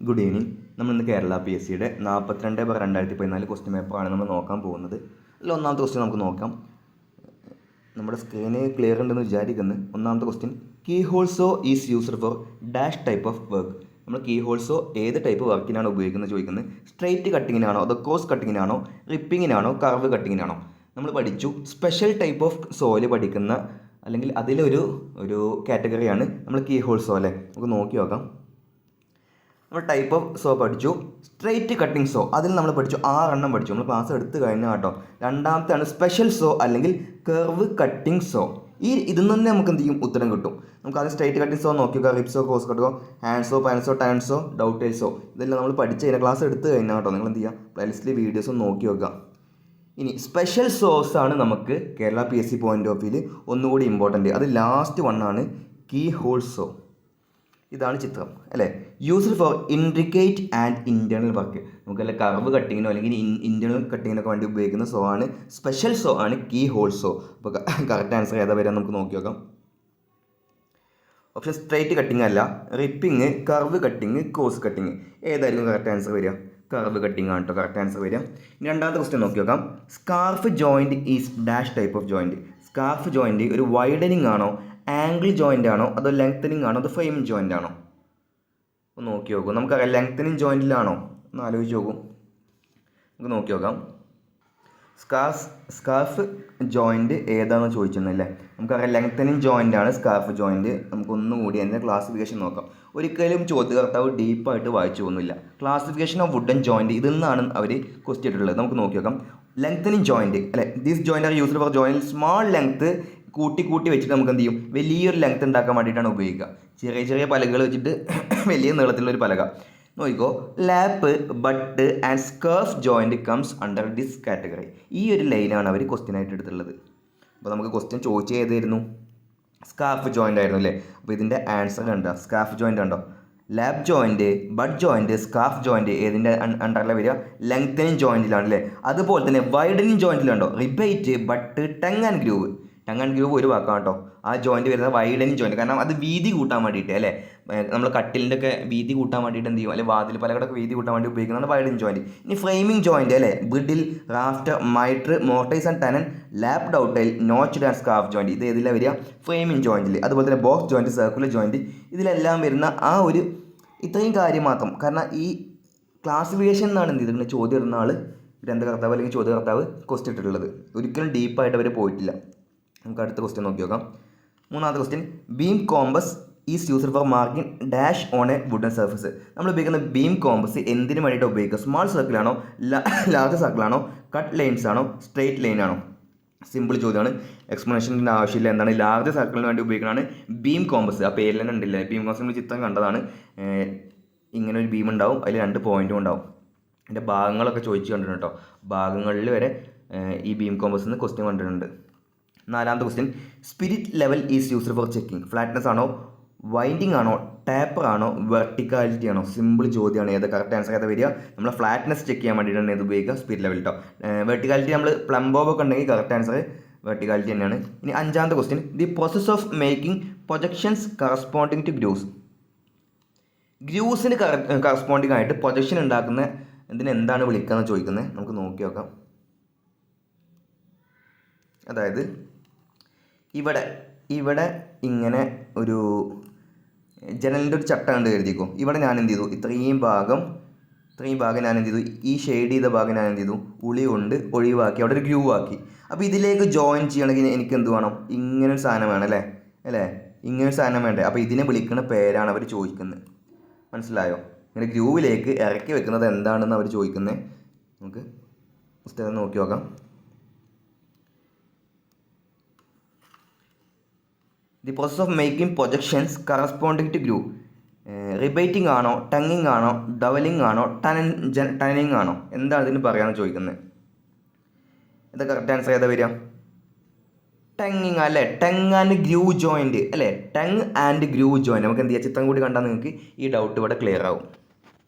Good evening. നമ്മൾ ഇന്ന് Kerala PSC S സിയുടെ 42/2014 ക്വസ്റ്റ്യൻ പേപ്പറാണ് നമ്മൾ നോക്കാൻ പോകുന്നത്. അതിൽ ഒന്നാമത്തെ ക്വസ്റ്റ്യൻ നമുക്ക് നോക്കാം. നമ്മുടെ സ്ക്രീന് ക്ലിയർ ഉണ്ടെന്ന് വിചാരിക്കുന്നു. ഒന്നാമത്തെ question, key hole saw is used for dash type of work. നമ്മൾ കീ ഹോൾസോ ഏത് ടൈപ്പ് വർക്കിനാണ് ഉപയോഗിക്കുന്നത് ചോദിക്കുന്നത്. സ്ട്രെയിറ്റ് കട്ടിങ്ങിനാണോ അതോ ക്രോസ് കട്ടിങ്ങിനാണോ, റിപ്പിങ്ങിനാണോ, കർവ് കട്ടിങ്ങിനാണോ? നമ്മൾ പഠിച്ചു സ്പെഷ്യൽ ടൈപ്പ് ഓഫ് സോയിൽ പഠിക്കുന്ന അല്ലെങ്കിൽ അതിലൊരു കാറ്റഗറിയാണ് നമ്മൾ കീ ഹോൾസോ അല്ലേ. നമുക്ക് നോക്കി നോക്കാം. നമ്മൾ ടൈപ്പ് ഓഫ് സോ പഠിച്ചു. സ്ട്രെയിറ്റ് കട്ടിങ് സോ അതിൽ നമ്മൾ പഠിച്ചു 6 പഠിച്ചു. നമ്മൾ ക്ലാസ് എടുത്ത് കഴിഞ്ഞാൽ കേട്ടോ. രണ്ടാമത്തെയാണ് സ്പെഷ്യൽ സോ അല്ലെങ്കിൽ കർവ് കട്ടിങ് സോ. ഇതിൽ നിന്ന് നമുക്ക് എന്ത് ചെയ്യും, ഉത്തരം കിട്ടും. നമുക്ക് ആദ്യം സ്ട്രെയിറ്റ് കട്ടിങ് സോ നോക്കിയോ, റിപ്സോ, ക്രോസ് കട്ടോ, ഹാൻഡ്സോ, പാൻസോ, ടേൺസോ, ഡൗട്ടേഴ്സോ, ഇതെല്ലാം നമ്മൾ പഠിച്ച് കഴിഞ്ഞാൽ ക്ലാസ് എടുത്ത് കഴിഞ്ഞാൽ കേട്ടോ. നിങ്ങൾ എന്ത് ചെയ്യുക, പ്ലേലിസ്റ്റിൽ വീഡിയോസ് നോക്കി വെക്കുക. ഇനി സ്പെഷ്യൽ സോസ് ആണ് നമുക്ക് കേരള പി എസ് സി പോയിന്റ് ഓഫ് വ്യൂവിൽ ഒന്നുകൂടി ഇമ്പോർട്ടൻറ്റ്. അത് ലാസ്റ്റ് വണ്ണാണ് കീ ഹോൾ സോ. ഇതാണ് ചിത്രം അല്ലേ. Used for intricate and internal work. നമുക്കല്ല കർവ് കട്ടിങ്ങിനോ അല്ലെങ്കിൽ ഇൻറ്റേർണൽ കട്ടിങ്ങിനൊക്കെ വേണ്ടി ഉപയോഗിക്കുന്ന സോ ആണ് സ്പെഷ്യൽ സോ ആണ് കീ ഹോൾ സോ. അപ്പോൾ കറക്റ്റ് ആൻസർ ഏതാ വരാൻ നമുക്ക് നോക്കി നോക്കാം. ഓപ്ഷൻ സ്ട്രെയിറ്റ് കട്ടിങ് അല്ല, ripping, curve cutting, cross cutting. ഏതായിരിക്കും കറക്റ്റ് ആൻസർ വരിക? കർവ് കട്ടിങ് ആണ് കേട്ടോ കറക്റ്റ് ആൻസർ വരിക. ഇനി രണ്ടാമത്തെ ക്വസ്റ്റ്യൻ നോക്കി നോക്കാം. Scarf joint is dash type of joint. Scarf joint ഒരു വൈഡനിങ് ആണോ, ആംഗിൾ ജോയിൻ്റ് ആണോ, അതോ ലെങ്തനിങ് ആണോ, അതോ ഫ്രെയിമിങ് ജോയിൻ്റ് ആണോ? ഒന്ന് നോക്കി നോക്കും. നമുക്കറിയാം ലെങ്തനിങ് ജോയിൻറ്റിലാണോ ഒന്ന് ആലോചിച്ച് നോക്കും. നമുക്ക് നോക്കി നോക്കാം. സ്കാർഫ് ജോയിൻറ്റ് ഏതാണെന്ന് ചോദിച്ചിരുന്നല്ലേ. നമുക്കറിയാം ലെങ്തനിങ് ജോയിൻ്റ് ആണ് സ്കാർഫ് ജോയിൻറ്റ്. നമുക്കൊന്നുകൂടി അതിൻ്റെ ക്ലാസിഫിക്കേഷൻ നോക്കാം. ഒരിക്കലും ചോദ്യകർത്താവ് ഡീപ്പായിട്ട് വായിച്ചു പോകുന്നില്ല. ക്ലാസിഫിക്കേഷൻ ഓഫ് വുഡൻ ജോയിൻറ്റ് ഇതിൽ നിന്നാണ് അവർ ക്വസ്റ്റ്യൻ ഇട്ടിട്ടുള്ളത്. നമുക്ക് നോക്കി നോക്കാം. ലെങ്തനിങ് ജോയിൻറ്റ് അല്ലേ, these joint are used for joint small length. കൂട്ടി വെച്ചിട്ട് നമുക്ക് എന്ത് ചെയ്യും, വലിയൊരു ലെങ്ത് ഉണ്ടാക്കാൻ വേണ്ടിയിട്ടാണ് ഉപയോഗിക്കുക. ചെറിയ പലകകൾ വെച്ചിട്ട് വലിയ നീളത്തിലുള്ളൊരു പലക. നോക്കിക്കോ, lap, butt and scarf joint comes under this category. ഈ ഒരു ലൈനാണ് അവർ ക്വസ്റ്റ്യൻ ആയിട്ട് എടുത്തുള്ളത്. അപ്പോൾ നമുക്ക് ക്വസ്റ്റ്യൻ ചോദിച്ചത് ഏതായിരുന്നു? സ്കാർഫ് ജോയിൻ്റ് ആയിരുന്നു അല്ലേ. അപ്പോൾ ഇതിൻ്റെ ആൻസർ കണ്ടോ, സ്കാർഫ് ജോയിൻ്റ് ഉണ്ടോ. Lap joint, butt joint, scarf joint ഏതിൻ്റെ അണ്ടറിലാണ് വരിക? ലെങ്തനിങ് ജോയിൻറ്റിലാണ് അല്ലേ. അതുപോലെ തന്നെ വൈഡനിങ് ജോയിൻറ്റിലുണ്ടോ, rebate, butt, tongue and groove. Tongue and groove ഒരു വാക്കാണ് കേട്ടോ. ആ ജോയിൻറ്റ് വരുന്നത് വൈഡനിങ് ജോയിൻറ്റ്, കാരണം അത് വീതി കൂട്ടാൻ വേണ്ടിയിട്ട് അല്ലേ. നമ്മൾ കട്ടിലിൻ്റെ ഒക്കെ വീതി കൂട്ടാൻ വേണ്ടിയിട്ട് എന്ത് ചെയ്യും, അല്ലെങ്കിൽ വാതിൽ പലകടൊക്കെ വീതി കൂട്ടാൻ വേണ്ടി ഉപയോഗിക്കുന്നതാണ് വൈഡനിങ് ജോയിൻറ്റ്. ഇനി ഫ്രെയിമിംഗ് ജോയിൻറ്റ് അല്ലേ, bridle, rafter, mitre, mortise and tenon, lap, dovetail, notched and scarf joint ഇത് ഏതിലാണ് വരിക? ഫ്രെയിമിംഗ് ജോയിൻറ്റിൽ. അതുപോലെ തന്നെ ബോക്സ് ജോയിൻറ്റ്, സർക്കുലർ ജോയിൻറ്റ് ഇതിലെല്ലാം വരുന്ന ആ ഒരു ഇത്രയും കാര്യം മാത്രം. കാരണം ഈ ക്ലാസിഫിക്കേഷൻ എന്നാണ് എന്ത് ചെയ്തിട്ടുണ്ട് ചോദ്യം ഇടുന്ന ആൾ, ഗ്രന്ഥകർത്താവ് അല്ലെങ്കിൽ ചോദ്യകർത്താവ് ക്വസ്റ്റ്യൻ ഇട്ടിട്ടുള്ളത്. ഒരിക്കലും ഡീപ്പായിട്ട് അവർ പോയിട്ടില്ല. നമുക്ക് അടുത്ത ക്വസ്റ്റ്യൻ നോക്കി നോക്കാം. മൂന്നാമത്തെ question, beam compass is used for marking dash on a wooden surface. നമ്മൾ ഉപയോഗിക്കുന്ന ബീം കോമ്പസ് എന്തിനു വേണ്ടിയിട്ട് ഉപയോഗിക്കുക? സ്മാൾ സർക്കിളാണോ, ലാർജ് സർക്കിളാണോ, കട്ട് ലൈൻസ് ആണോ, സ്ട്രെയിറ്റ് ലൈൻ ആണോ? സിമ്പിൾ ചോദ്യമാണ്, എക്സ്പ്ലനേഷൻ്റെ ആവശ്യമില്ല. എന്താണ്, ലാർജ് സർക്കിളിന് വേണ്ടി ഉപയോഗിക്കുന്നതാണ് ബീം കോമ്പസ്. ആ പേരിൽ തന്നെ ഉണ്ടില്ലേ, ബീം കോമ്പസ് നമ്മൾ ചിത്രം കണ്ടതാണ്. ഇങ്ങനെ ഒരു ബീം ഉണ്ടാവും, അതിൽ 2 പോയിൻറ്റും ഉണ്ടാവും. അതിൻ്റെ ഭാഗങ്ങളൊക്കെ ചോദിച്ചു കണ്ടിട്ടുണ്ട് കേട്ടോ. ഭാഗങ്ങളിൽ വരെ ഈ ബീം കോമ്പസിൽ നിന്ന് ക്വസ്റ്റ്യൻ കണ്ടിട്ടുണ്ട്. നാലാമത്തെ question, spirit level is used four checking. Flatness ആണോ, വൈൻഡിങ് ആണോ, ടാപ്പർ ആണോ, വെർട്ടിക്കാലിറ്റി ആണോ? സിമ്പിൾ ചോദ്യമാണ്. ഏത് കറക്റ്റ് ആൻസർ ഏതാ വരിക? നമ്മൾ ഫ്ലാറ്റ്നസ് ചെക്ക് ചെയ്യാൻ വേണ്ടിയിട്ടാണ് ഇത് ഉപയോഗിക്കുക, സ്പിരിറ്റ് ലെവൽ കേട്ടോ. വെർട്ടിക്കാലിറ്റി നമ്മൾ പ്ലംബോബ് ഒക്കെ ഉണ്ടെങ്കിൽ കറക്റ്റ് ആൻസർ വെർട്ടിക്കാലിറ്റി തന്നെയാണ്. ഇനി അഞ്ചാമത്തെ question, the process of making projections corresponding to grooves. ഗ്രൂസിന് കറസ്പോണ്ടിങ് ആയിട്ട് പ്രൊജക്ഷൻ ഉണ്ടാക്കുന്ന ഇതിന് എന്താണ് വിളിക്കുക എന്ന് ചോദിക്കുന്നത്. നമുക്ക് നോക്കി നോക്കാം. അതായത് ഇവിടെ ഇങ്ങനെ ഒരു ജനലിൻ്റെ ഒരു ചട്ട കണ്ട് കരുതിക്കോ. ഇവിടെ ഞാൻ എന്ത് ചെയ്തു, ഇത്രയും ഭാഗം ഞാൻ എന്ത് ചെയ്തു, ഈ ഷെയ്ഡ് ചെയ്ത ഭാഗം ഞാൻ എന്ത് ചെയ്തു, ഉളി കൊണ്ട് ഒഴിവാക്കി അവിടെ ഒരു ഗ്രൂവ് ആക്കി. അപ്പോൾ ഇതിലേക്ക് ജോയിൻ ചെയ്യണമെങ്കിൽ എനിക്ക് എന്ത് വേണം? ഇങ്ങനൊരു സാധനം വേണം അല്ലേ. ഇങ്ങനൊരു സാധനം വേണ്ടേ. അപ്പോൾ ഇതിനെ വിളിക്കുന്ന പേരാണ് അവർ ചോദിക്കുന്നത്. മനസ്സിലായോ? ഇങ്ങനെ ഗ്രൂവിലേക്ക് ഇറക്കി വെക്കുന്നത് എന്താണെന്ന് അവർ ചോദിക്കുന്നത്. നമുക്ക് പുസ്തകം നോക്കി നോക്കാം. The process of making projections corresponding to groove. Rebating ആണോ, ടങ്ങിങ് ആണോ, ഡവലിംഗ് ആണോ, ടനനിങ് ആണോ? എന്താണ് ഇതിന് പറയാമെന്ന് ചോദിക്കുന്നത്. ഇത് കറക്റ്റ് ആൻസർ ഏതാ വരിക? ടങ്ങിങ് അല്ലേ. ടങ് ആൻഡ് ഗ്രൂവ് ജോയിൻറ്റ് അല്ലേ. Tongue and groove joint. നമുക്ക് എന്ത് ചെയ്യാം, ചിത്രം കൂടി കണ്ടാൽ നിങ്ങൾക്ക് ഈ ഡൗട്ട് ഇവിടെ ക്ലിയർ ആവും.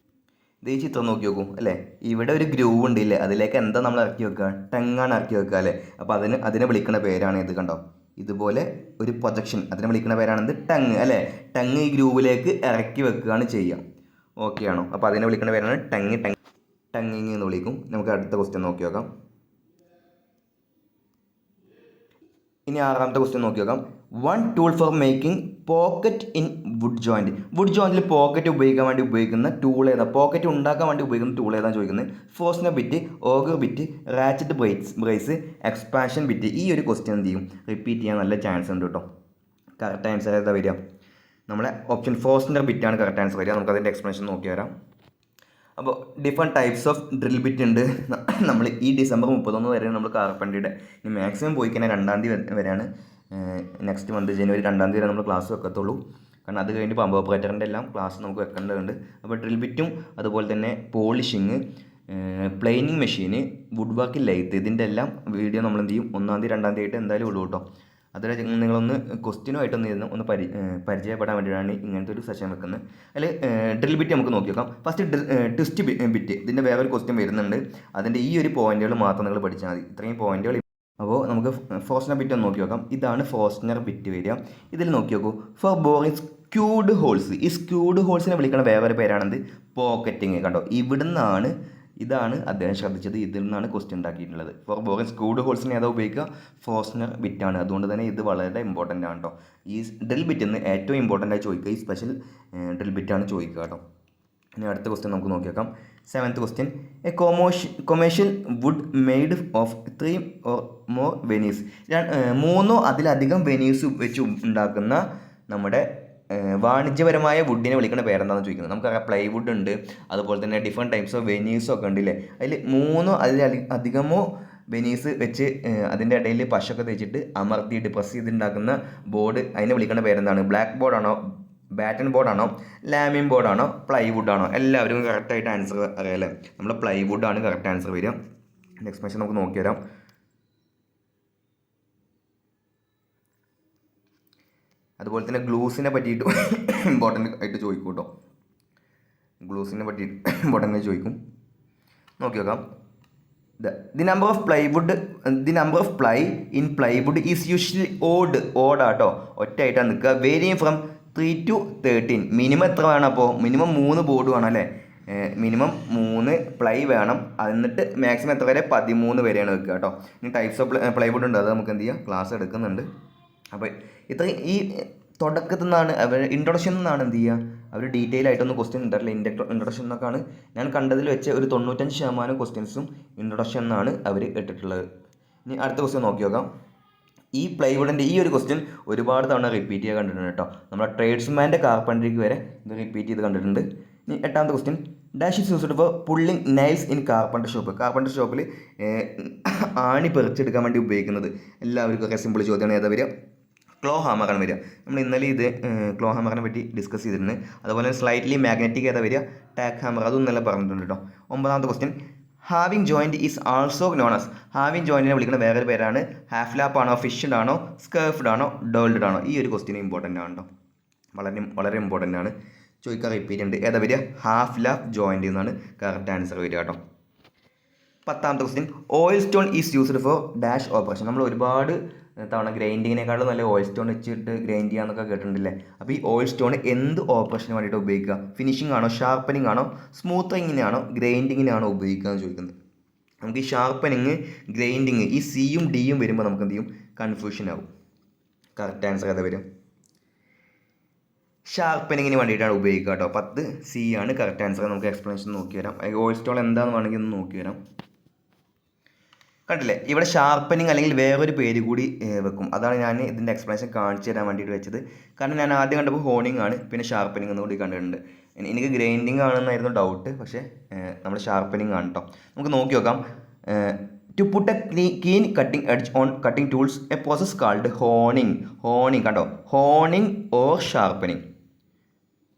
ഇത് ഈ ചിത്രം നോക്കി നോക്കൂ അല്ലേ. ഇവിടെ ഒരു ഗ്രൂവ് ഉണ്ട് ഇല്ലേ, അതിലേക്ക് എന്താ നമ്മൾ ഇറക്കി വെക്കുക? ടങ്ങാണ് ഇറക്കി വെക്കുക അല്ലേ. അപ്പോൾ അതിനെ വിളിക്കുന്ന പേരാണ് ഇത് കണ്ടോ. ഇതുപോലെ ഒരു പ്രൊജക്ഷൻ അതിനെ വിളിക്കുന്ന പേരാണെന്ത്? ടങ് അല്ലേ. ടങ് ഈ ഗ്രൂവിലേക്ക് ഇറക്കി വെക്കുകയാണ് ചെയ്യുക. ഓക്കെ ആണോ? അപ്പോൾ അതിനെ വിളിക്കുന്ന പേരാണ് ടങ്ങിങ് എന്ന് വിളിക്കും. നമുക്ക് അടുത്ത ക്വസ്റ്റ്യൻ നോക്കി നോക്കാം. ഇനി ആറാമത്തെ ക്വസ്റ്റ്യൻ നോക്കി നോക്കാം. One tool for making pocket in wood joint. Wood ജോയിൻറ്റിൽ പോക്കറ്റ് ഉപയോഗിക്കുന്ന ടൂൾ ഏതാ? പോക്കറ്റ് ഉണ്ടാക്കാൻ വേണ്ടി ഉപയോഗിക്കുന്ന ടൂൾ ഏതാണെന്ന് ചോദിക്കുന്നത്. Forstner bit, auger bit, ratchet brace, expansion bit. ഈ ഒരു ക്വസ്റ്റ്യൻ എന്ത് ചെയ്യും? റിപ്പീറ്റ് ചെയ്യാൻ നല്ല ചാൻസ് ഉണ്ട് കേട്ടോ. കറക്റ്റ് ആൻസർ ഏതാ വരിക? നമ്മളെ ഓപ്ഷൻ ഫോസ്നർ ബിറ്റാണ് കറക്റ്റ് ആൻസർ വരിക. നമുക്ക് അതിൻ്റെ എക്സ്പ്ലനേഷൻ നോക്കി വരാം. അപ്പോൾ different types of drill bit ഉണ്ട്. നമ്മൾ ഈ ഡിസംബർ 31 വരെ നമ്മൾ കാർപ്പൻട്രിയുടെ ഇനി മാക്സിമം പോയി കഴിഞ്ഞാൽ 2-ാം തീയതി വരെയാണ്. നെക്സ്റ്റ് മന്ത് ജനുവരി 2-ാം തീയതി വരെ നമ്മൾ ക്ലാസ് വെക്കത്തുള്ളൂ. കാരണം അത് കഴിഞ്ഞ് പമ്പ് ഓപ്പറേറ്ററിൻ്റെ എല്ലാം ക്ലാസ് നമുക്ക് വെക്കേണ്ടതുണ്ട്. അപ്പോൾ ഡ്രിൽ ബിറ്റും അതുപോലെ തന്നെ പോളിഷിങ്, പ്ലെയിനിങ് മെഷീന്, വുഡ് വർക്ക് ലൈത്ത്, ഇതിൻ്റെ എല്ലാം വീഡിയോ നമ്മൾ എന്ത് ചെയ്യും 1-ാം തീയതി 2-ാം തീയതി ആയിട്ട് എന്തായാലും ഉള്ളൂ കേട്ടോ. അതിൽ നിങ്ങളൊന്ന് ക്വസ്റ്റ്യനുമായിട്ടൊന്ന് പരിചയപ്പെടാൻ വേണ്ടിയിട്ടാണ് ഇങ്ങനത്തെ ഒരു സെഷൻ വെക്കുന്നത്. അതിൽ ഡ്രിൽ ബിറ്റ് നമുക്ക് നോക്കി നോക്കാം. ഫസ്റ്റ് ട്വിസ്റ്റ് ബിറ്റ്, ഇതിൻ്റെ വേറൊരു ക്വസ്റ്റ്യൻ വരുന്നുണ്ട്. അതിൻ്റെ ഈ ഒരു പോയിന്റുകൾ മാത്രം നിങ്ങൾ പഠിച്ചാൽ മതി. ഇത്രയും പോയിന്റുകൾ. അപ്പോൾ നമുക്ക് ഫോസ്നർ ബിറ്റ് ഒന്ന് നോക്കി നോക്കാം. ഇതാണ് ഫോസ്നർ ബിറ്റ് വരിക. ഇതിൽ നോക്കി നോക്കൂ. For boring skewed holes. ഈ സ്ക്യൂഡ് ഹോൾസിനെ വിളിക്കുന്ന വേറൊരു പേരാണെന്ത്? പോക്കറ്റിങ്. കണ്ടോ, ഇവിടുന്നാണ്, ഇതാണ് അദ്ദേഹം ശ്രദ്ധിച്ചത്, ഇതിൽ നിന്നാണ് ക്വസ്റ്റ്യൻ ഉണ്ടാക്കിയിട്ടുള്ളത്. ഫോർ ബോറിങ് സ്ക്യൂഡ് ഹോൾസിന് ഏതാ ഉപയോഗിക്കുക? ഫോസ്നർ ബിറ്റാണ്. അതുകൊണ്ട് തന്നെ ഇത് വളരെ ഇമ്പോർട്ടൻ്റ് ആണ് കേട്ടോ. ഈ ഡ്രിൽ ബിറ്റിൽ നിന്ന് ഏറ്റവും ഇമ്പോർട്ടൻ്റ് ആയി ചോദിക്കുക ഈ സ്പെഷ്യൽ ഡ്രിൽ ബിറ്റാണ് ചോദിക്കുക കേട്ടോ. ഇനി അടുത്ത ക്വസ്റ്റ്യൻ നമുക്ക് നോക്കി നോക്കാം. 7th question. A commercial wood made of 3 or more veneers. 3 അതിലധികം വെനീസ് വെച്ച് ഉണ്ടാക്കുന്ന നമ്മുടെ വാണിജ്യപരമായ വുഡിനെ വിളിക്കുന്ന പേരെന്താണെന്ന് ചോദിക്കുന്നത്. നമുക്കറിയാം പ്ലൈവുഡ് ഉണ്ട്, അതുപോലെ തന്നെ ഡിഫറെൻറ്റ് ടൈപ്സ് ഓഫ് വെനീസും ഒക്കെ ഉണ്ട് ഇല്ലേ. അതിൽ 3 അതിലധികമോ വെനീസ് വെച്ച് അതിൻ്റെ ഇടയിൽ പശൊക്കെ തേച്ചിട്ട് അമർത്തിയിട്ട് പ്രസ് ചെയ്തുണ്ടാക്കുന്ന ബോർഡ്, അതിനെ വിളിക്കുന്ന പേരെന്താണ്? ബ്ലാക്ക് ബോർഡാണോ, ബാറ്റൺ ബോർഡാണോ, ലാമിൻ ബോർഡാണോ, പ്ലൈവുഡാണോ? എല്ലാവരും കറക്റ്റായിട്ട് ആൻസർ അറിയാമല്ലേ. നമ്മൾ പ്ലൈവുഡാണ് കറക്റ്റ് ആൻസർ വരിക. എക്സ്പ്ലനേഷൻ നമുക്ക് നോക്കി വരാം. അതുപോലെ തന്നെ ഗ്ലൂസിനെ പറ്റിയിട്ട് ഇമ്പോർട്ടൻ്റ് ആയിട്ട് ചോദിക്കും കേട്ടോ. ഗ്ലൂസിനെ പറ്റിയിട്ട് ഇമ്പോർട്ടൻ്റ് ആയിട്ട് ചോദിക്കും. നോക്കി നോക്കാം. The number of ply in plywood is usually ഓടാട്ടോ, ഒറ്റയായിട്ടാണ് നിൽക്കുക. Varying from 3 to 13. മിനിമം എത്ര വേണം? അപ്പോൾ മിനിമം 3 ബോർഡ് വേണം അല്ലേ. മിനിമം 3 പ്ലൈ വേണം. എന്നിട്ട് മാക്സിമം എത്ര വരെ? 13 വരെയാണ് വെക്കുക കേട്ടോ. ഇനി ടൈപ്സ് ഓഫ് പ്ലൈവുഡ് ഉണ്ട്, അത് നമുക്ക് എന്ത് ചെയ്യാം, ക്ലാസ് എടുക്കുന്നുണ്ട്. അപ്പോൾ ഇത്രയും ഈ തുടക്കത്തിൽ നിന്നാണ് അവർ ഇൻട്രൊഡക്ഷൻ നിന്നാണ് എന്ത് ചെയ്യുക, അവർ ഡീറ്റെയിൽ ആയിട്ടൊന്നും ക്വസ്റ്റ്യൻ ഉണ്ടായിട്ടില്ല. ഇൻട്രൊഡക്ഷൻ എന്നൊക്കെയാണ് ഞാൻ കണ്ടതിൽ വെച്ച് ഒരു 95% ക്വസ്റ്റ്യൻസും ഇൻട്രൊഡക്ഷൻ എന്നാണ് അവർ ഇട്ടിട്ടുള്ളത്. ഇനി അടുത്ത ക്വസ്റ്റ്യൻ നോക്കി നോക്കാം. ഈ പ്ലൈവുഡിൻ്റെ ഈ ഒരു ക്വസ്റ്റ്യൻ ഒരുപാട് തവണ റിപ്പീറ്റ് ചെയ്ത് കണ്ടിട്ടുണ്ട് കേട്ടോ. നമ്മുടെ ട്രേഡ്സ്മാൻ്റെ കാർപ്പൻട്രിക്ക് വരെ ഇത് റിപ്പീറ്റ് ചെയ്ത് കണ്ടിട്ടുണ്ട്. ഇനി 8ാമത്തെ question. Dash is used for pulling nails in carpenter shop. Carpenter ഷോപ്പിൽ ആണി പറിച്ചെടുക്കാൻ വേണ്ടി ഉപയോഗിക്കുന്നത്. എല്ലാവർക്കും ഒക്കെ സിമ്പിൾ ചോദ്യമാണ്. ഏതാ വരിക? ക്ലോ ഹാമറാണ് വരിക. നമ്മൾ ഇന്നലെ ഇത് ക്ലോ ഹാമറിനെ പറ്റി ഡിസ്കസ് ചെയ്തിട്ടുണ്ട്. അതുപോലെ സ്ലൈറ്റ്ലി മാഗ്നറ്റിക് ഏതാ വരിക? Tack hammer. അതും ഇന്നലെ പറഞ്ഞിട്ടുണ്ട് കേട്ടോ. 9ാമത്തെ ക്വസ്റ്റ്യൻ. ഹാവിങ് joint is also known as. ഹാവിങ് ജോയിൻറ്റിനെ വിളിക്കുന്ന വേറൊരു പേരാണ് ഹാഫ് ലാപ്പ് ആണോ, ഫിഷ്ഡ് ആണോ, സ്കേർഫ്ഡ് ആണോ, ഡോൾഡ് ആണോ? ഈ ഒരു ക്വസ്റ്റ്യൻ ഇമ്പോർട്ടൻ്റ് ആണ് കേട്ടോ. വളരെ ഇമ്പോർട്ടൻ്റ് ആണ്. ചോദിക്കാൻ റിപ്പീറ്റ് ഉണ്ട്. ഏതാ വരിക? ഹാഫ് ലാപ്പ് ജോയിൻറ്റ് എന്നാണ് കറക്റ്റ് ആൻസർ വരിക കേട്ടോ. 10ാമത്തെ question. Oil stone is used for dash operation. നമ്മൾ ഒരുപാട് തവണ ഗ്രൈൻഡിങ്ങിനേക്കാളും നല്ല ഓയിൽ സ്റ്റോൺ വെച്ചിട്ട് ഗ്രൈൻഡ് ചെയ്യാന്നൊക്കെ കേട്ടിട്ടുണ്ടല്ലേ. അപ്പോൾ ഈ ഓയിൽ സ്റ്റോൺ എന്ത് ഓപ്പറേഷന് വേണ്ടിയിട്ട് ഉപയോഗിക്കുക? ഫിനിഷിംഗ് ആണോ, ഷാർപ്പനിങ് ആണോ, സ്മൂത്തിങ്ങിനാണോ, ഗ്രൈൻഡിങ്ങിനാണോ ഉപയോഗിക്കുക എന്ന് ചോദിക്കുന്നത്. നമുക്ക് ഈ ഷാർപ്പനിങ്, ഗ്രൈൻഡിങ്, ഈ സിയും ഡിയും വരുമ്പോൾ നമുക്ക് എന്ത് ചെയ്യും? കൺഫ്യൂഷൻ ആവും. കറക്റ്റ് ആൻസർ ഏതാ വരും? ഷാർപ്പനിങ്ങിന് വേണ്ടിയിട്ടാണ് ഉപയോഗിക്കുക കേട്ടോ. 10 C ആണ് കറക്റ്റ് ആൻസർ. നമുക്ക് എക്സ്പ്ലനേഷൻ നോക്കി വരാം. ഓയിൽ സ്റ്റോൺ എന്താണെന്ന് വേണമെങ്കിൽ ഒന്ന് നോക്കി വരാം. കണ്ടില്ലേ, ഇവിടെ ഷാർപ്പനിങ് അല്ലെങ്കിൽ വേറൊരു പേര് കൂടി വെക്കും. അതാണ് ഞാൻ ഇതിൻ്റെ എക്സ്പ്ലനേഷൻ കാണിച്ചു തരാൻ വേണ്ടിയിട്ട് വെച്ചത്. കാരണം ഞാൻ ആദ്യം കണ്ടപ്പോൾ ഹോണിങ് ആണ്, പിന്നെ ഷാർപ്പനിങ് എന്ന് കൂടി കണ്ടിട്ടുണ്ട്. എനിക്ക് ഗ്രൈൻഡിങ് ആണെന്നായിരുന്നു ഡൗട്ട്, പക്ഷേ നമ്മൾ ഷാർപ്പനിങ് ആണ് കേട്ടോ. നമുക്ക് നോക്കി നോക്കാം. To put a keen cutting edge on cutting tools a process called honing കണ്ടോ, ഹോണിങ് ഓർ ഷാർപ്പനിങ്.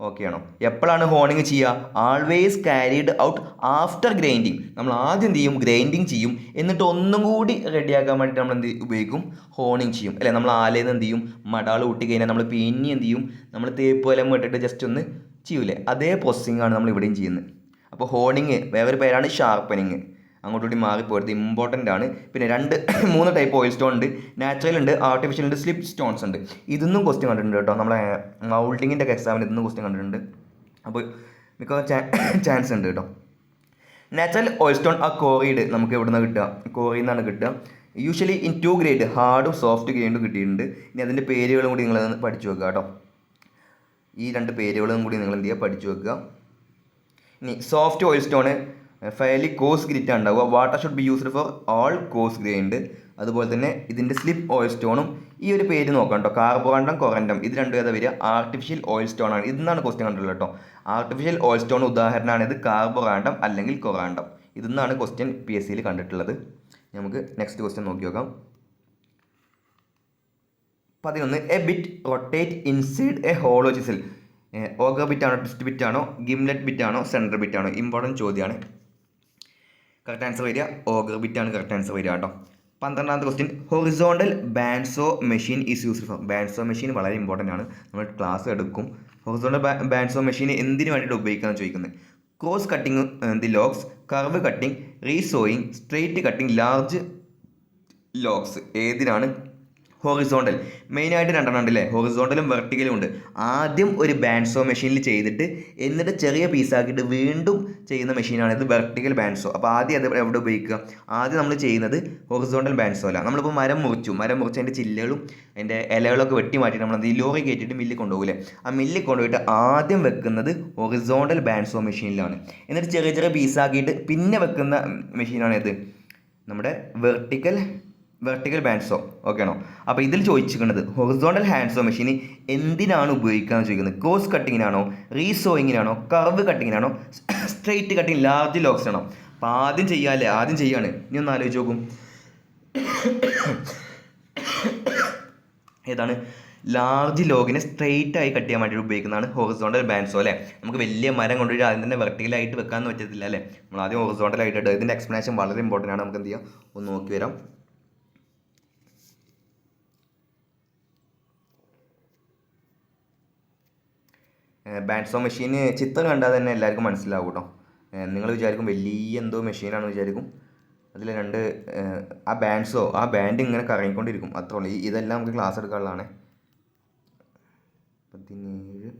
ഓക്കെ ആണോ? എപ്പോഴാണ് ഹോണിങ് ചെയ്യുക? Always carried out after grinding. നമ്മൾ ആദ്യം എന്ത് ചെയ്യും? ഗ്രൈൻഡിങ് ചെയ്യും. എന്നിട്ട് ഒന്നും കൂടി റെഡിയാക്കാൻ വേണ്ടിയിട്ട് നമ്മൾ എന്ത് ഉപയോഗിക്കും? ഹോണിങ് ചെയ്യും അല്ലേ. നമ്മൾ ആലേന്ന് എന്ത് ചെയ്യും? മടാൾ കൂട്ടി കഴിഞ്ഞാൽ നമ്മൾ പിന്നെ എന്ത് ചെയ്യും? നമ്മൾ തേപ്പ് വലം ഇട്ടിട്ട് ജസ്റ്റ് ഒന്ന് ചെയ്യൂലേ, അതേ പ്രോസസ്സിംഗ് ആണ് നമ്മൾ ഇവിടെയും ചെയ്യുന്നത്. അപ്പോൾ ഹോണിങ് വേറൊരു പേരാണ് ഷാർപ്പനിങ്. അങ്ങോട്ടുകൂടി മാറിപ്പോയത് ഇമ്പോർട്ടൻ്റ് ആണ്. പിന്നെ 3 ടൈപ്പ് ഓയിൽ സ്റ്റോൺ ഉണ്ട്. നാച്ചുറൽ ഉണ്ട്, ആർട്ടിഫിഷ്യൽ ഉണ്ട്, സ്ലിപ്പ് സ്റ്റോൺസ് ഉണ്ട്. ഇതൊന്നും ക്വസ്റ്റ്യൻ കണ്ടിട്ടുണ്ട് കേട്ടോ. നമ്മളെ മൗൾഡിങ്ങിൻ്റെ ഒക്കെ എക്സാമിന് ഇതൊന്നും ക്വസ്റ്റ്യൻ കണ്ടിട്ടുണ്ട്. അപ്പോൾ മിക്കവാറും ചാൻസ് ഉണ്ട് കേട്ടോ. നാച്ചുറൽ ഓയിൽ സ്റ്റോൺ ആ കോറിഡ് നമുക്ക് എവിടെ നിന്നാണ് കിട്ടുക? കോറിയിൽ നിന്നാണ് കിട്ടുക. യൂഷ്വലി ഇൻ 2 ഗ്രേഡ്, ഹാർഡും സോഫ്റ്റ് ഗ്രേഡും കിട്ടിയിട്ടുണ്ട്. ഇനി അതിൻ്റെ പേരുകളും കൂടി നിങ്ങൾ പഠിച്ചു വെക്കുക കേട്ടോ. ഈ 2 പേരുകളും കൂടി നിങ്ങൾ എന്ത് ചെയ്യുക? പഠിച്ചു വെക്കുക. ഇനി soft oil stone fairly coarse grit ഉണ്ടാവുക. Water should be used for all coarse grind. അതുപോലെ തന്നെ ഇതിൻ്റെ സ്ലിപ്പ് ഓയിൽ സ്റ്റോണും ഈ ഒരു പേര് നോക്കാം കേട്ടോ. കാർബോറണ്ടം, കൊറൻഡം, ഇത് രണ്ടും ഏതാ വരിക? ആർട്ടിഫിഷ്യൽ ഓയിൽ സ്റ്റോൺ ആണ്. ഇതെന്നാണ് ക്വസ്റ്റ്യൻ കണ്ടുള്ളത് കേട്ടോ. ആർട്ടിഫിഷ്യൽ ഓയിൽ സ്റ്റോൺ ഉദാഹരണമാണ് ഇത് കാർബോറാണ്ടം അല്ലെങ്കിൽ കൊറാണ്ടം. ഇതെന്നാണ് ക്വസ്റ്റ്യൻ PSCയിൽ കണ്ടിട്ടുള്ളത്. നമുക്ക് നെക്സ്റ്റ് ക്വസ്റ്റ്യൻ നോക്കി നോക്കാം. 11. A bit rotate inside a hollow chisel. Auger bit ആണോ, ട്വിസ്റ്റ് ബിറ്റ് ആണോ, ഗിംലെറ്റ് ബിറ്റ് ആണോ, സെൻറ്റർ ബിറ്റ് ആണോ? ഇമ്പോർട്ടൻറ്റ് ചോദ്യമാണ്. കറക്റ്റ് ആൻസർ വരിക ഓഗർ ബിറ്റ് ആണ് കറക്റ്റ് ആൻസർ വരിക കേട്ടോ. 12ാമത്തെ question. Horizontal bandsaw machine is used for. Bandsaw machine വളരെ ഇമ്പോർട്ടൻ്റ് ആണ്, നമ്മൾ ക്ലാസ് എടുക്കും. ഹൊറിസോണ്ടൽ ബാൻഡ്സോ മെഷീൻ എന്തിനു വേണ്ടിയിട്ട് ഉപയോഗിക്കാമെന്ന് ചോദിക്കുന്നത്. Cross cutting the logs, curve cutting, resawing, straight cutting, large logs. ഏതിനാണ്? ഹൊറിസോണ്ടൽ. മെയിനായിട്ട് 2 ഉണ്ടല്ലേ, ഹൊറിസോണ്ടലും വെർട്ടിക്കലും ഉണ്ട്. ആദ്യം ഒരു ബാൻഡ്സോ മെഷീനിൽ ചെയ്തിട്ട് എന്നിട്ട് ചെറിയ പീസാക്കിയിട്ട് വീണ്ടും ചെയ്യുന്ന മെഷീനാണ് ഇത് വെർട്ടിക്കൽ ബാൻഡ്സോ. അപ്പോൾ ആദ്യം അത് എവിടെ ഉപയോഗിക്കുക? ആദ്യം നമ്മൾ ചെയ്യുന്നത് ഹൊറിസോണ്ടൽ ബാൻഡ്സോ അല്ല. നമ്മളിപ്പോൾ മരം മുറിച്ച് അതിൻ്റെ ചില്ലകളും അതിൻ്റെ ഇലകളൊക്കെ വെട്ടി മാറ്റിയിട്ട് നമ്മൾ ഈ ലോറി കയറ്റിയിട്ട് മില്ലിൽ കൊണ്ടുപോകില്ലേ, ആ മില്ലിൽ കൊണ്ടുപോയിട്ട് ആദ്യം വെക്കുന്നത് ഹൊറിസോണ്ടൽ ബാൻഡ്സോ മെഷീനിലാണ്. എന്നിട്ട് ചെറിയ ചെറിയ പീസാക്കിയിട്ട് പിന്നെ വെക്കുന്ന മെഷീനാണ് ഇത് നമ്മുടെ വെർട്ടിക്കൽ ബാൻഡ്സോ. ഓക്കെ ആണോ? അപ്പോൾ ഇതിൽ ചോദിച്ചിരിക്കുന്നത് ഹൊറിസോണ്ടൽ ഹാൻഡ്സോ മെഷീൻ എന്തിനാണ് ഉപയോഗിക്കുകയെന്ന് ചോദിക്കുന്നത്. ക്രോസ് കട്ടിങ്ങിനാണോ, റീസോയിങ്ങിനാണോ, കർവ് കട്ടിങ്ങിനാണോ, സ്ട്രെയിറ്റ് കട്ടിങ്, ലാർജ് ലോഗ്സ് ആണോ? അപ്പോൾ ആദ്യം ചെയ്യാണ്. ഇനി ഒന്ന് ആലോചിച്ച് നോക്കും. ഏതാണ്? ലാർജ് ലോഗിനെ സ്ട്രെയിറ്റ് ആയി കട്ട് ചെയ്യാൻ വേണ്ടി ഉപയോഗിക്കുന്നതാണ് ഹൊറിസോണ്ടൽ ബാൻഡ്സോ അല്ലേ. നമുക്ക് വലിയ മരം കൊണ്ടുപോയി ആദ്യം തന്നെ വെർട്ടിക്കലായിട്ട് വെക്കാമെന്ന് പറ്റത്തില്ല അല്ലേ. നമ്മൾ ആദ്യം ഹൊറിസോണ്ടലായിട്ട് ഇടുക. ഇതിൻ്റെ എക്സ്പ്ലനേഷൻ വളരെ ഇമ്പോർട്ടൻ്റ് ആണ്. നമുക്ക് എന്ത് ചെയ്യാം? ഒന്ന് നോക്കി വരാം. ബാൻഡ്സോ മെഷീന് ചിത്രം കണ്ടാൽ തന്നെ എല്ലാവർക്കും മനസ്സിലാവും കേട്ടോ. നിങ്ങൾ വിചാരിക്കും വലിയ എന്തോ മെഷീനാണെന്ന് വിചാരിക്കും. അതിൽ 2 ആ ബാൻഡ് ഇങ്ങനെ കറങ്ങിക്കൊണ്ടിരിക്കും, അത്രേ ഉള്ളൂ. ഇതെല്ലാം നമുക്ക് ക്ലാസ് എടുക്കാനുള്ളതാണ്. 17.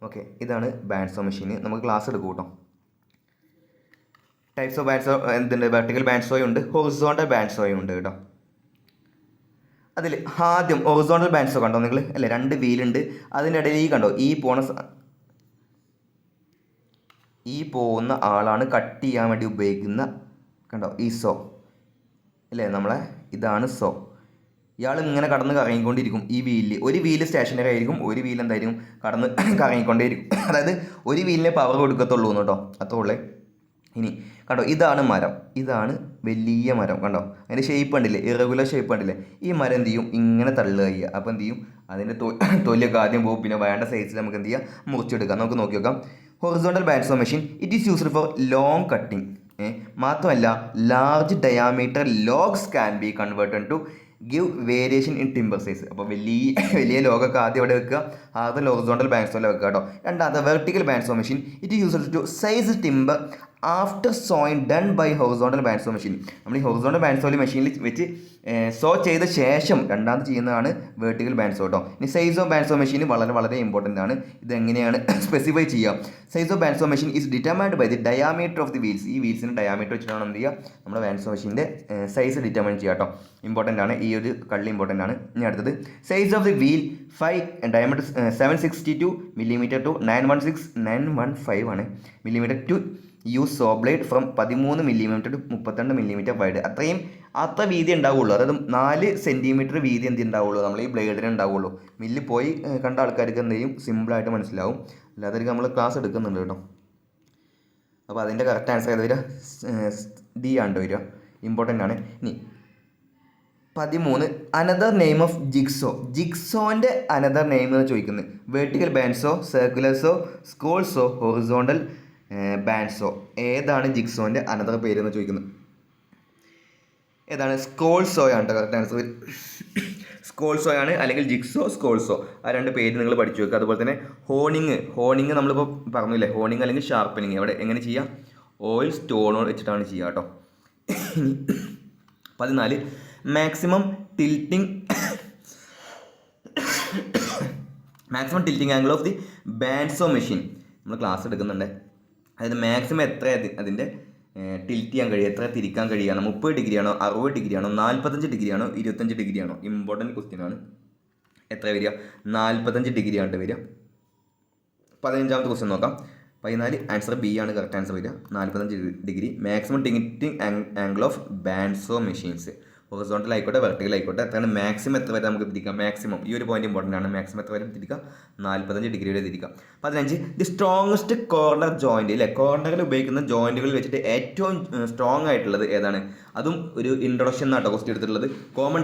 ഓക്കെ, ഇതാണ് ബാൻഡ്സോ മെഷീൻ. നമുക്ക് ക്ലാസ് എടുക്കും കേട്ടോ. ടൈപ്സ് ഓഫ് ബാൻഡ്സോ എന്തുണ്ട്? വെർട്ടിക്കൽ ബാൻഡ്സോയും ഉണ്ട്, ഹൊറിസോണ്ടൽ ബാൻഡ്സോയും ഉണ്ട് കേട്ടോ. അതിൽ ആദ്യം ഹൊറിസോണ്ടൽ ബാൻഡ്സോ കണ്ടോ നിങ്ങൾ അല്ലേ? 2 വീലുണ്ട്. അതിൻ്റെ ഇടയിൽ കണ്ടോ ഈ പോകുന്ന ആളാണ് കട്ട് ചെയ്യാൻ വേണ്ടി ഉപയോഗിക്കുന്ന, കണ്ടോ ഈ സോ അല്ലേ, ഇതാണ് സോ. ഇയാൾ ഇങ്ങനെ കടന്ന് കറങ്ങിക്കൊണ്ടിരിക്കും ഈ വീലിൽ. ഒരു വീല് സ്റ്റേഷനറി ആയിരിക്കും, ഒരു വീൽ എന്തായിരിക്കും? കടന്ന് കറങ്ങിക്കൊണ്ടേയിരിക്കും. അതായത് ഒരു വീലിനെ പവർ കൊടുക്കത്തുള്ളൂ കേട്ടോ, അത്രേ ഉള്ളേ. ഇനി കണ്ടോ, ഇതാണ് മരം, ഇതാണ് വലിയ മരം. കണ്ടോ അതിൻ്റെ ഷേപ്പ് കണ്ടില്ലേ, ഇറഗുലർ ഷേപ്പ് കണ്ടില്ലേ? ഈ മരം എന്ത് ചെയ്യും? ഇങ്ങനെ തള്ളുക ചെയ്യുക. അപ്പോൾ എന്ത് ചെയ്യും? അതിൻ്റെ തൊലിയൊക്കെ ആദ്യം പോകും. പിന്നെ വേണ്ട സൈസിൽ നമുക്ക് എന്ത് ചെയ്യാം? മുറിച്ചെടുക്കാം. നമുക്ക് നോക്കി നോക്കാം. Horizontal bandsaw machine it is used for long cutting. മാത്രമല്ല large diameter logs can be converted to give variation in timber size. അപ്പോൾ വലിയ ലോഗൊക്കെ ആദ്യം ഇവിടെ വെക്കുക. ആദ്യം ഹൊറിസോണ്ടൽ ബാൻഡ്സോയിൽ വെക്കുക കേട്ടോ. രണ്ടാമത്തെ vertical bandsaw machine it is used to size timber after sawing done by horizontal bandsaw machine. നമ്മൾ ഈ ഹൊറിസോണ്ടൽ ബാൻഡ്സോയിൽ മെഷീനിൽ വെച്ച് സോ ചെയ്ത ശേഷം രണ്ടാമത് ചെയ്യുന്നതാണ് വെർട്ടിക്കൽ ബാൻഡ്സോ കേട്ടോ. ഇനി സൈസ് ഓഫ് ബാൻഡ്സോ മെഷീൻ വളരെ ഇമ്പോർട്ടൻ്റ് ആണ്. ഇതെങ്ങനെയാണ് സ്പെസിഫൈ ചെയ്യുക? Size of bandsaw machine is determined by the diameter of the wheels. ഈ വീൽസിന് ഡയാമീറ്റർ വെച്ചിട്ടാണ് എന്ത് ചെയ്യുക? നമ്മുടെ ബാൻഡ്സോ മെഷീൻ്റെ സൈസ് ഡിറ്റർമൈൻ ചെയ്യുക കേട്ടോ. ഇമ്പോർട്ടൻ്റ് ആണ്, ഈ ഒരു കള്ളി ഇമ്പോർട്ടൻ്റ് ആണ്. ഇനി അടുത്തത് size of the wheel 5 diameter 762 millimetre to 915 ആണ് millimetre to use saw blade from 13 millimetre to 32 millimetre wide. അത്ര വീതി ഉണ്ടാവുള്ളൂ. അതായത് 4 സെൻറ്റിമീറ്റർ വീതി എന്ത് ഉണ്ടാവുള്ളൂ? നമ്മൾ ഈ ബ്ലേഡിന് ഉണ്ടാവുള്ളൂ. മില്ലിൽ പോയി കണ്ട ആൾക്കാർക്ക് എന്ത് ചെയ്യും? സിമ്പിളായിട്ട് മനസ്സിലാവും. അല്ലാതെ നമ്മൾ ക്ലാസ് എടുക്കുന്നുണ്ട് കേട്ടോ. അപ്പോൾ അതിൻ്റെ കറക്റ്റ് ആൻസർ ഏത് വരിക? ഡി ആണ് വരിക. ഇമ്പോർട്ടൻ്റ് ആണ്. ഇനി 13 അനദർ നെയിം ഓഫ് ജിഗ്സോ. ജിഗ്സോൻ്റെ അനദർ നെയിം എന്ന് ചോദിക്കുന്നത് വെർട്ടിക്കൽ ബാൻഡ്സോ, സർക്കുലർസോ, സ്കോൾസോ, ഹൊറിസോണ്ടൽ ബാൻഡ്സോ. ഏതാണ് ജിഗ്സോൻ്റെ അനദർ പേര് എന്ന് ചോദിക്കുന്നത്? ഏതാണ്? സ്കോൾസോയാണ് കേട്ടോ കറക്റ്റ് ആൻസർ. സ്കോൾസോയാണ്, അല്ലെങ്കിൽ ജിഗ്സോ, സ്കോൾസോ. ആ 2 പേര് നിങ്ങൾ പഠിച്ചു വെക്കുക. അതുപോലെ തന്നെ ഹോണിങ് നമ്മളിപ്പോൾ പറഞ്ഞില്ലേ, ഹോണിങ് അല്ലെങ്കിൽ ഷാർപ്പനിങ്. അവിടെ എങ്ങനെ ചെയ്യുക? ഓയിൽ സ്റ്റോണോ വെച്ചിട്ടാണ് ചെയ്യുക കേട്ടോ. 14 maximum tilting angle of the bandsaw machine. നമ്മൾ ക്ലാസ് എടുക്കുന്നുണ്ട്. അതായത് മാക്സിമം എത്ര അതിൻ്റെ ടിൽറ്റ് ചെയ്യാൻ കഴിയുക, എത്ര തിരിക്കാൻ കഴിയുകയാണ്, 30 ഡിഗ്രിയാണോ 60 ഡിഗ്രിയാണോ 45 ഡിഗ്രിയാണോ 25 ഡിഗ്രിയാണോ. ഇമ്പോർട്ടൻറ്റ് ക്വസ്റ്റ്യനാണ്. എത്ര വരിക? 45 ഡിഗ്രിയാണ് വരിക. 15ാമത്തെ ക്വസ്റ്റ്യൻ നോക്കാം. 14 ആൻസർ ബി ആണ് കറക്റ്റ് ആൻസർ വരിക. 45 degree maximum tilting angle of bandsaw machines. Horizontal ആയിക്കോട്ടെ വെർട്ടിക്കൽ ആയിക്കോട്ടെ എത്രയാണ് മാക്സിമം എത്ര വരെ നമുക്ക് തിരിക്കാം? മാക്സിമം ഈ ഒരു പോയിന്റ് ഇമ്പോർട്ടൻ്റ് ആണ്. മാക്സിമം എത്ര വരെ തിരിക്കാം? 45 ഡിഗ്രി വരെ തിരിക്കാം. 15 ദി സ്ട്രോങ്ങസ്റ്റ് കോർണർ ജോയിൻറ്റ് അല്ലേ, കോർണറിൽ ഉപയോഗിക്കുന്ന ജോയിൻറ്റുകളിൽ വെച്ചിട്ട് ഏറ്റവും സ്ട്രോങ് ആയിട്ടുള്ളത് ഏതാണ്? അതും ഒരു ഇൻട്രൊഡക്ഷൻ എന്നാട്ടോ ക്വസ്റ്റ്യൻ എടുത്തിട്ടുള്ളത്. കോമൺ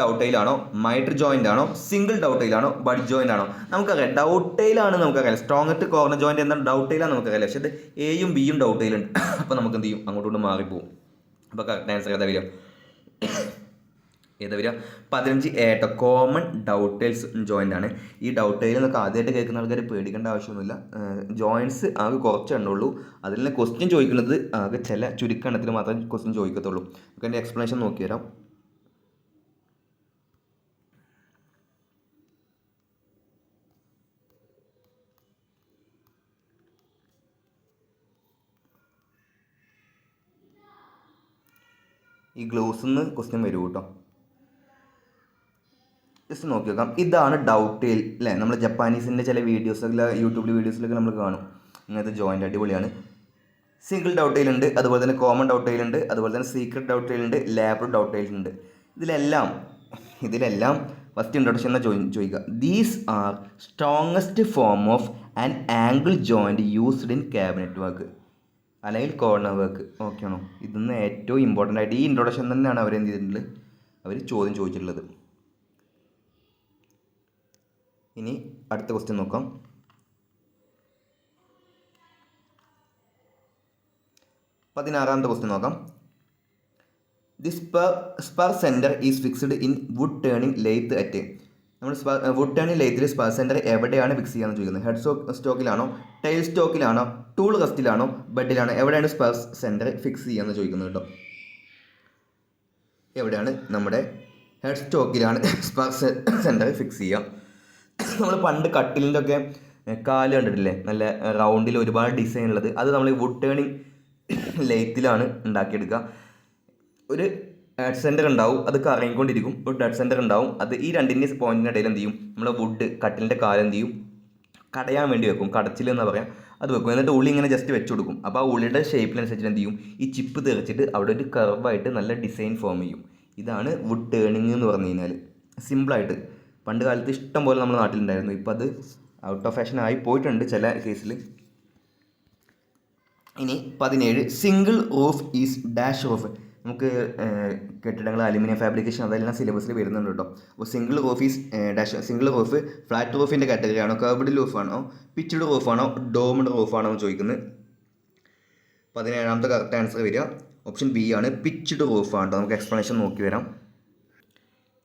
ഡൗട്ടൈലാണോ മൈറ്റർ ജോയിൻ്റ് ആണോ സിംഗിൾ ഡൗട്ടൈലാണോ ബഡ് ജോയിൻ്റ് ആണോ? നമുക്കറിയാം ഡൗട്ടൈലാണ് നമുക്കറിയാം. സ്ട്രോങ്ങസ്റ്റ് കോർണർ ജോയിൻറ്റ് എന്താണ്? ഡൗട്ടൈലാണ് നമുക്കറിയാം. പക്ഷേ ഇത് എയും ബിയും ഡൗട്ടൈലുണ്ട്. അപ്പോൾ നമുക്ക് എന്ത് ചെയ്യും? അങ്ങോട്ടും മാറിപ്പോവും. അപ്പോൾ കറക്റ്റ് ആൻസർ ഏതാ വരിക? 15 ഏട്ടോ കോമൺ ഡൗട്ടൈൽസ് ജോയിൻ്റ് ആണ്. ഈ ഡൗട്ടൈൽ എന്നൊക്കെ ആദ്യമായിട്ട് കേൾക്കുന്ന ആൾക്കാർ പേടിക്കേണ്ട ആവശ്യമൊന്നുമില്ല. ജോയിൻറ്റ്സ് ആകെ കുറച്ച് എണ്ണുള്ളൂ. അതിൽ നിന്ന് ക്വസ്റ്റ്യൻ ചോദിക്കുന്നത് ആകെ ചില ചുരുക്കെണ്ണത്തിൽ മാത്രമേ ക്വസ്റ്റ്യൻ ചോദിക്കത്തുള്ളൂ. നമുക്ക് എൻ്റെ എക്സ്പ്ലനേഷൻ നോക്കി തരാം. ഈ ഗ്ലൗസിൽ നിന്ന് ക്വസ്റ്റ്യൻ വരും കേട്ടോ. ജസ്റ്റ് നോക്കി നോക്കാം. ഇതാണ് ഡൗട്ടൈൽ അല്ലേ. നമ്മൾ ജപ്പാനീസിൻ്റെ ചില വീഡിയോസൊക്കെ യൂട്യൂബിൽ വീഡിയോസിലൊക്കെ നമ്മൾ കാണും ഇങ്ങനത്തെ ജോയിൻ്റ്. അടിപൊളിയാണ്. സിംഗിൾ ഡൗട്ടൈൽ ഉണ്ട്, അതുപോലെ തന്നെ കോമൺ ഡൗട്ടൈൽ ഉണ്ട്, അതുപോലെ തന്നെ സീക്രട്ട് ഡൗട്ടൈൽ ഉണ്ട്, ലാബ്ഡ് ഡൗട്ടൈൽ ഉണ്ട്. ഇതിലെല്ലാം ഫസ്റ്റ് ഇൻട്രൊഡക്ഷൻ എന്നാ ചോദിക്കുക. These are strongest form of an angle joint used in cabinet work അല്ലെങ്കിൽ കോർണർ വർക്ക്. ഓക്കെ ആണോ? ഇതിന്ന് ഏറ്റവും ഇമ്പോർട്ടൻ്റ് ആയിട്ട് ഈ ഇൻട്രൊഡക്ഷൻ തന്നെയാണ് അവരെന്ത് ചെയ്തിട്ടുള്ളത്, അവർ ചോദ്യം ചോദിച്ചിട്ടുള്ളത്. ഇനി അടുത്ത ക്വസ്റ്റ്യൻ നോക്കാം. 16ാമത്തെ ക്വസ്റ്റ്യൻ നോക്കാം. The spur centre is fixed in wood turning lathe at. നമ്മൾ വുഡ് ടേണിംഗ് ലെയ്ത്തിൽ സ്പർ സെൻറ്റർ എവിടെയാണ് ഫിക്സ് ചെയ്യാന്ന് ചോദിക്കുന്നത്? ഹെഡ് സ്റ്റോക്കിലാണോ, ടൈൽ സ്റ്റോക്കിലാണോ, ടൂൾ റെസ്റ്റിലാണോ, ബെഡിലാണോ? എവിടെയാണ് സ്പർ സെൻറ്റർ ഫിക്സ് ചെയ്യാന്ന് ചോദിക്കുന്നത് കേട്ടോ. എവിടെയാണ്? നമ്മുടെ ഹെഡ് സ്റ്റോക്കിലാണ് സ്പർ സെൻറ്റർ ഫിക്സ് ചെയ്യുക. നമ്മൾ പണ്ട് കട്ടിലിൻ്റെ ഒക്കെ കാല് കണ്ടിട്ടില്ലേ, നല്ല റൗണ്ടിൽ ഒരുപാട് ഡിസൈൻ ഉള്ളത്. അത് നമ്മൾ വുഡ് ടേണിംഗ് ലെയ്ത്തിലാണ് ഉണ്ടാക്കിയെടുക്കുക. ഒരു ഡെഡ് സെൻറ്റർ ഉണ്ടാവും, അത് കറങ്ങിക്കൊണ്ടിരിക്കും. ഒരു ഡെഡ് സെൻറ്റർ ഉണ്ടാവും, അത് ഈ രണ്ടിൻ്റെ പോയിൻറ്റിൻ്റെ ഇടയിൽ എന്ത് ചെയ്യും? നമ്മുടെ വുഡ് കട്ടിലിൻ്റെ കാല് എന്ത് ചെയ്യും? കടയാൻ വേണ്ടി വെക്കും, കടച്ചിൽ എന്ന് പറയാം. അത് വെക്കും. എന്നിട്ട് ഉള്ളി ഇങ്ങനെ ജസ്റ്റ് വെച്ച് കൊടുക്കും. അപ്പോൾ ആ ഉള്ളിയുടെ ഷേപ്പിനനുസരിച്ച് എന്ത് ചെയ്യും? ഈ ചിപ്പ് തെറിച്ചിട്ട് അവിടെ ഒരു കർവായിട്ട് നല്ല ഡിസൈൻ ഫോം ചെയ്യും. ഇതാണ് വുഡ് ടേണിംഗ് എന്ന് പറഞ്ഞു കഴിഞ്ഞാൽ. സിമ്പിളായിട്ട് പണ്ട് കാലത്ത് ഇഷ്ടം പോലെ നമ്മുടെ നാട്ടിലുണ്ടായിരുന്നു. ഇപ്പോൾ അത് ഔട്ട് ഓഫ് ഫാഷൻ ആയി പോയിട്ടുണ്ട് ചില കേസിൽ. ഇനി 17 single roof is dash roof. നമുക്ക് കെട്ടിടങ്ങൾ അലുമിനിയം ഫാബ്രിക്കേഷൻ അതെല്ലാം സിലബസിൽ വരുന്നുണ്ട് കേട്ടോ. അപ്പോൾ single roof is dash. Single roof flat റൂഫിൻ്റെ കാറ്റഗറി ആണോ, കർവ്ഡ് റൂഫാണോ, പിച്ച്ഡ് റൂഫാണോ, ഡോംഡ് റൂഫാണോ എന്ന് ചോദിക്കുന്നത്. 17ാമത്തെ കറക്റ്റ് ആൻസർ വരിക ഓപ്ഷൻ ബി ആണ്, പിച്ച്ഡ് റൂഫാണ് കേട്ടോ. നമുക്ക് എക്സ്പ്ലനേഷൻ നോക്കി വരാം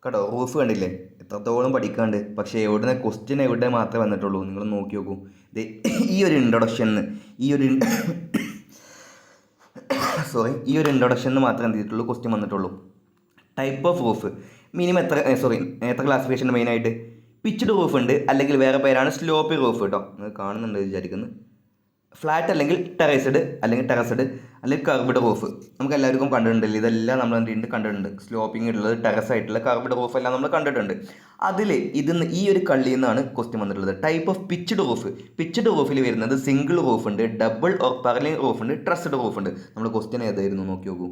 കേട്ടോ. റൂഫ് കണ്ടില്ലേ, എത്രത്തോളം പഠിക്കാണ്ട്. പക്ഷേ എവിടെ ക്വസ്റ്റ്യൻ എവിടെ മാത്രമേ വന്നിട്ടുള്ളൂ. നിങ്ങൾ നോക്കി നോക്കൂ. ഈ ഒരു ഇൻട്രൊഡക്ഷന് ഈ ഒരു ഇൻട്രൊഡക്ഷന് മാത്രമേ എന്ത് ചെയ്തിട്ടുള്ളൂ? ക്വസ്റ്റ്യൻ വന്നിട്ടുള്ളൂ. ടൈപ്പ് ഓഫ് റൂഫ് മിനിമം എത്ര ക്ലാസിഫിക്കേഷൻ? മെയിനായിട്ട് പിച്ച്ഡ് റൂഫ് ഉണ്ട്, അല്ലെങ്കിൽ വേറെ പേരാണ് സ്ലോപ്പി റൂഫ് കേട്ടോ. നിങ്ങൾ കാണുന്നുണ്ട് വിചാരിക്കുന്നു. ഫ്ലാറ്റ് അല്ലെങ്കിൽ ടെറസ്ഡ് അല്ലെങ്കിൽ കർവ്ഡ് റൂഫ് നമുക്ക് എല്ലാവർക്കും കണ്ടിട്ടുണ്ടല്ലോ. ഇതെല്ലാം നമ്മൾ എന്ത് ചെയ്യുന്നുണ്ട്? കണ്ടിട്ടുണ്ട്. സ്ലോപ്പിംഗ് ഉള്ളത്, ടെറസ് ആയിട്ടുള്ള കർവ്ഡ് റൂഫ് എല്ലാം നമ്മൾ കണ്ടിട്ടുണ്ട്. അതിൽ ഈ ഒരു കള്ളിയിൽ നിന്നാണ് ക്വസ്റ്റ്യൻ വന്നിട്ടുള്ളത്. Type of pitched roof. Pitched റൂഫിൽ വരുന്നത് സിംഗിൾ റൂഫ് ഉണ്ട്, ഡബിൾ ഓർ പർലിംഗ് റൂഫ് ഉണ്ട്, ട്രസ്ഡ് റൂഫ് ഉണ്ട്. നമ്മൾ ക്വസ്റ്റ്യൻ ഏതായിരുന്നു നോക്കി നോക്കൂ.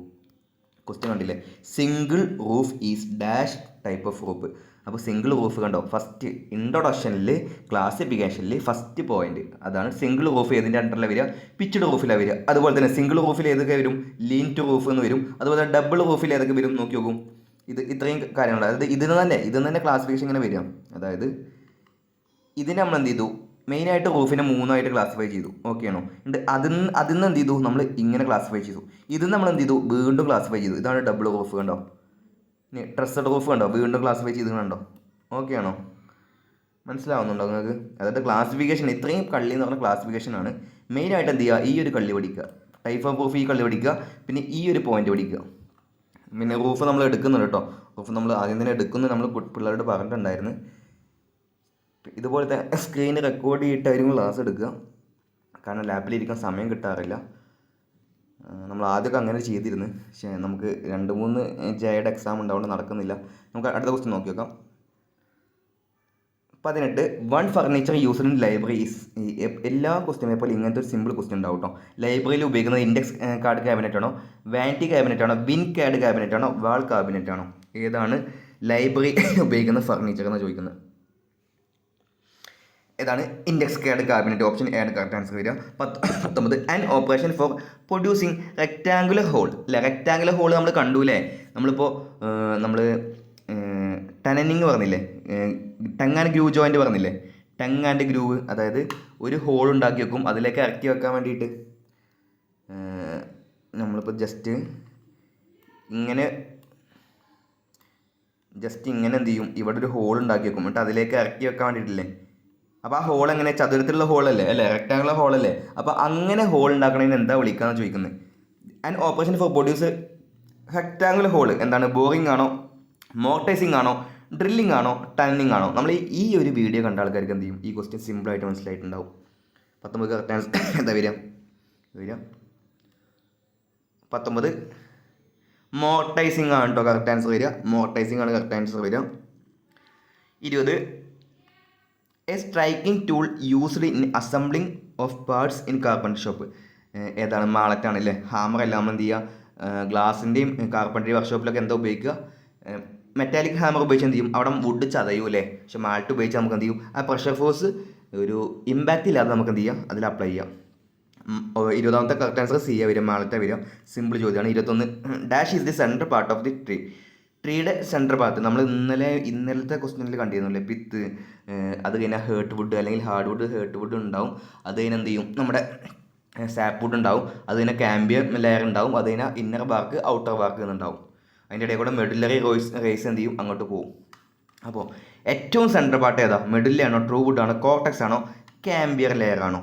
ക്വസ്റ്റ്യൻ കണ്ടില്ലേ? Single roof is dash type of roof. അപ്പോൾ സിംഗിൾ റൂഫ് കണ്ടോ, ഫസ്റ്റ് ഇൻട്രൊഡക്ഷനിൽ ക്ലാസിഫിക്കേഷനിൽ ഫസ്റ്റ് പോയിന്റ് അതാണ്. സിംഗിൾ റൂഫ് ഏതിൻ്റെ അണ്ടറിലാണ് വരിക? പിച്ച്ഡ് റൂഫിലാണ് വരിക. അതുപോലെ തന്നെ സിംഗിൾ റൂഫിൽ ഏതൊക്കെ വരും? ലീൻ ടു റൂഫ് എന്ന് വരും. അതുപോലെ ഡബിൾ റൂഫിൽ ഏതൊക്കെ വരും നോക്കി നോക്കും. ഇത്രയും കാര്യങ്ങൾ. അതായത് ഇതിന് തന്നെ ക്ലാസിഫിക്കേഷൻ ഇങ്ങനെ വരിക. അതായത് ഇതിനെ നമ്മൾ എന്ത് ചെയ്തു? മെയിനായിട്ട് റൂഫിനെ 3ആയിട്ട് ക്ലാസിഫൈ ചെയ്തു. ഓക്കെ ആണോ? എന്നിട്ട് അതിൽ നിന്ന് എന്ത് ചെയ്തു? നമ്മൾ ഇങ്ങനെ ക്ലാസിഫൈ ചെയ്തു. ഇത് നമ്മൾ എന്ത് ചെയ്തു? വീണ്ടും ക്ലാസിഫൈ ചെയ്തു. ഇതാണ് ഡബിൾ റൂഫ് കണ്ടോ. ട്രസ്ഡ് റൂഫ് കണ്ടോ, വീണ്ടും ക്ലാസിഫൈ ചെയ്ത് കണ്ടോ. ഓക്കെ ആണോ? മനസ്സിലാവുന്നുണ്ടോ നിങ്ങൾക്ക്? അതായത് ക്ലാസിഫിക്കേഷൻ ഇത്രയും കള്ളി എന്ന് പറഞ്ഞ ക്ലാസിഫിക്കേഷനാണ്. മെയിനായിട്ട് എന്ത് ചെയ്യുക? ഈ ഒരു കള്ളി പഠിക്കുക, ടൈപ്പ് ഓഫ് റൂഫ് ഈ കള്ളി പഠിക്കുക, പിന്നെ ഈ ഒരു പോയിന്റ് പഠിക്കുക. പിന്നെ റൂഫ് നമ്മൾ എടുക്കുന്നുണ്ട് കേട്ടോ. റൂഫ് നമ്മൾ ആദ്യം തന്നെ എടുക്കുന്നത് നമ്മൾ പിള്ളേരോട് പറഞ്ഞിട്ടുണ്ടായിരുന്നു. ഇതുപോലത്തെ സ്ക്രീൻ റെക്കോർഡ് ചെയ്തിട്ടായിരിക്കും ക്ലാസ് എടുക്കുക, കാരണം ലാപ്പിലിരിക്കാൻ സമയം കിട്ടാറില്ല. നമ്മൾ ആദ്യമൊക്കെ അങ്ങനെ ചെയ്തിരുന്നു, പക്ഷേ നമുക്ക് 2-3 ജെയുടെ എക്സാം ഉണ്ടാവുകൊണ്ട് നടക്കുന്നില്ല. നമുക്ക് അടുത്ത ക്വസ്റ്റ്യൻ നോക്കി നോക്കാം. 18 one furniture used in library is. എല്ലാ ക്വസ്റ്റ്യൻ പേപ്പറിൽ ഇങ്ങനത്തെ ഒരു സിമ്പിൾ ക്വസ്റ്റ്യൻ ഉണ്ടാവും കേട്ടോ. ലൈബ്രറിയിൽ ഉപയോഗിക്കുന്നത് ഇൻഡെക്സ് കാർഡ് ക്യാബിനറ്റ് ആണോ, വാനിറ്റി ക്യാബിനറ്റ് ആണോ, ബിൻ കാർഡ് ക്യാബിനറ്റ് ആണോ, വാൾ ക്യാബിനറ്റ് ആണോ? ഏതാണ് ലൈബ്രറി ഉപയോഗിക്കുന്ന ഫർണിച്ചർ എന്ന് ചോദിക്കുന്നത്? ഏതാണ് index card cabinet? Option A ആണ് കറക്റ്റ് ആൻസർ വരിക. 19 an operation for producing rectangular hole. അല്ലെ, റെക്റ്റാങ്കുലർ ഹോൾ നമ്മൾ കണ്ടുല്ലേ. നമ്മളിപ്പോൾ നമ്മൾ ടനനിങ് പറഞ്ഞില്ലേ, ടങ് ആൻഡ് ഗ്രൂവ് ജോയിൻറ്റ് പറഞ്ഞില്ലേ. ടങ് ആൻഡ് ഗ്രൂവ്, അതായത് ഒരു ഹോൾ ഉണ്ടാക്കി വെക്കും, അതിലേക്ക് ഇറക്കി വെക്കാൻ വേണ്ടിയിട്ട് നമ്മളിപ്പോൾ ജസ്റ്റ് ഇങ്ങനെ എന്ത് ചെയ്യും, ഇവിടെ ഒരു ഹോൾ ഉണ്ടാക്കി വെക്കും, എന്നിട്ട് അതിലേക്ക് ഇറക്കി വെക്കാൻ വേണ്ടിയിട്ടില്ലേ. അപ്പോൾ ആ ഹോൾ എങ്ങനെ, ചതുരത്തിലുള്ള ഹോളല്ലേ, അല്ലേ, റെക്ടാങ്കുലർ ഹോളല്ലേ. അപ്പോൾ അങ്ങനെ ഹോൾ ഉണ്ടാക്കണതിന് എന്താ വിളിക്കാമെന്ന് ചോദിക്കുന്നത്. And operation for produce rectangular hole എന്താണ്? ബോറിംഗ് ആണോ, മോർട്ടൈസിങ് ആണോ, ഡ്രില്ലിംഗ് ആണോ, ടണ്ണിങ് ആണോ? നമ്മൾ ഈ ഒരു വീഡിയോ കണ്ട ആൾക്കാർക്ക് എന്ത് ചെയ്യും, ഈ ക്വസ്റ്റ്യൻ സിമ്പിളായിട്ട് മനസ്സിലായിട്ടുണ്ടാവും. 19 കറക്റ്റ് ആൻസർ എന്താ വരിക? 19 മോർട്ടൈസിങ് ആണ് കേട്ടോ കറക്റ്റ് ആൻസർ വരിക. മോർട്ടൈസിങ് ആണ് കറക്റ്റ് ആൻസർ വരിക. 20 A striking tool used in assembling of parts in carpenter shop. ഏതാണ്? മാളറ്റാണ് അല്ലേ. ഹാമർ എല്ലാം നമ്മൾ എന്ത് ചെയ്യുക, ഗ്ലാസിൻ്റെയും കാർപ്പൻറ്ററി വർക്ക്ഷോപ്പിലൊക്കെ എന്താ ഉപയോഗിക്കുക, മെറ്റാലിക് ഹാമർ ഉപയോഗിച്ച് എന്ത് ചെയ്യും, അവിടെ വുഡ് ചതയും അല്ലേ. പക്ഷെ മാൾട്ട് ഉപയോഗിച്ച് നമുക്ക് എന്ത് ചെയ്യും, ആ പ്രഷർ ഫോഴ്സ് ഒരു ഇമ്പാക്റ്റ് ഇല്ലാതെ നമുക്ക് എന്ത് ചെയ്യാം, അതിൽ അപ്ലൈ ചെയ്യാം. 20ാമത്തെ കറക്റ്റ് ആൻസർ സി വരിക, മാളറ്റ വരിക. സിമ്പിൾ ചോദ്യമാണ്. 21 dash is the central part of the tree. ട്രീയുടെ സെൻട്രൽ ഭാഗത്ത് നമ്മൾ ഇന്നലത്തെ ക്വസ്റ്റ്യനിൽ കണ്ടിരുന്നില്ലേ, പിത്ത്, അത് കഴിഞ്ഞാൽ ഹേർട്ട് വുഡ് അല്ലെങ്കിൽ ഹാർഡ് വുഡ്, ഹേർട്ട് വുഡ് ഉണ്ടാവും. അത് കഴിഞ്ഞാൽ എന്ത് ചെയ്യും, നമ്മുടെ സാപ്പ് വുഡ് ഉണ്ടാവും. അത് കഴിഞ്ഞാൽ കാമ്പിയർ ലെയർ ഉണ്ടാവും. അത് കഴിഞ്ഞാൽ ഇന്നർ ബാർക്ക്, ഔട്ടർ ബാർക്ക് എന്നുണ്ടാവും. അതിൻ്റെ ഇടയിൽ കൂടെ മെഡുലറി റേസ് എന്ത് ചെയ്യും, അങ്ങോട്ട് പോകും. അപ്പോൾ ഏറ്റവും സെൻട്രൽ പാർട്ട് ഏതാ? മെഡുല്ല ആണോ, ട്രൂ വുഡ് ആണോ, കോർട്ടക്സ് ആണോ, കാമ്പിയർ ലെയർ ആണോ?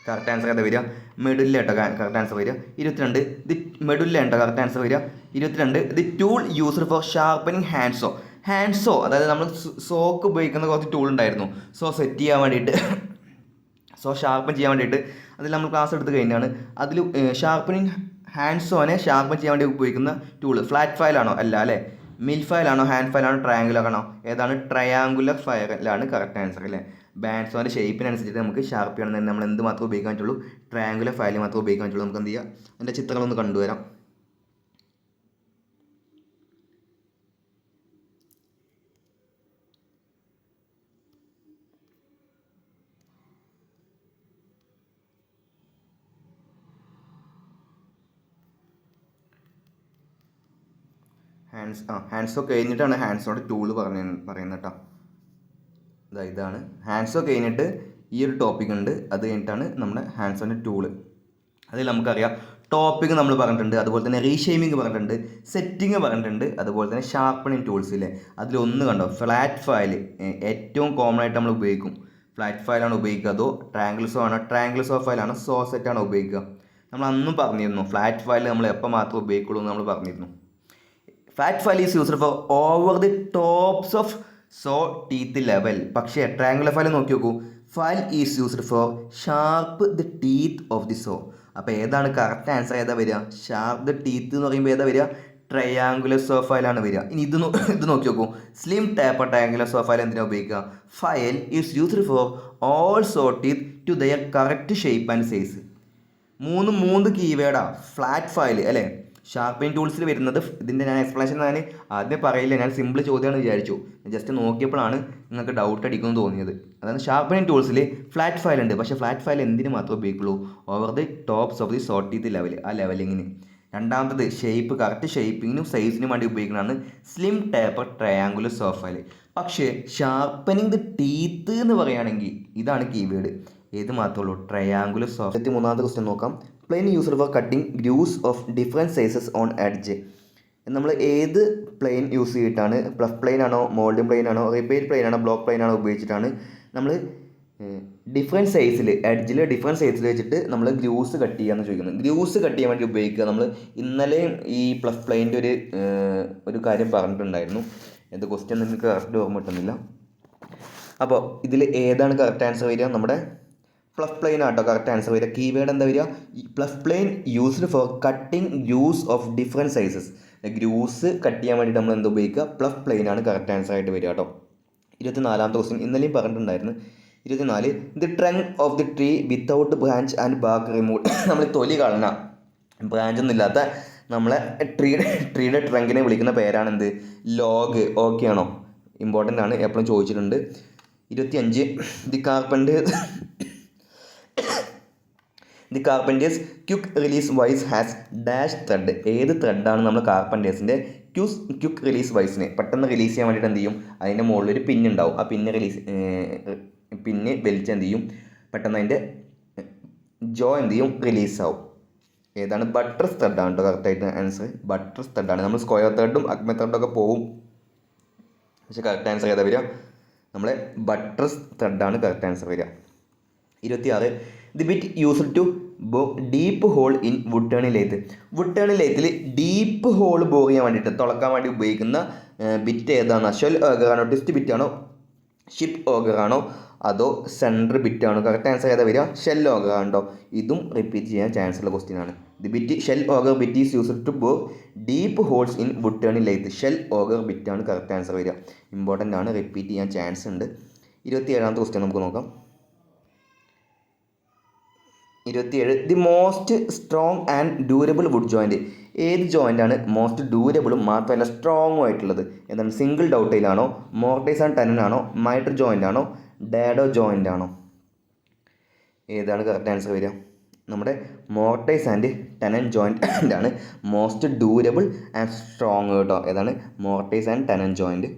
കറക്റ്റ് ആൻസർ ഏതാ വരിക? മെഡുല്ല കേട്ടോ കറക്റ്റ് ആൻസർ വരിക. 22 ദി മെഡുല്ല കേട്ടോ കറക്റ്റ് ആൻസർ വരിക. 22 the tool used for sharpening handsaw. Handsaw അതായത് നമ്മൾ സോക്ക് ഉപയോഗിക്കുന്ന കുറച്ച് ടൂൾ ഉണ്ടായിരുന്നു, സോ സെറ്റ് ചെയ്യാൻ വേണ്ടിയിട്ട്, സോ ഷാർപ്പൻ ചെയ്യാൻ വേണ്ടിയിട്ട്. അതിൽ നമ്മൾ ക്ലാസ് എടുത്ത് കഴിഞ്ഞാണ്. അതിൽ ഷാർപ്പനിങ് ഹാൻഡ്സോനെ ഷാർപ്പൻ ചെയ്യാൻ വേണ്ടി ഉപയോഗിക്കുന്ന ടൂള് ഫ്ലാറ്റ് ഫയലാണോ? അല്ല അല്ലേ. മിൽ ഫയലാണോ, ഹാൻഡ് ഫയലാണോ, ട്രയാങ്കുലർ ആണോ? ഏതാണ്? ട്രയാങ്കുലർ ഫയലാണ് കറക്റ്റ് ആൻസർ അല്ലേ. ബാൻഡ്സോൻ്റെ ഷേപ്പിനനുസരിച്ചിട്ട് നമുക്ക് ഷാർപ്പ് ചെയ്യണമെന്ന് നമ്മൾ എന്ത് മാത്രമേ ഉപയോഗിക്കാൻ പറ്റുള്ളൂ, ട്രയാങ്കുലർ ഫയൽ മാത്രമേ ഉപയോഗിക്കാൻ പറ്റുള്ളൂ. നമുക്ക് എന്ത് ചെയ്യാം, അതിൻ്റെ ചിത്രങ്ങളൊന്ന് കണ്ടുവരാം. ഹാൻഡ്സോ കഴിഞ്ഞിട്ടാണ് ഹാൻഡ്സോടെ ടൂള് പറയുന്നത് കേട്ടോ. ഇതാണ് ഹാൻഡ്സോ കഴിഞ്ഞിട്ട് ഈ ഒരു ടോപ്പിക് ഉണ്ട്, അത് കഴിഞ്ഞിട്ടാണ് നമ്മുടെ ഹാൻഡ്സോൻ്റെ ടൂള്. അതിൽ നമുക്കറിയാം ടോപ്പിക് നമ്മൾ പറഞ്ഞിട്ടുണ്ട്, അതുപോലെ തന്നെ റീഷെയ്മിങ് പറഞ്ഞിട്ടുണ്ട്, സെറ്റിങ് പറഞ്ഞിട്ടുണ്ട്, അതുപോലെ തന്നെ ഷാർപ്പണിങ് ടൂൾസ് ഇല്ലേ. അതിലൊന്ന് കണ്ടോ, ഫ്ലാറ്റ് ഫയൽ ഏറ്റവും കോമൺ ആയിട്ട് നമ്മൾ ഉപയോഗിക്കും. ഫ്ലാറ്റ് ഫയലാണ് ഉപയോഗിക്കുക, അതോ ട്രയാങ്കിൾസോ ആണോ, ട്രയാങ്കിൾസോ ഫയലാണോ, സോ സെറ്റാണോ ഉപയോഗിക്കുക? നമ്മൾ അന്നും പറഞ്ഞിരുന്നു ഫ്ലാറ്റ് ഫയൽ നമ്മൾ എപ്പോൾ മാത്രമേ ഉപയോഗിക്കുള്ളൂ എന്ന് നമ്മൾ പറഞ്ഞിരുന്നു. Flat file is used four over the tops of so teeth level. പക്ഷേ ട്രയാങ്കുലർ ഫയൽ നോക്കി നോക്കൂ, file is used four sharp the teeth of the so. അപ്പോൾ ഏതാണ് കറക്റ്റ് ആൻസർ? ഏതാ വരിക? ഷാർപ്പ് ദി ടീത്ത് എന്ന് പറയുമ്പോൾ ഏതാ വരിക? ട്രയാങ്കുലർ സോ ഫയലാണ് വരിക. ഇനി ഇത് നോക്കി നോക്കൂ, slim taper triangular saw file എന്തിനാണ് ഉപയോഗിക്കുക? File is used for all saw teeth to their correct shape and size. മൂന്ന് കീവേഡാണ് ഫ്ലാറ്റ് ഫയൽ അല്ലേ. ഷാർപ്പിംഗ് ടൂൾസിൽ വരുന്നത്, ഇതിൻ്റെ ഞാൻ എക്സ്പ്ലനേഷൻ ഞാൻ ആദ്യം പറയില്ല, ഞാൻ സിമ്പിൾ ചോദ്യമാണ് വിചാരിച്ചു. ജസ്റ്റ് നോക്കിയപ്പോഴാണ് നിങ്ങൾക്ക് ഡൗട്ട് അടിക്കുമെന്ന് തോന്നിയത്. അതായത് ഷാർപ്പിംഗ് ടൂൾസിൽ ഫ്ലാറ്റ് ഫയൽ ഉണ്ട്, പക്ഷേ ഫ്ലാറ്റ് ഫയൽ എന്തിന് മാത്രമേ ഉപയോഗിക്കുള്ളൂ? Over the tops of the sort ചെയ്ത് ലെവൽ, ആ ലെവലിങ്ങിന്. രണ്ടാമത്തത് ഷേപ്പ്, കറക്റ്റ് ഷേപ്പിങ്ങിനും സൈസിനും വേണ്ടി ഉപയോഗിക്കുന്നതാണ് slim taper triangular saw file. പക്ഷേ ഷാർപ്പനിങ് ദി ടീത്ത് എന്ന് പറയുകയാണെങ്കിൽ ഇതാണ് കീവേഡ്. ഏത് മാത്രമേ ഉള്ളൂ? Triangular saw. 23ാമത്തെ ക്വസ്റ്റ്യൻ നോക്കാം. Plane used for cutting grooves of different sizes on edge. നമ്മൾ ഏത് പ്ലെയിൻ യൂസ് ചെയ്തിട്ടാണ്, പ്ലഫ് പ്ലെയിൻ ആണോ, മോൾഡിംഗ് പ്ലെയിൻ ആണോ, റിപ്പേറ്റ് പ്ലെയിൻ ആണോ, ബ്ലോക്ക് പ്ലെയിൻ ആണോ ഉപയോഗിച്ചിട്ടാണ് നമ്മൾ ഡിഫറെൻറ്റ് സൈസിൽ, എഡ്ജിൽ ഡിഫറെൻറ്റ് സൈസിൽ വെച്ചിട്ട് നമ്മൾ ഗ്രൂവ്സ് കട്ട് ചെയ്യാമെന്ന് ചോദിക്കുന്നത്. ഗ്രൂവ്സ് കട്ട് ചെയ്യാൻ വേണ്ടി ഉപയോഗിക്കുക. നമ്മൾ ഇന്നലെ ഈ പ്ലഫ് പ്ലെയിൻ്റെ ഒരു കാര്യം പറഞ്ഞിട്ടുണ്ടായിരുന്നു. എന്ത് ക്വസ്റ്റ്യൻ നിങ്ങൾക്ക് കറക്റ്റ് ഓർമ്മ കിട്ടുന്നില്ല. അപ്പോൾ ഇതിൽ ഏതാണ് കറക്റ്റ് ആൻസർ വരിക? നമ്മുടെ പ്ലസ് പ്ലെയിൻ ആട്ടോ കറക്റ്റ് ആൻസർ വരിക. കീവേഡ് എന്താ വരിക? Plus plane used for cutting grooves of different sizes. Grooves cut ചെയ്യാൻ വേണ്ടിയിട്ട് നമ്മൾ എന്ത് ഉപയോഗിക്കുക? പ്ലസ് പ്ലെയിൻ ആണ് കറക്റ്റ് ആൻസർ ആയിട്ട് വരിക കേട്ടോ. 24ാമത്തെ ക്വസ്റ്റ്യൻ ഇന്നലെയും പറഞ്ഞിട്ടുണ്ടായിരുന്നു. 24 the trunk of the tree without branch and bark remove. നമ്മൾ തൊലി കളഞ്ഞ ബ്രാഞ്ച് ഒന്നും ഇല്ലാത്ത നമ്മളെ ട്രീയുടെ ട്രങ്കിനെ വിളിക്കുന്ന പേരാണ് എന്ത്? ലോഗ്. ഓക്കെ ആണോ? ഇമ്പോർട്ടൻ്റ് ആണ്, എപ്പോഴും ചോദിച്ചിട്ടുണ്ട്. 25 the carpenter's quick release vice has dash thread. ഏത് ത്രെഡാണ് നമ്മൾ കാർപ്പൻറ്റേഴ്സിൻ്റെ ക്വിക്ക് റിലീസ് വൈസിനെ പെട്ടെന്ന് റിലീസ് ചെയ്യാൻ വേണ്ടിയിട്ട് എന്ത് ചെയ്യും? അതിൻ്റെ മുകളിലൊരു പിന്നുണ്ടാവും. ആ പിന്ന് വലിച്ച് എന്ത് ചെയ്യും? പെട്ടെന്ന് അതിൻ്റെ ജോ എന്ത് ചെയ്യും? റിലീസാവും. ഏതാണ്? ബട്ടർ ത്രെഡാണ് കേട്ടോ കറക്റ്റായിട്ട് ആൻസർ. ബട്ടർ ത്രെഡാണ്. നമ്മൾ സ്ക്വയർ ത്രെഡും അഗ്മ ത്രെഡൊക്കെ പോവും, പക്ഷേ കറക്റ്റ് ആൻസർ ഏതാ വരിക? നമ്മളെ ബട്ടർ ത്രെഡാണ് കറക്റ്റ് ആൻസർ വരിക. 26 the bit used to bore deep hole in wood turning lathe. Wood turning ലെയ്ത്തിൽ ഡീപ്പ് ഹോൾ ബോർ ചെയ്യാൻ വേണ്ടിയിട്ട് തുളക്കാൻ വേണ്ടി ഉപയോഗിക്കുന്ന ബിറ്റ് ഏതാണ്? ഷെൽ ഓഗറാണോ, ട്വിസ്റ്റ് ബിറ്റാണോ, ഷിപ്പ് ഓഗറാണോ, അതോ സെൻറ്റർ ബിറ്റാണോ? കറക്റ്റ് ആൻസർ ഏതാ വരിക? ഷെൽ ഓഗറാണ് കേട്ടോ. ഇതും റിപ്പീറ്റ് ചെയ്യാൻ ചാൻസ് ഉള്ള ക്വസ്റ്റ്യൻ ആണ്. The bit shell auger bit is used to bore deep holes in wood turning lathe. Shell auger ബിറ്റാണ് കറക്റ്റ് ആൻസർ വരിക. ഇമ്പോർട്ടൻ്റ് ആണ്, റിപ്പീറ്റ് ചെയ്യാൻ ചാൻസ് ഉണ്ട്. 27ാമത്തെ ക്വസ്റ്റ്യൻ നമുക്ക് നോക്കാം. 27 the most strong and durable wood joint. ഏത് ജോയിൻ്റാണ് മോസ്റ്റ് ഡ്യൂറബിളും മാത്രമല്ല സ്ട്രോങ്ങും ആയിട്ടുള്ളത്? എന്താണ്? സിംഗിൾ ഡൗട്ടൈലാണോ, മോർട്ടൈസ് ആൻഡ് ടെനൻ ആണോ, മൈറ്റർ ജോയിൻ്റ് ആണോ, ഡാഡോ ജോയിൻ്റ് ആണോ? ഏതാണ് കറക്റ്റ് ആൻസർ വരിക? നമ്മുടെ മോർട്ടൈസ് ആൻഡ് ടെനൻ ജോയിൻ്റ് ആണ് മോസ്റ്റ് ഡ്യൂറബിൾ ആൻഡ് സ്ട്രോങ് കേട്ടോ. ഏതാണ്? Mortise and ടെനൻ joint.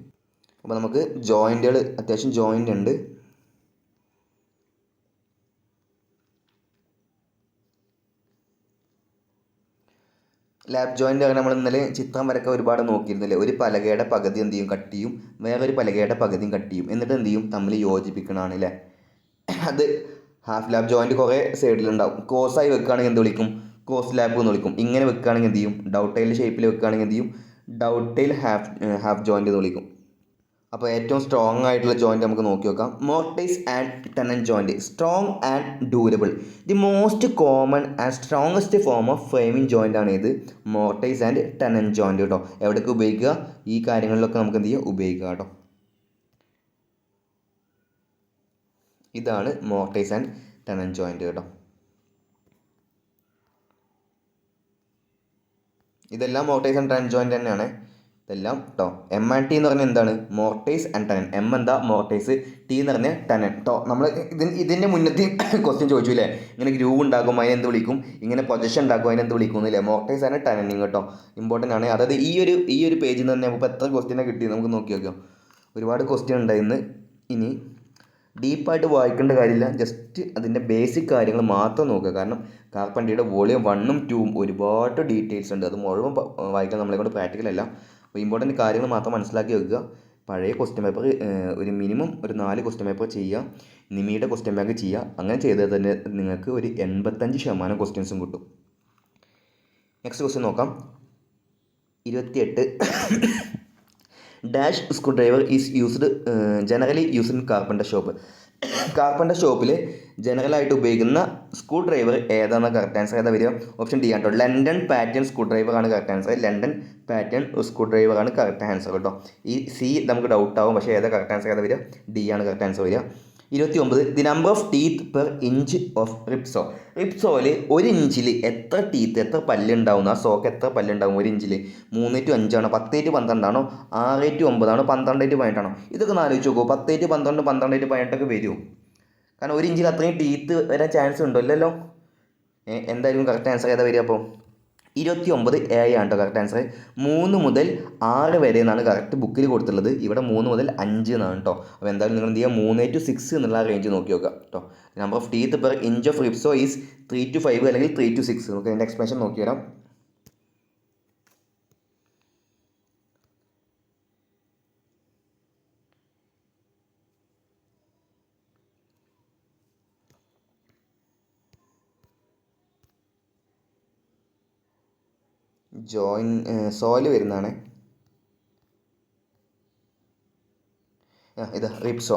അപ്പോൾ നമുക്ക് ജോയിൻറ്റുകൾ അത്യാവശ്യം ജോയിൻ്റ് ഉണ്ട്. ലാബ് ജോയിൻ്റ് അങ്ങനെ നമ്മൾ ഇന്നലെ ചിത്രം വരയ്ക്കാൻ ഒരുപാട് നോക്കിയിരുന്നില്ലേ? ഒരു പലകയുടെ പകുതി എന്ത് ചെയ്യും? കട്ട് ചെയ്യും. വേറൊരു പലകയുടെ പകുതിയും കട്ട് ചെയ്യും. എന്നിട്ട് എന്ത് ചെയ്യും? തമ്മിൽ യോജിപ്പിക്കണമാണ് അല്ലേ? അത് ഹാഫ് ലാബ് ജോയിൻറ്റ് കുറേ സൈഡിലുണ്ടാവും. ക്രോസായി വെക്കുകയാണെങ്കിൽ എന്ത് വിളിക്കും? ക്രോസ് ലാബ് എന്ന് വിളിക്കും. ഇങ്ങനെ വെക്കുകയാണെങ്കിൽ എന്ത് ചെയ്യും? ഡൗട്ടൈൽ ഷേപ്പിൽ വെക്കുകയാണെങ്കിൽ എന്ത് ചെയ്യും? ഡൗട്ടൈൽ ഹാഫ് ജോയിൻറ്റ് എന്ന് വിളിക്കും. അപ്പോൾ ഏറ്റവും സ്ട്രോങ് ആയിട്ടുള്ള ജോയിൻറ്റ് നമുക്ക് നോക്കി നോക്കാം. Mortise and ടെനൻ joint strong and durable. The most common and strongest form of framing joint ആണ് ഇത് മോർട്ടൈസ് ആൻഡ് ടെനൻ ജോയിൻറ്റ് കേട്ടോ. എവിടേക്ക് ഉപയോഗിക്കുക? ഈ കാര്യങ്ങളിലൊക്കെ നമുക്ക് എന്ത് ചെയ്യുക? ഉപയോഗിക്കുക കേട്ടോ. ഇതാണ് മോർട്ടൈസ് ആൻഡ് ടെനൻ ജോയിൻറ്റ് കേട്ടോ. ഇതെല്ലാം മോർട്ടൈസ് ആൻഡ് ടെനൻ ജോയിൻറ്റ് തന്നെയാണ് ഇതെല്ലാം കേട്ടോ. എം ആൻഡ് ടി എന്ന് പറഞ്ഞാൽ എന്താണ്? Mortise and ടെനൻ. എം എന്താ? മോർട്ടൈസ്. ടി എന്ന് പറഞ്ഞാൽ ടെനൻ കേട്ടോ. നമ്മൾ ഇതിൻ്റെ മുന്നത്തെ ക്വസ്റ്റ്യൻ ചോദിച്ചു ഇല്ലേ? ഇങ്ങനെ ഗ്രൂവ് ഉണ്ടാക്കും അതിനെന്ത് വിളിക്കും? ഇങ്ങനെ പ്രൊജക്ഷൻ ഉണ്ടാക്കും അതിനെന്ത് വിളിക്കുന്നില്ലേ? മോർട്ടൈസ് ആൻഡ് ടെനനിങ് കേട്ടോ. ഇമ്പോർട്ടൻ്റ് ആണ്. അതായത് ഈ ഒരു പേജിൽ നിന്ന് തന്നെ നമുക്ക് എത്ര ക്വസ്റ്റ്യനെ കിട്ടി നമുക്ക് നോക്കി നോക്കാം. ഒരുപാട് ക്വസ്റ്റ്യൻ ഉണ്ടായിരുന്നു. ഇനി ഡീപ്പായിട്ട് വായിക്കേണ്ട കാര്യമില്ല, ജസ്റ്റ് അതിൻ്റെ ബേസിക് കാര്യങ്ങൾ മാത്രം നോക്കുക. കാരണം കാർപ്പൻറ്ററിയുടെ വോളിയം 1ഉം 2ഉം ഒരുപാട് ഡീറ്റെയിൽസ് ഉണ്ട്. അത് മുഴുവൻ വായിക്കാൻ നമ്മളെ കൊണ്ട് പ്രാക്ടിക്കലല്ല. അപ്പോൾ ഇമ്പോർട്ടൻറ്റ് കാര്യങ്ങൾ മാത്രം മനസ്സിലാക്കി വെക്കുക. പഴയ ക്വസ്റ്റ്യൻ പേപ്പർ ഒരു മിനിമം ഒരു 4 ക്വസ്റ്റ്യൻ പേപ്പർ ചെയ്യുക. നിമിയുടെ ക്വസ്റ്റ്യൻ ബാങ്ക് ചെയ്യുക. അങ്ങനെ ചെയ്താൽ തന്നെ നിങ്ങൾക്ക് ഒരു 85% ക്വസ്റ്റ്യൻസും കിട്ടും. നെക്സ്റ്റ് ക്വസ്റ്റ്യൻ നോക്കാം. 28 dash screw driver is used generally used in carpenter shop. Carpenter ഷോപ്പിൽ ജനറലായിട്ട് ഉപയോഗിക്കുന്ന സ്ക്രൂ ഡ്രൈവർ ഏതാണ് കറക്റ്റ് ആൻസർ? ഏതാ വരിക? ഓപ്ഷൻ ഡി ആണ് കേട്ടോ. ലണ്ടൻ പാറ്റേൺ സ്ക്രൂ ഡ്രൈവറാണ് correct answer. London pattern screw ഡ്രൈവറാണ് കറക്റ്റ് ആൻസർ കേട്ടോ. ഈ സി നമുക്ക് ഡൗട്ട് ആവും, പക്ഷേ ഏതാ കറക്റ്റ് ആൻസർ? ഏതാ വരിക? ഡി ആണ് കറക്റ്റ് ആൻസർ വരിക. 29 the number of teeth per inch of ripsaw. റിപ്സോയിൽ 1 ഇഞ്ചിൽ എത്ര ടീത്ത്, എത്ര പല്ലുണ്ടാവും? ആ സോക്ക് എത്ര പല്ലുണ്ടാവും 1 ഇഞ്ചിൽ? 3/5 ആണോ, 10/12 ആണോ, 6/9 ആണോ, 12/18 ആണോ? ഇതൊക്കെ ഒന്ന് ആലോചിച്ച് നോക്കൂ. 10/12, 12/18 ഒക്കെ വരുമോ? കാരണം 1 ഇഞ്ചിൽ അത്രയും ടീത്ത് വരാൻ ചാൻസ് ഉണ്ടോ? ഇല്ലല്ലോ. എന്തായാലും കറക്റ്റ് ആൻസർ ഏതാ വരിക? അപ്പോൾ 29 A ആണ് കേട്ടോ കറക്റ്റ് ആൻസർ. 3 മുതൽ 6 വരെ എന്നാണ് കറക്റ്റ് ബുക്കിൽ കൊടുത്തുള്ളത്. ഇവിടെ 3 മുതൽ 5 എന്നാണ് കേട്ടോ. അപ്പോൾ എന്തായാലും നിങ്ങൾ എന്ത് ചെയ്യുക? 3 to 6 എന്നുള്ള റേഞ്ച് നോക്കി നോക്കുക കേട്ടോ. Number of teeth per inch of ripsaw is 3 to 5 അല്ലെങ്കിൽ 3 to 6. നമുക്ക് അതിൻ്റെ എക്സ്പ്ലനേഷൻ നോക്കി തരാം. സോയിൽ വരുന്നതാണ്. ഇതാ റിപ്സോ.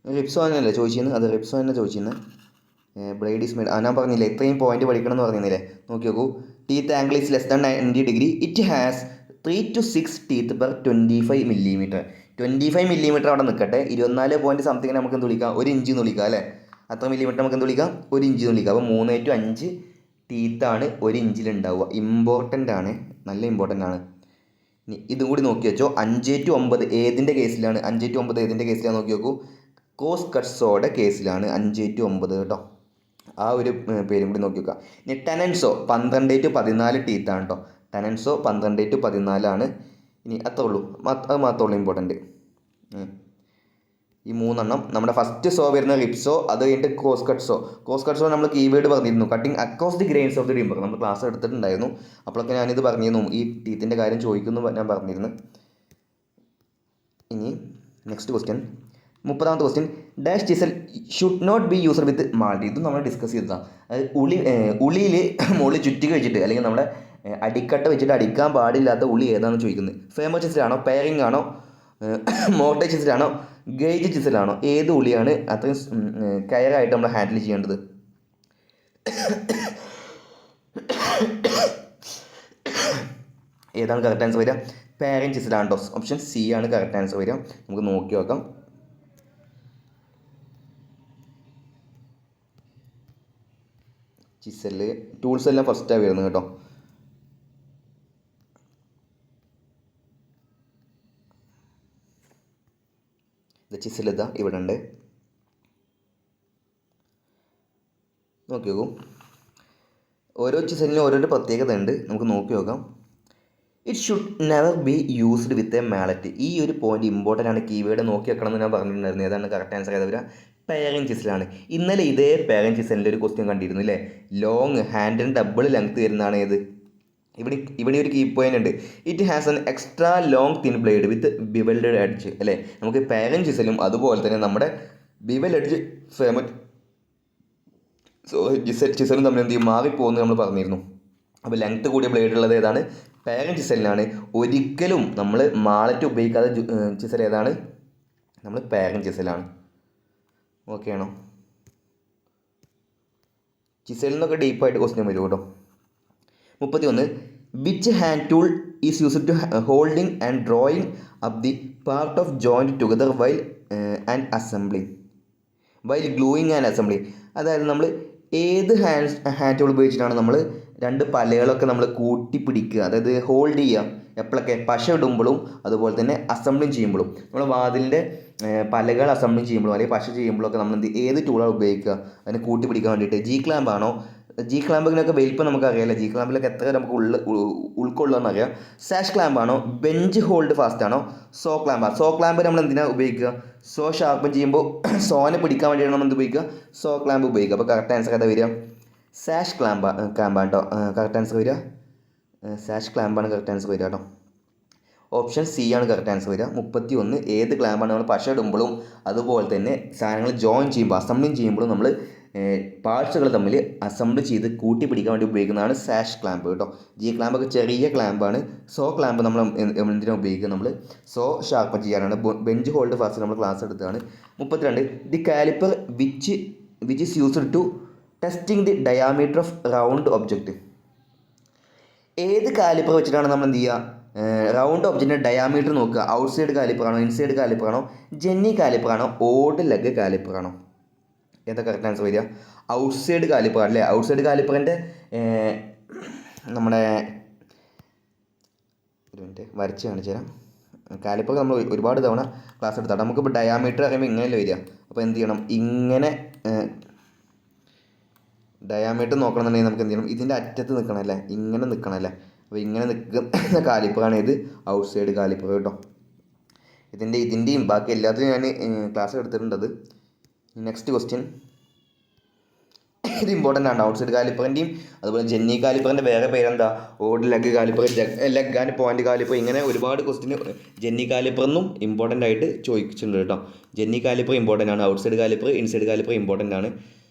റിപ്സോ തന്നെയല്ലേ ചോദിച്ചിരുന്നത്? അത് റിപ്സോ തന്നെ ചോദിച്ചിരുന്നത്. ബ്ലേഡ് ഈസ് മെയ്ഡ്, ഞാൻ പറഞ്ഞില്ലേ ഇത്രയും പോയിന്റ് പഠിക്കണം എന്ന് പറഞ്ഞില്ലേ. നോക്കി നോക്കൂ. Teeth angle is less than 90 degree. It has 3 to 6 teeth per 25 millimetre. 25 millimetre അവിടെ നിൽക്കട്ടെ. 24 പോയിന്റ് സംതിങ്ങിന് നമുക്ക് എന്ത് വിളിക്കാം? 1 ഇഞ്ച് എന്ന് വിളിക്കാം അല്ലേ? അത്ര മില്ലിമീറ്റർ നമുക്ക് എന്ത് വിളിക്കാം? 1 ഇഞ്ച് എന്ന് വിളിക്കാം. അപ്പോൾ 3 to 5 ടീത്താണ് 1 ഇഞ്ചിൽ ഉണ്ടാവുക. ഇമ്പോർട്ടൻ്റ് ആണ്, നല്ല ഇമ്പോർട്ടൻ്റ് ആണ്. ഇനി ഇതും കൂടി നോക്കി വെച്ചോ. 5 to 9 ഏതിൻ്റെ കേസിലാണ്? 5 to 9 ഏതിൻ്റെ കേസിലാണ് നോക്കി നോക്കൂ. കോസ് കട്ട്സോയുടെ കേസിലാണ് 5 to 9 കേട്ടോ. ആ ഒരു പേരും കൂടി നോക്കി നോക്കുക. ഇനി ടെനൻസോ 12 to 14 ടീത്താണ് കേട്ടോ. ടെനൻസോ 12 to 14 ആണ്. ഇനി അത്രേ ഉള്ളൂ, അത് മാത്രമേ ഉള്ളൂ ഇമ്പോർട്ടൻറ്റ്. ഈ 3 എണ്ണം. നമ്മുടെ ഫസ്റ്റ് സോ വരുന്ന റിപ്സോ, അത് കഴിഞ്ഞിട്ട് കോസ് കട്ട്സോ നമ്മൾ കീവേഡ് പറഞ്ഞിരുന്നു. Cutting across the grains of the timber നമ്മൾ ക്ലാസ് എടുത്തിട്ടുണ്ടായിരുന്നു. അപ്പോഴൊക്കെ ഞാനിത് പറഞ്ഞിരുന്നു, ഈ ടീത്തിൻ്റെ കാര്യം ചോദിക്കുന്നു ഞാൻ പറഞ്ഞിരുന്നു. ഇനി നെക്സ്റ്റ് ക്വസ്റ്റ്യൻ, 30ാമത്തെ question. Dash chisel should not be used with mallet. ഇതും നമ്മൾ ഡിസ്കസ് ചെയ്തതാണ്. അത് ഉളിയിൽ മുകളിൽ ചുറ്റിക വെച്ചിട്ട് അല്ലെങ്കിൽ നമ്മുടെ അടിക്കട്ട വെച്ചിട്ട് അടിക്കാൻ പാടില്ലാത്ത ഉളി ഏതാണെന്ന് ചോദിക്കുന്നത്. ഫേമർ ചിസലാണോ, പെയറിംഗ് ആണോ, മോർട്ടർ ചിസലാണോ, ഗേജ് ചിസലാണോ? ഏത് ഉളിയാണ് അത്രയും കയറായിട്ട് നമ്മൾ ഹാൻഡിൽ ചെയ്യേണ്ടത്? ഏതാണ് കറക്റ്റ് ആൻസർ വരിക? പെയറിംഗ് ചിസലാണ് കേട്ടോ. ഓപ്ഷൻ സി ആണ് കറക്റ്റ് ആൻസർ വരിക. നമുക്ക് നോക്കി നോക്കാം. ചിസല് ടൂൾസ് എല്ലാം ഫസ്റ്റാണ് വരുന്നത് കേട്ടോ. ചിസൽ ഇതാ ഇവിടെ ഉണ്ട്, നോക്കി നോക്കൂ. ഓരോ ചിസലിനും ഓരോരോ പ്രത്യേകത ഉണ്ട്, നമുക്ക് നോക്കി നോക്കാം. It should never be used with a mallet. ഈ ഒരു പോയിന്റ് ഇമ്പോർട്ടൻ്റ് ആണ്, കീവേഡ് നോക്കി വെക്കണം എന്ന് ഞാൻ പറഞ്ഞിട്ടുണ്ടായിരുന്നു. ഏതാണ് കറക്റ്റ് ആൻസർ ഏതാ വരിക? പെയറിംഗ് ചിസലാണ്. ഇന്നലെ ഇതേ പെയറിംഗ് ചിസലിൻ്റെ ഒരു ക്വസ്റ്റ്യൻ കണ്ടിരുന്നു അല്ലേ? ലോങ് ഹാൻഡിന് ഡബിൾ ലെങ്ത് വരുന്നതാണ് ഏത്? ഇവിടെ ഒരു കീ പോയിന്റ് ഉണ്ട്. It has an extra long thin blade with bevelled edge അല്ലേ? നമുക്ക് പെയറിംഗ് ചിസലും അതുപോലെ തന്നെ നമ്മുടെ ബിവൽ എഡ്ജ് ചിസലും തമ്മിൽ എന്ത് ചെയ്യും? മാറിപ്പോകുന്നു നമ്മൾ പറഞ്ഞിരുന്നു. അപ്പോൾ ലെങ്ത്ത് കൂടിയ ബ്ലേഡ് ഉള്ളത് ഏതാണ്? പെയറിംഗ് ചിസലിനാണ്. ഒരിക്കലും നമ്മൾ മാളറ്റ് ഉപയോഗിക്കാതെ ചിസൽ ഏതാണ്? നമ്മൾ പെയറിംഗ് ചിസലാണ്. ഓക്കെ ആണോ? ചിസലിൽ നിന്നൊക്കെ ഡീപ്പായിട്ട് ക്വസ്റ്റ്യൻ വരും കേട്ടോ. 31. Which hand tool is used to holding and drawing up the part of joint together while and assembling gluing and assembling. അതായത് നമ്മൾ ഏത് ഹാൻഡ് ടൂൾ ഉപയോഗിച്ചിട്ടാണ് നമ്മൾ രണ്ട് പലകളൊക്കെ നമ്മൾ കൂട്ടി പിടിക്കുക, അതായത് ഹോൾഡ് ചെയ്യുക എപ്പോഴൊക്കെ? പശ ഇടുമ്പോഴും അതുപോലെ തന്നെ അസംബ്ലിങ് ചെയ്യുമ്പോഴും. നമ്മൾ വാതിലിൻ്റെ പലകൾ അസംബ്ലിങ് ചെയ്യുമ്പോഴും അല്ലെങ്കിൽ പശ ചെയ്യുമ്പോഴൊക്കെ നമ്മൾ ഏത് ടൂളാണ് ഉപയോഗിക്കുക അതിനെ കൂട്ടി പിടിക്കാൻ വേണ്ടിയിട്ട്? ജി ക്ലാമ്പ് ആണോ? ജി ക്ലാമ്പിനൊക്കെ വലിപ്പം നമുക്കറിയാമല്ലോ, ജി ക്ലാമ്പിലൊക്കെ എത്ര നമുക്ക് ഉൾക്കൊള്ളുമെന്ന് അറിയാം. സാഷ് ക്ലാമ്പ് ആണോ? ബെഞ്ച് ഹോൾഡ് ഫാസ്റ്റ് ആണോ? സോ ക്ലാമ്പ് നമ്മൾ എന്തിനാണ് ഉപയോഗിക്കുക? സോ ഷാർപ്പൻ ചെയ്യുമ്പോൾ സോനെ പിടിക്കാൻ വേണ്ടിയാണ് നമ്മൾ എന്ത് ഉപയോഗിക്കുക? സോ ക്ലാമ്പ് ഉപയോഗിക്കുക. അപ്പോൾ കറക്റ്റ് ആൻസർ ഏതാ വരിക? സാഷ് ക്ലാമ്പാണ് കേട്ടോ കറക്റ്റ് ആൻസർ വരിക. സാഷ് ക്ലാമ്പാണ് കറക്റ്റ് ആൻസർ വരിക കേട്ടോ. ഓപ്ഷൻ സി ആണ് കറക്റ്റ് ആൻസർ വരിക. 31. ഏത് ക്ലാമ്പാണ് നമ്മൾ പശ ഇടുമ്പോഴും അതുപോലെ തന്നെ സാധനങ്ങൾ ജോയിൻ ചെയ്യുമ്പോൾ അസംബ്ലിങ് ചെയ്യുമ്പോഴും നമ്മൾ പാർട്സുകൾ തമ്മിൽ അസംബിൾ ചെയ്ത് കൂട്ടി പിടിക്കാൻ വേണ്ടി ഉപയോഗിക്കുന്നതാണ് സാഷ് ക്ലാമ്പ് കേട്ടോ. ജി ക്ലാമ്പൊക്കെ ചെറിയ ക്ലാമ്പാണ്. സോ ക്ലാമ്പ് നമ്മൾ എന്തിനാണ് ഉപയോഗിക്കുക? നമ്മൾ സോ ഷാർപ്പൻ ചെയ്യാനാണ്. ബെഞ്ച് ഹോൾഡ് ഫാസ്റ്റ് നമ്മൾ ക്ലാസ് എടുത്തതാണ്. 32. The calliper which is used to testing the diameter of round object. ഏത് കാലിപ്പർ വെച്ചിട്ടാണ് നമ്മൾ എന്ത് ചെയ്യുക? റൗണ്ട് ഒബ്ജക്റ്റിൻ്റെ ഡയാമീറ്റർ നോക്കുക. ഔട്ട് സൈഡ് കാലിപ്പറാണോ, ഇൻസൈഡ് കാലിപ്പറാണോ, ജെന്നി കാലിപ്പറാണോ, ഓഡ് ലെഗ് കാലിപ്പറാണോ? ഏതാ കറക്റ്റ് ആൻസർ വരിക? ഔട്ട് സൈഡ് കാലിപ്പർ അല്ലേ? ഔട്ട് സൈഡ് കാലിപ്പറിൻ്റെ നമ്മുടെ ഒരു മിനിറ്റ് വരച്ച് കാണിച്ചു തരാം. കാലിപ്പർ നമ്മൾ ഒരുപാട് തവണ ക്ലാസ് എടുത്താണ്. നമുക്കിപ്പോൾ ഡയാമീറ്റർ അറിയുമ്പോൾ ഇങ്ങനെയല്ലേ വരിക. അപ്പോൾ എന്ത് ചെയ്യണം? ഇങ്ങനെ ഡയാമീറ്റർ നോക്കണമെന്നുണ്ടെങ്കിൽ നമുക്ക് എന്ത് ചെയ്യണം? ഇതിൻ്റെ അറ്റത്ത് നിൽക്കണമല്ലേ, ഇങ്ങനെ നിൽക്കണമല്ലേ. അപ്പോൾ ഇങ്ങനെ നിൽക്കുന്ന കാലിപ്പറാണ് ഇത് ഔട്ട് സൈഡ് കാലിപ്പർ കേട്ടോ. ഇതിൻ്റെയും ബാക്കി എല്ലാത്തിനും ഞാൻ ക്ലാസ് എടുത്തിട്ടുണ്ടത്. നെക്സ്റ്റ് ക്വസ്റ്റ്യൻ, ഇത് ഇമ്പോർട്ടൻ്റ് ആണ്. ഔട്ട് സൈഡ് കാലിപ്പറിൻ്റെയും അതുപോലെ ജെന്നി കാലിപ്പറിൻ്റെ വേറെ പേരെന്താ? Odd leg calliper, leg and point calliper, ഇങ്ങനെ ഒരുപാട് ക്വസ്റ്റ്യൻ ജെന്നി കാലിപ്പറെന്നും ഇമ്പോർട്ടൻ്റ് ആയിട്ട് ചോദിച്ചിട്ടുണ്ട് കേട്ടോ. ജെന്നി കാലിപ്പർ ഇമ്പോർട്ടൻ്റ് ആണ്. Outside calliper, inside calliper important ആണ്.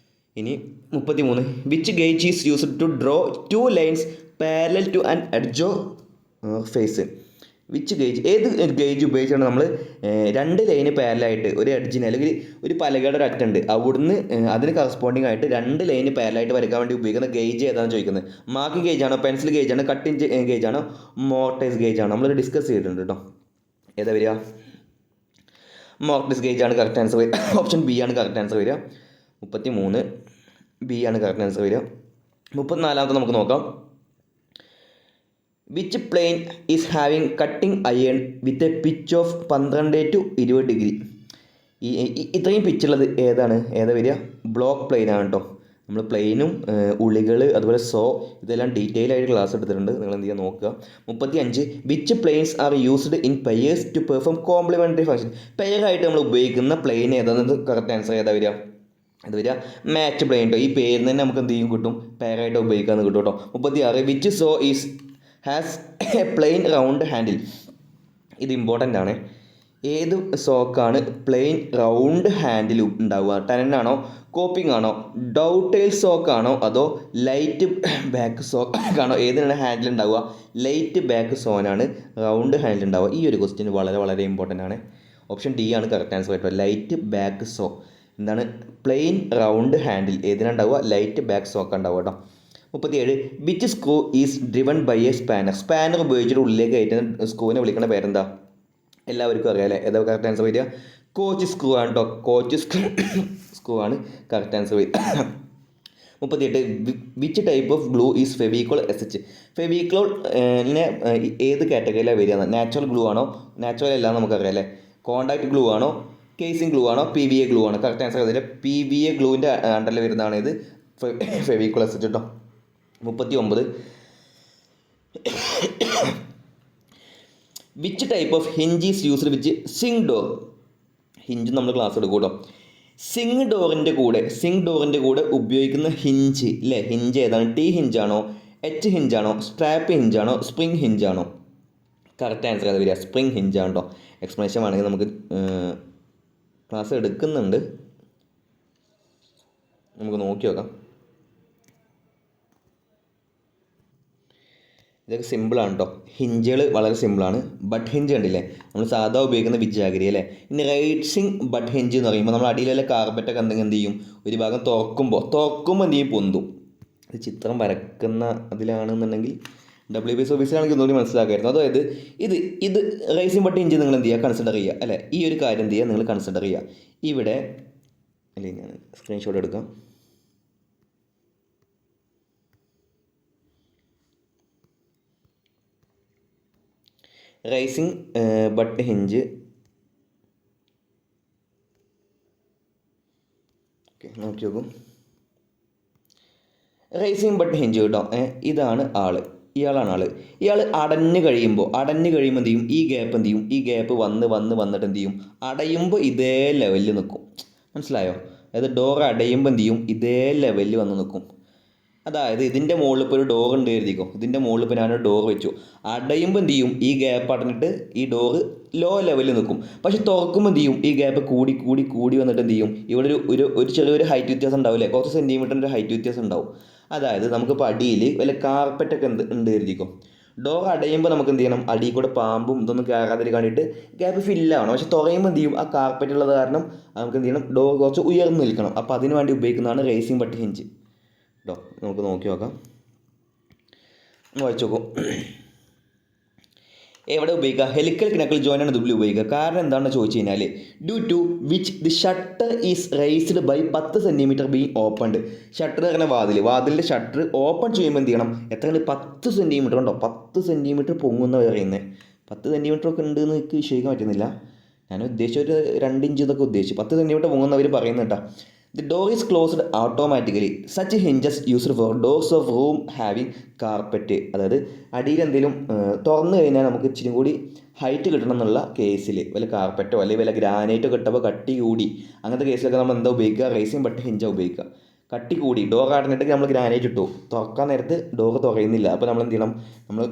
ഇനി 33. Which gauge is used to draw 2 lines parallel to an edge of face? Which gauge, ഏത് ഗേജ് ഉപയോഗിച്ചാണ് നമ്മൾ 2 ലൈന് പാരലായിട്ട് ഒരു എഡ്ജിന് അല്ലെങ്കിൽ ഒരു പലകയുടെ ഒരു അറ്റുണ്ട് അവിടുന്ന് അതിന് കറസ്പോണ്ടിങ് ആയിട്ട് 2 ലൈന് പാരലായിട്ട് വരയ്ക്കാൻ വേണ്ടി ഉപയോഗിക്കുന്ന ഗേജ് ഏതാണെന്ന് ചോദിക്കുന്നത്. മാർക്ക് ഗേജ് ആണോ, പെൻസിൽ ഗേജ് ആണോ, കട്ടിങ് ഗേജ് ആണോ, മോർട്ടൈസ് ഗേജ് ആണോ? നമ്മൾ ഡിസ്കസ് ചെയ്തിട്ടുണ്ട് കേട്ടോ. ഏതാ വരിക? മോർട്ടൈസ് ഗേജ് ആണ് കറക്റ്റ് ആൻസർ വരിക. ഓപ്ഷൻ ബി ആണ് കറക്റ്റ് ആൻസർ വരിക. 33 ബി ആണ് കറക്റ്റ് ആൻസർ വരിക. 34 നമുക്ക് നോക്കാം. Which plain is having cutting iron with a pitch of 12 to 20 degree? ഇത്രയും പിച്ചുള്ളത് ഏതാണ്? ഏതാ വരിക? ബ്ലോക്ക് പ്ലെയിൻ ആണ് കേട്ടോ. നമ്മൾ പ്ലെയിനും ഉളികൾ അതുപോലെ ഇതെല്ലാം ഡീറ്റെയിൽ ആയിട്ട് ക്ലാസ് എടുത്തിട്ടുണ്ട്, നിങ്ങൾ എന്ത് ചെയ്യുക നോക്കുക. 35 which planes are used in pairs to perform complementary function? പെയറായിട്ട് നമ്മൾ ഉപയോഗിക്കുന്ന പ്ലെയിൻ ഏതാണെന്ന് കറക്റ്റ് ആൻസർ ഏതാ വരിക? അത് വരിക മാച്ച് പ്ലെയിൻ കേട്ടോ. ഈ പേരിൽ തന്നെ നമുക്ക് എന്ത് ചെയ്യും കിട്ടും? പെയറായിട്ട് ഉപയോഗിക്കാമെന്ന് കിട്ടും കേട്ടോ. 36 which is has a plain round handle? ഇത് ഇമ്പോർട്ടൻ്റ് ആണ്. ഏത് സോക്കാണ് പ്ലെയിൻ റൗണ്ട് ഹാൻഡിൽ ഉണ്ടാവുക? ടെനാണോ, കോപ്പിംഗ് ആണോ, ഡൗട്ടെയിൽ സോക്കാണോ, അതോ ലൈറ്റ് ബാക്ക് സോക്കാണോ? ഏതിനാണ് ഹാൻഡിൽ ഉണ്ടാവുക? ലൈറ്റ് ബാക്ക് സോനാണ് റൗണ്ട് ഹാൻഡിൽ ഉണ്ടാവുക. ഈ ഒരു ക്വസ്റ്റ്യൻ വളരെ വളരെ ഇമ്പോർട്ടൻ്റ് ആണ്. ഓപ്ഷൻ ഡി ആണ് കറക്റ്റ് ആൻസർ കേട്ടോ. ലൈറ്റ് ബാക്ക് സോ എന്താണ്? പ്ലെയിൻ റൗണ്ട് ഹാൻഡിൽ ഏതിനാണ് ഉണ്ടാവുക? ലൈറ്റ് ബാക്ക് സോക്ക് ഉണ്ടാവുക കേട്ടോ. 37 which screw is driven by a spanner? Spanner ഉപയോഗിച്ചിട്ട് ഉള്ളിലേക്ക് കയറ്റുന്ന സ്ക്രൂവിനെ വിളിക്കുന്ന പേരെന്താ? എല്ലാവർക്കും അറിയാം അല്ലേ? ഏതാ കറക്റ്റ് ആൻസർ വരിക? കോച്ച് സ്ക്രൂ ആണ് കേട്ടോ. കോച്ച് സ്ക്രൂ ആണ് കറക്റ്റ് ആൻസർ വരിക. 38 which type of glue is Fevicol S? ഫെവിക്കോളിനെ ഏത് കാറ്റഗറിയിലാണ് വരിക? നാച്ചുറൽ ഗ്ലൂ ആണോ? നാച്ചുറൽ അല്ല നമുക്കറിയാം അല്ലേ. കോണ്ടാക്ട് ഗ്ലൂ ആണോ, കേസിംഗ് ഗ്ലൂ ആണോ, PVA ഗ്ലൂ ആണോ? കറക്റ്റ് ആൻസർ അതിൽ PVA ഗ്ലൂവിൻ്റെ അണ്ടറിൽ വരുന്നതാണ് ഇത് ഫെവിക്കോൾ എസ് കേട്ടോ. 39 which type of hinge is used which Singh door? Hinge നമ്മൾ ക്ലാസ് എടുക്കും കേട്ടോ. സിങ് ഡോറിൻ്റെ കൂടെ ഉപയോഗിക്കുന്ന ഹിഞ്ച് അല്ലേ? ഹിഞ്ച് ഏതാണ്? T ഹിഞ്ചാണോ, H ഹിഞ്ചാണോ, സ്ട്രാപ്പ് ഹിഞ്ചാണോ, സ്പ്രിങ് ഹിഞ്ചാണോ? കറക്റ്റ് ആൻസർ അത് വരിക സ്പ്രിങ് ഹിഞ്ചാണ് കേട്ടോ. എക്സ്പ്ലനേഷൻ വേണമെങ്കിൽ നമുക്ക് ക്ലാസ് എടുക്കുന്നുണ്ട്, നമുക്ക് നോക്കി നോക്കാം. ഇതൊക്കെ സിമ്പിളാണ് കേട്ടോ. ഹിഞ്ചുകൾ വളരെ സിമ്പിളാണ്. ബട്ട് ഹിഞ്ച് കണ്ടില്ലേ, നമ്മൾ സാധാ ഉപയോഗിക്കുന്ന വിജാഗിരി അല്ലേ. ഇനി റൈസിങ് ബട്ട് ഹിഞ്ച് എന്ന് പറയുമ്പോൾ നമ്മൾ അടിയിലെ കാർപ്പറ്റൊക്കെ എന്ത് ചെയ്യും? ഒരു ഭാഗം തുറക്കുമ്പോൾ എന്ത് ചെയ്യും? പൊന്തും. ഇത് ചിത്രം വരക്കുന്ന അതിലാണെന്നുണ്ടെങ്കിൽ WBS ഓഫീസിലാണെങ്കിൽ ഒന്നുകൂടി മനസ്സിലാക്കായിരുന്നു. അതായത് ഇത് റൈസിങ് ബട്ട് ഹിഞ്ച് നിങ്ങൾ എന്ത് ചെയ്യുക? കൺസിഡർ ചെയ്യുക അല്ലേ. ഈ ഒരു കാര്യം എന്ത് ചെയ്യുക? നിങ്ങൾ കൺസിഡർ ചെയ്യുക. ഇവിടെ അല്ലേ, ഞാൻ സ്ക്രീൻഷോട്ട് എടുക്കാം. റൈസിങ് ബട്ട് ഹിഞ്ച് ഓക്കെ, നോക്കി നോക്കും. റൈസിങ് ബട്ട് ഹിഞ്ച് കേട്ടോ. ഇതാണ് ആള്, ഇയാളാണ് ആള്. ഇയാൾ അടഞ്ഞു കഴിയുമ്പോൾ എന്ത് ചെയ്യും? ഈ ഗ്യാപ്പ് എന്ത് ചെയ്യും? ഈ ഗ്യാപ്പ് വന്നിട്ട് എന്ത് ചെയ്യും? അടയുമ്പോൾ ഇതേ ലെവലിൽ നിൽക്കും. മനസ്സിലായോ? അതായത് ഡോർ അടയുമ്പോൾ എന്ത് ചെയ്യും? ഇതേ ലെവലിൽ വന്ന് നിൽക്കും. അതായത് ഇതിൻ്റെ മുകളിൽ ഇപ്പോൾ ഒരു ഡോർ ഉണ്ട് എഴുതിക്കോ. ഇതിൻ്റെ മുകളിൽ ഇപ്പോൾ ഞാനൊരു ഡോർ വെച്ചു. അടയുമ്പോൾ എന്ത് ചെയ്യും? ഈ ഗ്യാപ്പ് അടഞ്ഞിട്ട് ഈ ഡോറ് ലോ ലെവലിൽ നിൽക്കും. പക്ഷെ തുറക്കുമ്പോൾ എന്ത് ചെയ്യും? ഈ ഗ്യാപ്പ് കൂടി വന്നിട്ട് എന്ത് ചെയ്യും? ഇവിടെ ഒരു ചെറിയൊരു ഹൈറ്റ് വ്യത്യാസം ഉണ്ടാവില്ലേ? കുറച്ച് സെൻറ്റിമീറ്ററിൻ്റെ ഹൈറ്റ് വ്യത്യാസം ഉണ്ടാവും. അതായത് നമുക്കിപ്പോൾ അടിയിൽ വല്ല കാർപ്പറ്റൊക്കെ ഉണ്ട് എഴുതിക്കോ. ഡോർ അടയുമ്പോൾ നമുക്ക് എന്ത് ചെയ്യണം? അടിയിൽ കൂടെ പാമ്പും ഇതൊന്നും കയറാതിൽ കണ്ടിട്ട് ഗ്യാപ്പ് ഫില്ലാവണം. പക്ഷെ തുറയുമ്പോൾ എന്ത് ചെയ്യും? ആ കാർപ്പറ്റ് ഉള്ളത് കാരണം നമുക്ക് എന്ത് ചെയ്യണം? ഡോർ കുറച്ച് ഉയർന്നു നിൽക്കണം. അപ്പോൾ അതിന് വേണ്ടി ഉപയോഗിക്കുന്നതാണ് റൈസിങ് ബട്ട് ഹിഞ്ച് കേട്ടോ. നമുക്ക് നോക്കി നോക്കാം, വായിച്ചു നോക്കും. എവിടെ ഉപയോഗിക്കുക? ഹെലിക്കൽ കണക്കിൾ ജോയിൻ്റാണ് ഇതിൽ ഉപയോഗിക്കുക. കാരണം എന്താണെന്ന് ചോദിച്ചു കഴിഞ്ഞാൽ due to which the shutter is raised by 10 centimetre being opened. Shutter പറഞ്ഞ വാതിലിൻ്റെ ഷട്ടർ ഓപ്പൺ ചെയ്യുമ്പോൾ എന്ത് ചെയ്യണം? എത്രയാണ്? 10 സെൻറ്റിമീറ്റർ ഉണ്ടോ? 10 സെൻറ്റിമീറ്റർ പൊങ്ങുന്ന പറയുന്നത്. 10 സെൻറ്റിമീറ്റർ ഒക്കെ ഉണ്ട് എന്ന് എനിക്ക് വിശ്വസിക്കാൻ പറ്റുന്നില്ല. ഞാൻ ഉദ്ദേശിച്ച ഒരു 2 ഇഞ്ച് ഇതൊക്കെ ഉദ്ദേശിച്ചു. 10 സെൻറ്റിമീറ്റർ പൊങ്ങുന്നവർ പറയുന്നത് കേട്ടോ. The door is closed automatically such hinges used for doors of room having carpet. അതായത് അടിയിൽ എന്തെങ്കിലും തുറന്നു കഴിഞ്ഞാൽ നമുക്ക് ഇച്ചിരി കൂടി ഹൈറ്റ് കിട്ടണം എന്നുള്ള കേസിൽ വല്ല കാർപ്പറ്റോ അല്ലെങ്കിൽ വല്ല ഗ്രാനൈറ്റോ കിട്ടുമ്പോൾ കട്ടി കൂടി അങ്ങനത്തെ കേസിലൊക്കെ നമ്മൾ എന്താ ഉപയോഗിക്കുക? റൈസിങ് ബട്ട് ഹിഞ്ചാണ് ഉപയോഗിക്കുക. കട്ടി കൂടി ഡോർ അടഞ്ഞിട്ട് നമ്മൾ ഗ്രാനൈറ്റ് ഇട്ടു, തുറക്കാൻ നേരത്ത് ഡോർ തുറയുന്നില്ല. അപ്പോൾ നമ്മൾ എന്ത് ചെയ്യണം? നമ്മൾ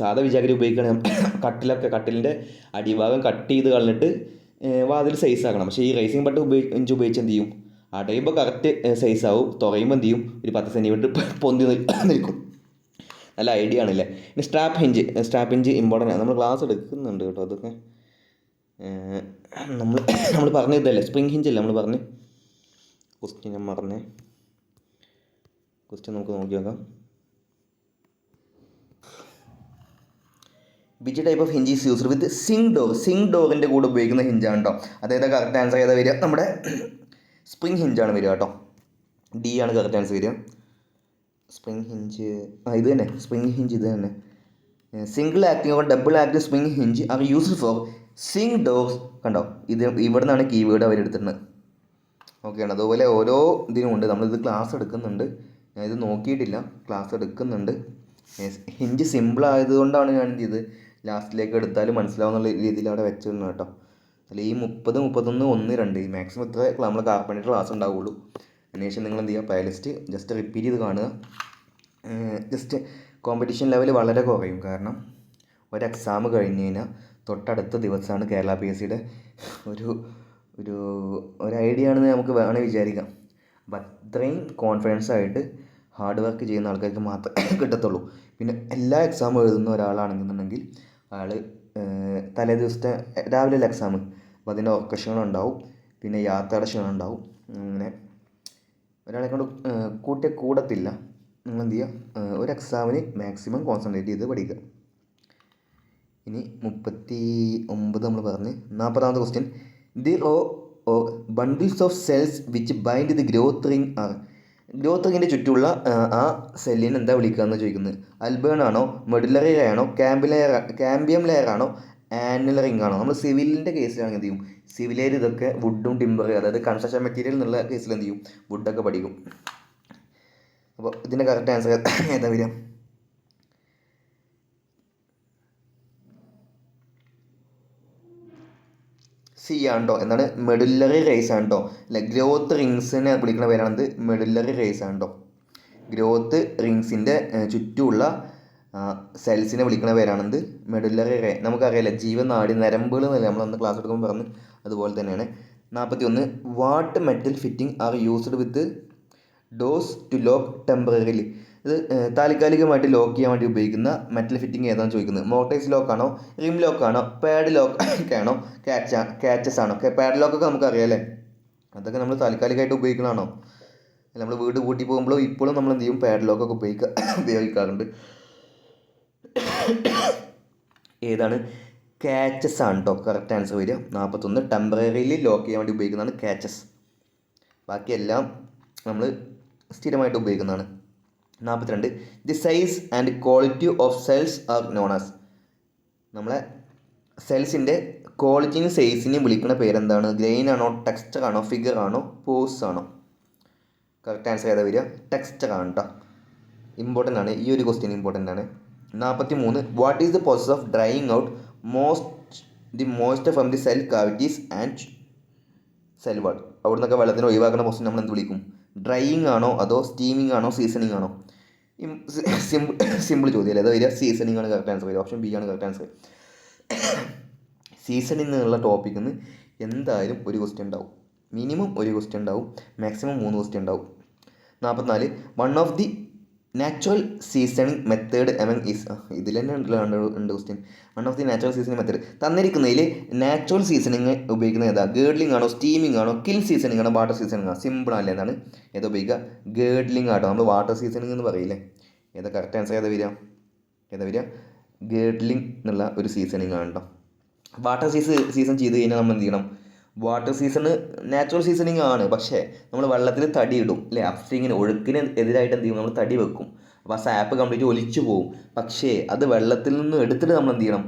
സാധാ വിചാരി ഉപയോഗിക്കുകയാണെങ്കിൽ കട്ടിലിൻ്റെ അടിഭാഗം കട്ട് ചെയ്ത് കളഞ്ഞിട്ട് വാതിൽ സൈസ് ആക്കണം. പക്ഷേ ഈ റൈസിങ് ബട്ട് ഹിഞ്ച് ഉപയോഗിച്ച് എന്ത് ചെയ്യും? അടയുമ്പോൾ കറക്റ്റ് സൈസാവും, തുറയുമ്പോൾ എന്ത് ചെയ്യും? ഒരു 10 സെൻറ്റിമീറ്റർ പൊന്തി നിൽക്കും. നല്ല ഐഡിയ ആണല്ലേ. ഇനി സ്ട്രാപ്പ് ഹിഞ്ച് ഇമ്പോർട്ടൻ്റ് ആണ്. നമ്മൾ ക്ലാസ് എടുക്കുന്നുണ്ട് കേട്ടോ അതൊക്കെ. നമ്മൾ നമ്മൾ പറഞ്ഞതല്ലേ സ്പ്രിങ് ഹിഞ്ച് അല്ലേ നമ്മൾ പറഞ്ഞ്. ക്വസ്റ്റ്യൻ ഞാൻ മറന്നേ. ക്വസ്റ്റ്യൻ നമുക്ക് നോക്കി നോക്കാം. Which type of hinge is used വിത്ത് സിങ് ഡോറിൻ്റെ കൂടെ ഉപയോഗിക്കുന്ന ഹിഞ്ചാണ് കേട്ടോ. അതായത് കറക്റ്റ് ആൻസർ ഏതാ വരിക? നമ്മുടെ സ്പ്രിങ് ഹിഞ്ചാണ് വരിക കേട്ടോ. ഡി ആണ് കറക്റ്റ് ആൻസർ വരിക. സ്പ്രിങ് ഹിഞ്ച് ഇത് തന്നെ, സ്പ്രിങ് ഹിഞ്ച് ഇത് തന്നെ. Single acting or double acting spring hinge are used for Singh doors. കണ്ടോ, ഇത് ഇവിടെ നിന്നാണ് കീവേഡ് അവരെടുത്തിരുന്നത്. ഓക്കെയാണ്. അതുപോലെ ഓരോ ഇതിനും ഉണ്ട്. നമ്മളിത് ക്ലാസ് എടുക്കുന്നുണ്ട്. ഞാൻ ഇത് നോക്കിയിട്ടില്ല, ക്ലാസ് എടുക്കുന്നുണ്ട്. ഹിഞ്ച് സിമ്പിൾ ആയതുകൊണ്ടാണ് ഞാൻ ഇത് ലാസ്റ്റിലേക്ക് എടുത്താൽ മനസ്സിലാവുന്ന രീതിയിൽ അവിടെ വെച്ചിരുന്നു കേട്ടോ. അല്ല ഈ 30, 31, 1, 2 ഈ മാക്സിമം ഇത്ര നമ്മൾ കാർപ്പൻ്റർ ക്ലാസ് ഉണ്ടാവുള്ളൂ. അതിനുശേഷം നിങ്ങൾ എന്ത് ചെയ്യുക, പ്ലേലിസ്റ്റ് ജസ്റ്റ് റിപ്പീറ്റ് ചെയ്ത് കാണുക. ജസ്റ്റ് കോമ്പറ്റീഷൻ ലെവൽ വളരെ കുറയും. കാരണം ഒരു എക്സാം കഴിഞ്ഞ് കഴിഞ്ഞാൽ തൊട്ടടുത്ത ദിവസമാണ് കേരള PSCയുടെ ഒരു ഐഡിയ ആണെന്ന് നമുക്ക് വേണമെങ്കിൽ വിചാരിക്കാം. അപ്പം അത്രയും കോൺഫിഡൻസ് ആയിട്ട് ഹാർഡ് വർക്ക് ചെയ്യുന്ന ആൾക്കാർക്ക് മാത്രമേ കിട്ടത്തുള്ളൂ. പിന്നെ എല്ലാ എക്സാമും എഴുതുന്ന ഒരാളാണെന്നുണ്ടെങ്കിൽ അയാൾ തലേ ദിവസത്തെ രാവിലെ എക്സാം, അപ്പോൾ അതിൻ്റെ ഉറക്ക ക്ഷീണം പിന്നെ യാത്രയുടെ ക്ഷീണം ഉണ്ടാവും. അങ്ങനെ ഒരാളെ കൊണ്ട് കൂടത്തില്ല. നിങ്ങൾ എന്ത് ചെയ്യുക, ഒരു എക്സാമിന് മാക്സിമം കോൺസെൻട്രേറ്റ് ചെയ്ത് പഠിക്കുക. ഇനി 39 നമ്മൾ പറഞ്ഞ് 40ാമത്തെ question. The row or bundles of cells which bind the growth ring are. Growth റിങ്ങിൻ്റെ ചുറ്റുമുള്ള ആ സെല്ലിന് എന്താ വിളിക്കുക എന്ന് ചോദിക്കുന്നത്. അൽബേൺ ആണോ, മെഡുലറി ലെയർ ആണോ, കാമ്പിയം ലെയർ ആണോ, ആനുലർ റിംഗ് ആണോ? നമ്മൾ സിവിലിൻ്റെ കേസിലാണെങ്കിൽ എന്ത് ചെയ്യും, സിവിലേർ ഇതൊക്കെ വുഡും ടിമ്പർ, അതായത് കൺസ്ട്രക്ഷൻ മെറ്റീരിയൽ എന്നുള്ള കേസിൽ എന്ത് ചെയ്യും, വുഡൊക്കെ പഠിക്കും. അപ്പോൾ ഇതിൻ്റെ കറക്റ്റ് ആൻസർ ഏതാ വരിക? സി ആണോ? എന്താണ്? മെഡുലറി റേസ് ആണ് കേട്ടോ. അല്ല, ഗ്രോത്ത് റിങ്സിനെ വിളിക്കുന്ന പേരാണത് മെഡുലറി റേസ് ആണ് കേട്ടോ. ഗ്രോത്ത് റിങ്സിൻ്റെ ചുറ്റുമുള്ള സെൽസിനെ വിളിക്കുന്ന പേരാണത് മെഡുലറി റേ. നമുക്കറിയാലോ ജീവനാടി നരമ്പുകൾ എന്നല്ലേ നമ്മളന്ന് ക്ലാസ് എടുക്കുമ്പോൾ പറഞ്ഞ്, അതുപോലെ തന്നെയാണ്. 41 what metal fitting are used with doors to lock temporarily. ഇത് താൽക്കാലികമായിട്ട് ലോക്ക് ചെയ്യാൻ വേണ്ടി ഉപയോഗിക്കുന്ന മെറ്റൽ ഫിറ്റിംഗ് ഏതാണെന്ന് ചോദിക്കുന്നത്. മോട്ടേഴ്സ് ലോക്കാണോ, റിം ലോക്കാണോ, പാഡ് ലോക്കാണോ, കാച്ചസ് ആണോ? പാഡ് ലോക്കൊക്കെ നമുക്കറിയാമല്ലേ, അതൊക്കെ നമ്മൾ താൽക്കാലികമായിട്ട് ഉപയോഗിക്കണതാണോ? നമ്മൾ വീട് കൂട്ടി പോകുമ്പോഴും ഇപ്പോഴും നമ്മൾ എന്ത് ചെയ്യും, പാഡ് ലോക്കൊക്കെ ഉപയോഗിക്കാറുണ്ട്. ഏതാണ്? കാച്ചസ് ആണ് കേട്ടോ കറക്റ്റ് ആൻസർ വരിക. 41 ടെമ്പററിലി ലോക്ക് ചെയ്യാൻ വേണ്ടി ഉപയോഗിക്കുന്നതാണ് കാച്ചസ്. ബാക്കിയെല്ലാം നമ്മൾ സ്ഥിരമായിട്ട് ഉപയോഗിക്കുന്നതാണ്. 42 the size and quality of cells are known as. നമ്മളെ സെൽസിൻ്റെ ക്വാളിറ്റിയും സൈസിനെയും വിളിക്കുന്ന പേരെന്താണ്? ഗ്രെയിൻ ആണോ, ടെക്സ്ചർ ആണോ, ഫിഗർ ആണോ, പോസ് ആണോ? കറക്റ്റ് ആൻസർ ഏതാ വരിക? ടെക്സ്ചർ ആണ് കേട്ടോ. ഇമ്പോർട്ടൻ്റ് ആണ്, ഈ ഒരു ക്വസ്റ്റ്യൻ ഇമ്പോർട്ടൻ്റ് ആണ്. 43 what is the process of drying out the moisture from the cell cavities and cell wall. അവിടെ നിന്നൊക്കെ വെള്ളത്തിന് ഒഴിവാക്കുന്ന പ്രോസസ് നമ്മൾ എന്ത് വിളിക്കും? ഡ്രൈയിങ് ആണോ, അതോ സ്റ്റീമിങ് ആണോ, സീസണിങ് ആണോ? സിമ്പിൾ ചോദ്യം അല്ലേ, അത് വരിക സീസണിങ് ആണ് കറക്റ്റ് ആൻസർ വരിക. ഓപ്ഷൻ ബി ആണ് കറക്റ്റ് ആൻസർ. സീസണിങ് എന്നുള്ള ടോപ്പിക്കിൽ നിന്ന് എന്തായാലും ഒരു ക്വസ്റ്റ്യൻ ഉണ്ടാവും, മിനിമം ഒരു ക്വസ്റ്റ്യൻ ഉണ്ടാവും, മാക്സിമം 3 ക്വസ്റ്റ്യൻ ഉണ്ടാവും. 44 one of the natural seasoning method among is. ഇതിൽ തന്നെ ഉണ്ട് question. One of the natural seasoning method തന്നിരിക്കുന്നതിൽ നാച്ചുറൽ സീസണിങ് ഉപയോഗിക്കുന്നത് ഏതാ? ഗേഡ്ലിംഗ് ആണോ, സ്റ്റീമിംഗ് ആണോ, കിൽ സീസണിങ് ആണോ, വാട്ടർ സീസണിങ് ആണോ? സിമ്പിൾ അല്ലേ, എന്താണ് ഏതാ ഉപയോഗിക്കുക? ഗേഡ്ലിംഗ് ആട്ടോ. നമ്മൾ വാട്ടർ സീസണിങ് എന്ന് പറയില്ലേ, ഏതാ കറക്റ്റ് ആൻസർ ഏതാ വരിക? ഗേഡ്ലിംഗ് എന്നുള്ള ഒരു സീസണിങ് ആണ് കേട്ടോ. വാട്ടർ സീസൺ ചെയ്ത് കഴിഞ്ഞാൽ നമ്മൾ എന്ത് ചെയ്യണം? വാട്ടർ സീസണ് നാച്ചുറൽ സീസണിങ് ആണ്, പക്ഷേ നമ്മൾ വെള്ളത്തിൽ തടി ഇടും അല്ലേ, അപ്സ്ട്രീമിന് ഒഴുക്കിന് എതിരായിട്ട് എന്ത് ചെയ്യും, നമ്മൾ തടി വെക്കും. അപ്പോൾ ആ സാപ്പ് കംപ്ലീറ്റ് ഒലിച്ചു പോകും. പക്ഷേ അത് വെള്ളത്തിൽ നിന്ന് എടുത്തിട്ട് നമ്മൾ എന്ത് ചെയ്യണം?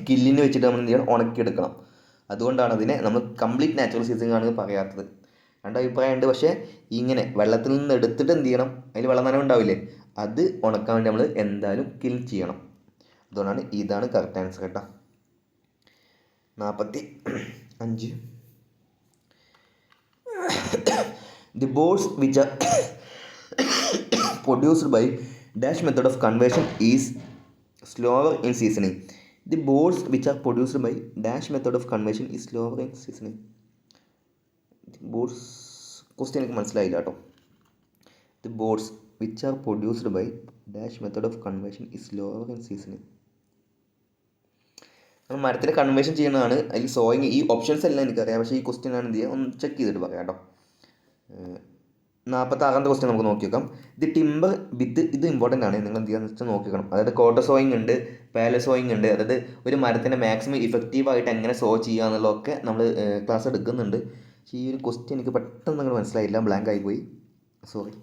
കില്ലിന് വെച്ചിട്ട് നമ്മൾ എന്ത് ചെയ്യണം? ഉണക്കിയെടുക്കണം. അതുകൊണ്ടാണ് അതിനെ നമ്മൾ കംപ്ലീറ്റ് നാച്ചുറൽ സീസണിങ് ആണെന്ന് പറയാത്തത്. രണ്ട് അഭിപ്രായമുണ്ട്. പക്ഷേ ഇങ്ങനെ വെള്ളത്തിൽ നിന്ന് എടുത്തിട്ട് എന്ത് ചെയ്യണം? അതിൽ വെള്ളം നനവ് ഉണ്ടാവില്ലേ, അത് ഉണക്കാൻ വേണ്ടി നമ്മൾ എന്തായാലും കിൽ ചെയ്യണം. അതുകൊണ്ടാണ് ഇതാണ് കറക്റ്റ് ആൻസർ കേട്ടോ. 45 the balls which are produced by dash method of conversion is slower in seasoning. The boards which are produced by dash method of conversion is slower in seasoning. The boards question എനിക്ക് മനസ്സിലായില്ല കേട്ടോ. The boards which are produced by dash method of conversion is lower in seasoning. നമ്മൾ മരത്തിൽ conversion ചെയ്യുന്നതാണ്. അതിൽ sowing ഈ options എല്ലാം എനിക്കറിയാം, പക്ഷേ ഈ ക്വസ്റ്റ്യൻ ആണ് എന്ത് ചെയ്യുക ഒന്ന് ചെക്ക് ചെയ്തിട്ട് പറയാം കേട്ടോ. 46ാമത്തെ ക്വസ്റ്റ്യൻ നമുക്ക് നോക്കി നോക്കാം. ദി ടിമ്പർ വിത്ത്, ഇത് ഇമ്പോർട്ടൻ്റ് ആണ്, നിങ്ങൾ എന്ത് ചെയ്യുക വെച്ചാൽ നോക്കിക്കണം. അതായത് കോട്ടർ സോയിങ് ഉണ്ട്, പാല സോയിങ് ഉണ്ട്. അതായത് ഒരു മരത്തിൻ്റെ മാക്സിമം ഇഫക്റ്റീവായിട്ട് എങ്ങനെ സോ ചെയ്യുക എന്നുള്ളതൊക്കെ നമ്മൾ ക്ലാസ് എടുക്കുന്നുണ്ട്. പക്ഷേ ഈ ഒരു ക്വസ്റ്റ്യൻ എനിക്ക് പെട്ടെന്ന് നിങ്ങൾ മനസ്സിലായില്ല, ബ്ലാങ്ക് ആയിപ്പോയി, സോറി.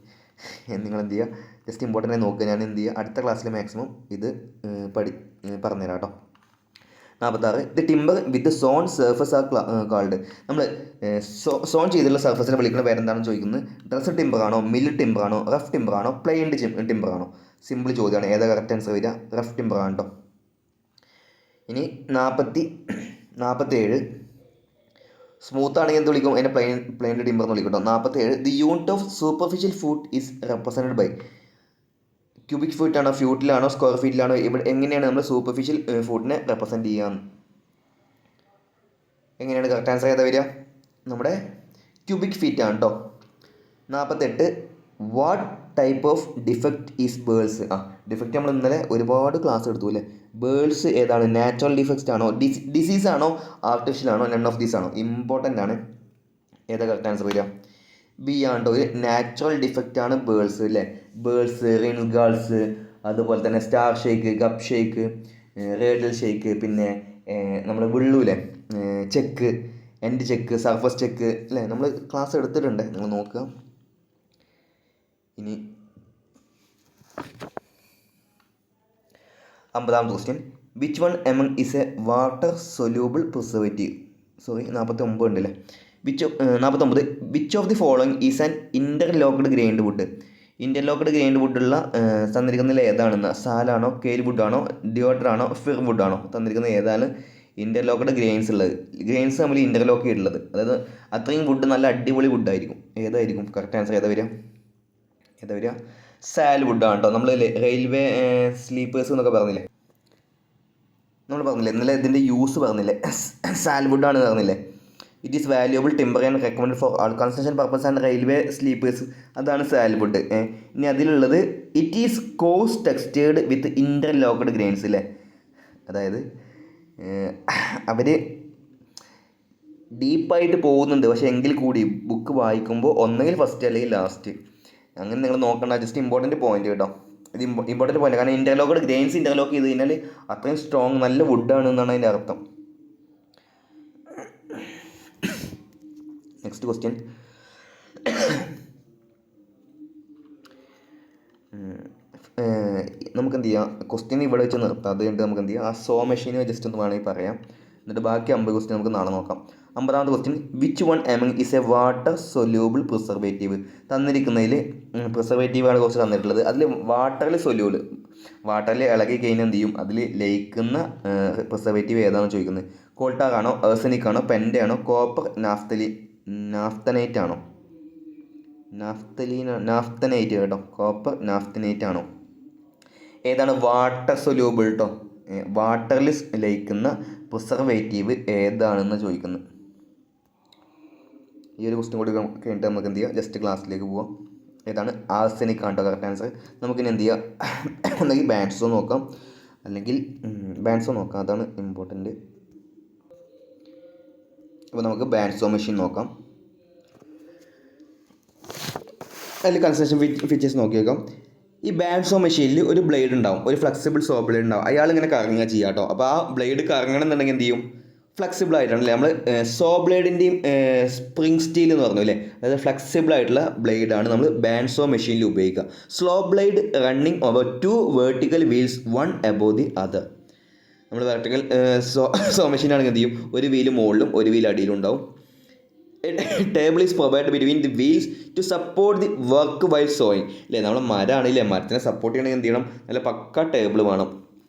നിങ്ങൾ എന്ത് ചെയ്യുക ജസ്റ്റ് ഇമ്പോർട്ടൻ്റ് ആയി നോക്കുക. ഞാൻ എന്ത് ചെയ്യുക അടുത്ത ക്ലാസ്സിൽ മാക്സിമം ഇത് പറഞ്ഞുതരാം കേട്ടോ. 46 the timber with zone surface are called. നമ്മൾ സോൺ ചെയ്തിട്ടുള്ള സർഫസിനെ വിളിക്കുന്ന പേരെന്താണെന്ന് ചോദിക്കുന്നത്. ഡ്രസ് ടിമ്പർ ആണോ, മിൽ ടിമ്പർ ആണോ, റഫ് ടിമ്പർ ആണോ, പ്ലെയിൻഡ് ടിമ്പർ ആണോ? സിമ്പിൾ ചോദ്യമാണ്, ഏതാ കറക്റ്റ് ആൻസർ വരിക? റഫ് ടിമ്പർ ആണ് കേട്ടോ. ഇനി 47 സ്മൂത്ത് ആണെങ്കിൽ എന്ത് വിളിക്കും? അതിനെ പ്ലെയിൻഡ് ടിമ്പർ എന്ന് വിളിക്കും കേട്ടോ. 47 the unit of superficial foot is represented by. Cubic ഫീറ്റാണോ, ഫ്യൂട്ടിലാണോ, സ്ക്വയർ ഫീറ്റിലാണോ? ഇവിടെ എങ്ങനെയാണ് നമ്മൾ സൂപ്പർഫിഷ്യൽ ഫുഡിനെ റെപ്രസെൻറ്റ് ചെയ്യാന്ന്? എങ്ങനെയാണ് കറക്റ്റ് ആൻസർ ഏതാ വരിക? നമ്മുടെ ക്യൂബിക് ഫീറ്റ് ആണ് കേട്ടോ. 48 what type of defect is burls. Defect നമ്മൾ ഇന്നലെ ഒരുപാട് ക്ലാസ് എടുത്തു അല്ലേ. ബേൾസ് ഏതാണ്? നാച്ചുറൽ ഡിഫക്റ്റ് ആണോ, ഡിസീസ് ആണോ, ആർട്ടിഫിഷ്യൽ ആണോ, നൺ ഓഫ് ദീസ് ആണോ? ഇമ്പോർട്ടൻ്റ് ആണ്. ഏതാ കറക്റ്റ് ആൻസർ വരിക? ബി ആണ് കേട്ടോ. ഒരു നാച്ചുറൽ ഡിഫക്റ്റ് ആണ് ബേൾസ് അല്ലേ. ബേൾസ്, റിൻഗാൾസ്, അതുപോലെ തന്നെ star shake, cup shake, radial shake, പിന്നെ നമ്മൾ വിള്ളൂല്ലേ check, end check, surface check അല്ലേ, നമ്മൾ ക്ലാസ് എടുത്തിട്ടുണ്ട്, നിങ്ങൾ നോക്കുക. ഇനി 50ാമത്തെ question. Which one among is a water soluble preservative? Sorry 49 ഉണ്ടല്ലേ. 49 which of the following is an interlocked grained wood. Interlocked grained വുഡുള്ള തന്നിരിക്കുന്നതിൽ ഏതാണെന്ന്? സാലാണോ, കെയിൽ വുഡാണോ, ഡിയോഡറാണോ, ഫിർ വുഡാണോ? തന്നിരിക്കുന്നത് ഏതാണ് ഇൻ്റർലോക്ക്ഡ് ഗ്രെയിൻസ് ഉള്ളത്? ഗ്രെയിൻസ് നമ്മൾ ഇൻ്റർലോക്ക് ചെയ്തിട്ടുള്ളത്, അതായത് അത്രയും വുഡ് നല്ല അടിപൊളി വുഡായിരിക്കും. ഏതായിരിക്കും കറക്റ്റ് ആൻസർ? ഏതാ വരിക? സാൽ വുഡാണ് കേട്ടോ. നമ്മൾ റെയിൽവേ സ്ലീപ്പേഴ്സ് എന്നൊക്കെ പറഞ്ഞില്ലേ, ഇന്നലെ ഇതിൻ്റെ യൂസ് പറഞ്ഞില്ലേ, സാൽ വുഡാണ് പറഞ്ഞില്ലേ. It is valuable timber and recommend for all construction purpose and railway sleepers. അതാണ് സാൽവുഡ്. ഇനി അതിലുള്ളത് it is coarse textured with interlocked grains അല്ലേ. അതായത് അവർ ഡീപ്പായിട്ട് പോകുന്നുണ്ട്, പക്ഷേ എങ്കിൽ കൂടി ബുക്ക് വായിക്കുമ്പോൾ ഒന്നെങ്കിൽ ഫസ്റ്റ് അല്ലെങ്കിൽ ലാസ്റ്റ്, അങ്ങനെ നിങ്ങൾ നോക്കണ്ട. ജസ്റ്റ് ഇമ്പോർട്ടൻറ്റ് പോയിന്റ് കേട്ടോ. ഇത് ഇമ്പോർട്ടൻറ്റ് പോയിന്റ്, കാരണം ഇൻ്റർലോക്ക്ഡ് ഗ്രെയിൻസ് ഇൻ്റർലോക്ക് ചെയ്ത് കഴിഞ്ഞാൽ അത്രയും സ്ട്രോങ് നല്ല വുഡാണ് എന്നാണ് അതിൻ്റെ അർത്ഥം. Next question. നമുക്ക് എന്ത് ചെയ്യാം, ക്വസ്റ്റ്യൻ ഇവിടെ വെച്ച് നിർത്താം. അത് കഴിഞ്ഞിട്ട് നമുക്ക് എന്ത് ചെയ്യാം, ആ സോ മെഷീന് ജസ്റ്റ് ഒന്ന് വേണമെങ്കിൽ പറയാം. എന്നിട്ട് ബാക്കി 50 ക്വസ്റ്റ്യൻ നമുക്ക് നാളെ നോക്കാം. 50ാമത്തെ question. Which one among is a water soluble preservative? തന്നിരിക്കുന്നതിൽ പ്രിസർവേറ്റീവാണ് കുറച്ച് തന്നിട്ടുള്ളത്. അതിൽ വാട്ടറിൽ ഇളകി കഴിഞ്ഞാൽ എന്ത് ചെയ്യും, അതിൽ ലയിക്കുന്ന പ്രിസർവേറ്റീവ് ഏതാണെന്ന് ചോദിക്കുന്നത്. കോൾട്ടാറാണോ, ഏഴ്സനിക് ആണോ, പെൻഡയാണോ, കോപ്പർ നാഫ്തനൈറ്റ് ആണോ? നാഫ്തനൈറ്റ് കേട്ടോ. കോപ്പർ നാഫ്തനൈറ്റ് ആണോ? ഏതാണ് വാട്ടർ സൊല്യൂബിൾ കേട്ടോ? വാട്ടറിൽ ലയിക്കുന്ന പ്രിസർവേറ്റീവ് ഏതാണെന്ന് ചോദിക്കുന്നത്. ഈ ഒരു ക്വസ്റ്റ്യൻ കൂടി കഴിഞ്ഞിട്ട് നമുക്ക് എന്ത് ചെയ്യാം, ജസ്റ്റ് ക്ലാസ്സിലേക്ക് പോവാം. ഏതാണ്? ആർസെനിക് ആണ് കേട്ടോ കറക്റ്റ് ആൻസർ. നമുക്കിനി എന്ത് ചെയ്യാം, അല്ലെങ്കിൽ ബാൻസോ നോക്കാം, അതാണ് ഇമ്പോർട്ടൻറ്റ്. അപ്പോൾ നമുക്ക് ബാൻസോ മെഷീൻ നോക്കാം. അതിൽ കൺസ്ട്രക്ഷൻ ഫീച്ചേഴ്സ് നോക്കിയേക്കാം. ഈ ബാൻസോ മെഷീനിൽ ഒരു ബ്ലേഡ് ഉണ്ടാവും, ഒരു ഫ്ലെക്സിബിൾ സോ ബ്ലേഡ് ഉണ്ടാവും. അയാൾ ഇങ്ങനെ കറങ്ങുക ചെയ്യാം കേട്ടോ. അപ്പോൾ ആ ബ്ലേഡ് കറങ്ങണം എന്നുണ്ടെങ്കിൽ എന്ത് ചെയ്യും, ഫ്ലെക്സിബിൾ ആയിട്ടാണ് അല്ലേ. നമ്മൾ സോ ബ്ലേഡിൻ്റെയും സ്പ്രിങ് സ്റ്റീൽ എന്ന് പറഞ്ഞു അല്ലേ, അതായത് ഫ്ലെക്സിബിൾ ആയിട്ടുള്ള ബ്ലേഡാണ് നമ്മൾ ബാൻസോ മെഷീനിൽ ഉപയോഗിക്കുക. Slow blade running over 2 vertical wheels, 1 above the other. നമ്മൾ വെർട്ടിക്കൽ സോ മെഷീനാണെങ്കിൽ എന്ത് ചെയ്യും, ഒരു വീല് മുകളിലും ഒരു വീല് അടിയിലും ഉണ്ടാവും. Table is provide between the wheels to support the work while sawing അല്ലേ. നമ്മൾ മരമാണില്ലേ, മരത്തിനെ സപ്പോർട്ട് ചെയ്യണമെങ്കിൽ എന്ത് ചെയ്യണം, നല്ല പക്ക ടേബിൾ വേണം.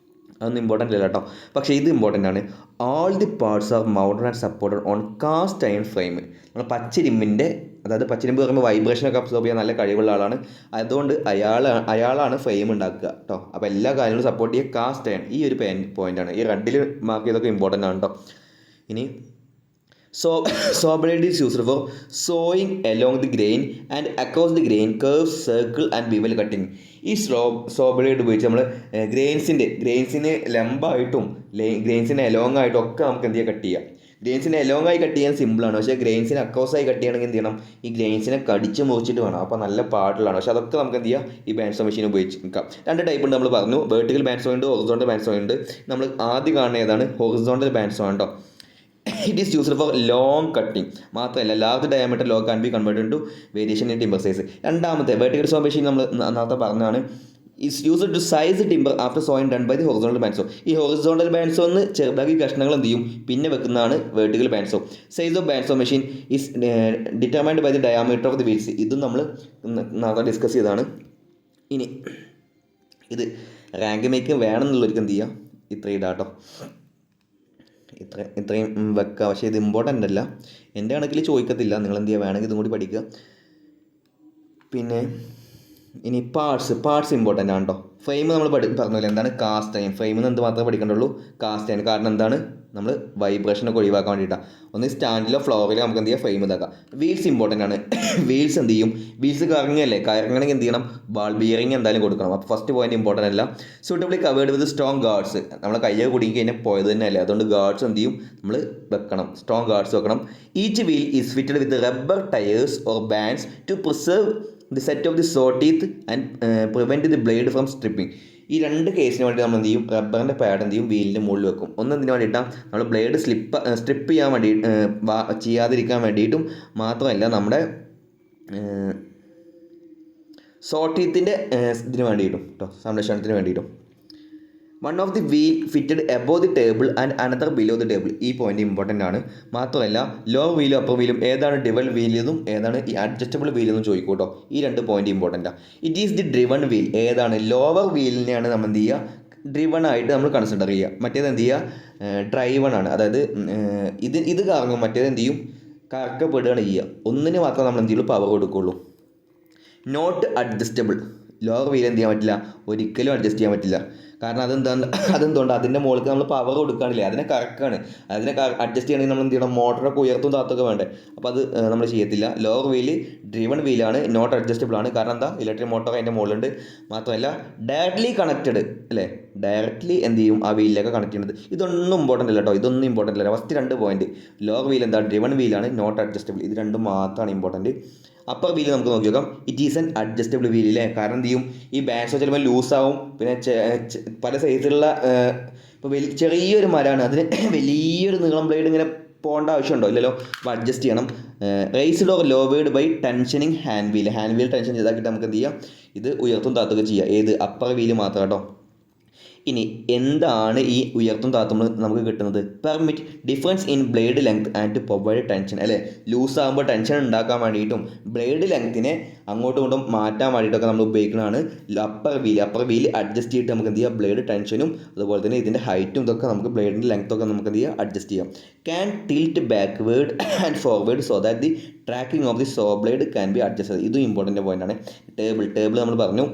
അതൊന്നും ഇമ്പോർട്ടൻ്റ് അല്ല കേട്ടോ. പക്ഷേ ഇത് ഇമ്പോർട്ടൻ്റ് ആണ്. All the parts are mounted and supported on cast iron frame. നമ്മൾ പച്ചിരുമ്പിൻ്റെ, അതായത് പച്ചിരുമ്പ് പറയുമ്പോൾ വൈബ്രേഷനൊക്കെ അബ്സോർബ് ചെയ്യാൻ നല്ല കഴിവുള്ള ആളാണ്. അതുകൊണ്ട് അയാളാണ് ഫ്രെയിം ഉണ്ടാക്കുക കേട്ടോ. അപ്പോൾ എല്ലാ കാര്യങ്ങളും സപ്പോർട്ട് ചെയ്യുക കാസ്റ്റ് അയൺ. ഈ ഒരു പോയിൻ്റാണ്, ഈ റെഡിൽ മാർക്ക് ചെയ്തൊക്കെ ഇമ്പോർട്ടൻ്റ് ആണ് കേട്ടോ. ഇനി So, saw blade is used for sawing along the grain and across the grain, curves, circle and bevel cutting. ഈ സോ ബ്ലേഡ് ഉപയോഗിച്ച് നമ്മൾ ഗ്രെയിൻസിന് ലംബമായിട്ടും ഗ്രെയിൻസിന് എലോങ് ആയിട്ടും ഒക്കെ നമുക്ക് എന്ത് ചെയ്യാം, കട്ട് ചെയ്യാം. ഗ്രെയിൻസിനെ എലോങ് ആയി കട്ട് ചെയ്യാൻ സിമ്പിളാണ്, പക്ഷേ ഗ്രെയിൻസിനെ അക്രോസ് ആയി കട്ട് ചെയ്യണമെങ്കിൽ എന്ത് ചെയ്യണം, ഈ ഗ്രെയിൻസിനെ കടിച്ച് മുറിച്ചിട്ട് വേണം. അപ്പോൾ നല്ല പാടിലാണ്. പക്ഷേ അതൊക്കെ നമുക്ക് എന്ത് ചെയ്യാം, ഈ ബാൻഡ്സോ മെഷീൻ ഉപയോഗിച്ച് നിൽക്കാം. രണ്ട് ടൈപ്പ് ഉണ്ട് നമ്മൾ പറഞ്ഞു, വെർട്ടിക്കൽ ബാൻഡ്സോ ഉണ്ട്, ഹൊറിസോണ്ടൽ ബാൻഡ്സോ ഉണ്ട്. നമ്മൾ ആദ്യം കാണുന്ന ഏതാണ്, ഹൊറിസോണ്ടൽ ബാൻഡ്സോ ആണ് കേട്ടോ. It is used for long cutting. മാത്രമല്ല large diameter log can be converted to variation in timber size. രണ്ടാമത്തെ വെർട്ടിക്കൽ സോ മെഷീൻ നമ്മൾ നേരത്തെ പറഞ്ഞതാണ്, is used to size timber after sawing done by the horizontal bandsaw. ഈ horizontal ബാൻഡ്സോ എന്ന് ചെറുതാക്കി കഷ്ണങ്ങൾ എന്ത് ചെയ്യും, പിന്നെ വെക്കുന്നതാണ് vertical bandsaw. Size of bandsaw machine is determined by the diameter of the wheels. ഇതും നമ്മൾ നേരത്തെ ഡിസ്കസ് ചെയ്തതാണ്. ഇനി ഇത് റാങ്ക് മേക്കിംഗ് വേണമെന്നുള്ളവർക്ക് എന്ത് ചെയ്യാം, ഇത്രയും ഇടാട്ടോ, ഇത്രയും വെക്കുക. പക്ഷേ ഇത് ഇമ്പോർട്ടൻ്റ് അല്ല, എൻ്റെ കണക്കിൽ ചോദിക്കത്തില്ല. നിങ്ങൾ എന്ത് ചെയ്യുക, വേണമെങ്കിൽ ഇതും കൂടി പഠിക്കുക. പിന്നെ ഇനി പാർട്സ് ഇമ്പോർട്ടൻ്റ് ആണ് കേട്ടോ. ഫ്രെയിം നമ്മൾ പറഞ്ഞില്ല, എന്താണ് കാസ്റ്റ് അയൺ. ഫ്രെയിമിൽ നിന്ന് എന്ത് മാത്രമേ പഠിക്കേണ്ടുള്ളൂ, കാസ്റ്റ് അയൺ. കാരണം എന്താണ്, നമ്മൾ വൈബ്രേഷനൊക്കെ ഒഴിവാക്കാൻ വേണ്ടിയിട്ടാണ്. ഒന്ന് സ്റ്റാൻഡിലോ ഫ്ലോറിലോ നമുക്ക് എന്ത് ചെയ്യാം, ഫ്രെയിം ഇതാക്കാം. വീൽസ് ഇമ്പോർട്ടൻ്റ് ആണ്. വീൽസ് എന്ത് ചെയ്യും, വീൽസ് കറങ്ങണമെങ്കിൽ എന്ത് ചെയ്യണം, ബാൾ ബിയറിങ് എന്തായാലും കൊടുക്കണം. അപ്പോൾ ഫസ്റ്റ് പോയിന്റ് ഇമ്പോർട്ടൻ്റ് അല്ല. സൂട്ടബിളി കവേർഡ് വിത്ത് സ്ട്രോങ് ഗാർഡ്സ്. നമ്മളെ കയ്യിൽ കുടുങ്ങി കഴിഞ്ഞാൽ പോയത് തന്നെ അല്ലേ, അതുകൊണ്ട് ഗാർഡ്സ് എന്ത് ചെയ്യും, നമ്മൾ വെക്കണം, സ്ട്രോങ് ഗാർഡ്സ് വെക്കണം. Each wheel is fitted with rubber tyres or bands to preserve the set of the saw teeth and prevent the blade from stripping. ഈ രണ്ട് കേസിന് വേണ്ടി നമ്മൾ എന്ത് ചെയ്യും, റബ്ബറിൻ്റെ പാഡ് എന്ത് ചെയ്യും, വീലിൻ്റെ മുകളിൽ വെക്കും. ഒന്ന് എന്തിനു വേണ്ടിയിട്ടാണ്, നമ്മൾ ബ്ലേഡ് സ്ട്രിപ്പ് ചെയ്യാൻ വേണ്ടി ചെയ്യാതിരിക്കാൻ വേണ്ടിയിട്ടും, മാത്രമല്ല നമ്മുടെ സോ ടീത്തിൻ്റെ ഇതിന് വേണ്ടിയിട്ടും കേട്ടോ, സംരക്ഷണത്തിന് വേണ്ടിയിട്ടും. One of the wheel fitted above the table and another below the table. ഈ പോയിന്റ് ഇമ്പോർട്ടൻ്റ് ആണ്. മാത്രമല്ല ലോ വീലും അപ്പർ വീലും ഏതാണ് ഡിവൽ വീലെന്നും ഏതാണ് ഈ അഡ്ജസ്റ്റബിൾ വീലെന്നും ചോദിക്കും കേട്ടോ. ഈ രണ്ട് പോയിന്റ് ഇമ്പോർട്ടൻ്റാണ്. It is the driven wheel. ഏതാണ്, ലോവർ വീലിനെയാണ് നമ്മൾ എന്ത് ചെയ്യുക, ഡ്രിവൺ ആയിട്ട് നമ്മൾ കൺസിഡർ ചെയ്യുക. മറ്റേത് എന്ത് ചെയ്യുക, ഡ്രൈവൺ ആണ്. അതായത് ഇത് കറങ്ങും, മറ്റേത് എന്ത് ചെയ്യും, കറക്കപ്പെടുകയാണ് ചെയ്യുക. ഒന്നിന് മാത്രമേ നമ്മൾ എന്ത് ചെയ്യുള്ളൂ, പവർ കൊടുക്കുകയുള്ളൂ. Not adjustable. ലോവർ വീൽ എന്ത് ചെയ്യാൻ പറ്റില്ല, ഒരിക്കലും അഡ്ജസ്റ്റ് ചെയ്യാൻ പറ്റില്ല. കാരണം അതെന്തുകൊണ്ട്, അതിൻ്റെ മുകളിൽ നമ്മൾ പവർ കൊടുക്കുകയാണില്ലേ, അതിനെ കറക്കാണ്. അതിനെ അഡ്ജസ്റ്റ് ചെയ്യണമെങ്കിൽ നമ്മൾ എന്ത് ചെയ്യണം, മോട്ടറൊക്കെ ഉയർത്തും താത്തൊക്കെ വേണ്ടേ. അപ്പോൾ അത് നമ്മൾ ചെയ്യത്തില്ല. ലോവർ വീല് ഡ്രിവൺ വീലാണ്, നോട്ട് അഡ്ജസ്റ്റബിൾ ആണ്. കാരണം എന്താ, ഇലക്ട്രിക് മോട്ടർ അതിൻ്റെ മുകളിലുണ്ട്. മാത്രമല്ല ഡയറക്റ്റ്ലി കണക്റ്റഡ് അല്ലേ, ഡയറക്റ്റ്ലി എന്ത് ചെയ്യും, ആ വീലിലേക്ക് കണക്ട് ചെയ്യുന്നത്. ഇതൊന്നും ഇമ്പോർട്ടൻ്റ് അല്ല കേട്ടോ, ഇതൊന്നും ഇമ്പോർട്ടൻ്റ് അല്ല. ഫസ്റ്റ് രണ്ട് പോയിന്റ്, ലോവർ വീൽ എന്താ, ഡ്രിവൺ വീലാണ്, നോട്ട് അഡ്ജസ്റ്റബിൾ. ഇത് രണ്ടും മാത്രമാണ് ഇമ്പോർട്ടൻറ്റ്. അപ്പർ വീല് നമുക്ക് നോക്കി നോക്കാം. It is an adjustable wheel അല്ലേ. കാരണം എന്ത് ചെയ്യും, ഈ ബാൻഡ്സോ ചിലപ്പോൾ ലൂസാവും. പിന്നെ പല സൈസിലുള്ള ഇപ്പോൾ ചെറിയൊരു മരമാണ്, അതിന് വലിയൊരു നീളം ബ്ലേഡ് ഇങ്ങനെ പോകേണ്ട ആവശ്യമുണ്ടോ, ഇല്ലല്ലോ. അപ്പോൾ അഡ്ജസ്റ്റ് ചെയ്യണം. Raised or lowered by tensioning hand wheel tension ചെയ്താക്കിയിട്ട് നമുക്ക് എന്ത് ചെയ്യാം, ഇത് ഉയർത്തും താത്തുക ചെയ്യാം. ഏത്, അപ്പർ വീല് മാത്രം കേട്ടോ. ഇനി എന്താണ് ഈ ഉയർത്തും താത്തുമ്പോൾ നമുക്ക് കിട്ടുന്നത്, permit difference in blade length and to provide tension അല്ലേ. ലൂസ് ആകുമ്പോൾ ടെൻഷൻ ഉണ്ടാക്കാൻ വേണ്ടിയിട്ടും ബ്ലേഡ് ലെങ്ത്തിനെ അങ്ങോട്ടും ഇങ്ങോട്ടും മാറ്റാൻ വേണ്ടിയിട്ടൊക്കെ നമ്മൾ ഉപയോഗിക്കുന്നതാണ് അപ്പർ വീൽ അഡ്ജസ്റ്റ് ചെയ്തിട്ട് നമുക്ക് എന്ത് ചെയ്യാം, ബ്ലേഡ് ടെൻഷനും അതുപോലെ തന്നെ ഇതിൻ്റെ ഹൈറ്റും ഇതൊക്കെ നമുക്ക് ബ്ലേഡിൻ്റെ ലെങ്ത്തൊക്കെ നമുക്ക് എന്ത് ചെയ്യാം, അഡ്ജസ്റ്റ് ചെയ്യാം. Can tilt backward and forward so that the tracking of the saw blade can be adjust. ഇതും ഇമ്പോർട്ടൻ്റ് പോയിൻ്റാണ്. ടേബിൾ നമ്മൾ പറഞ്ഞു,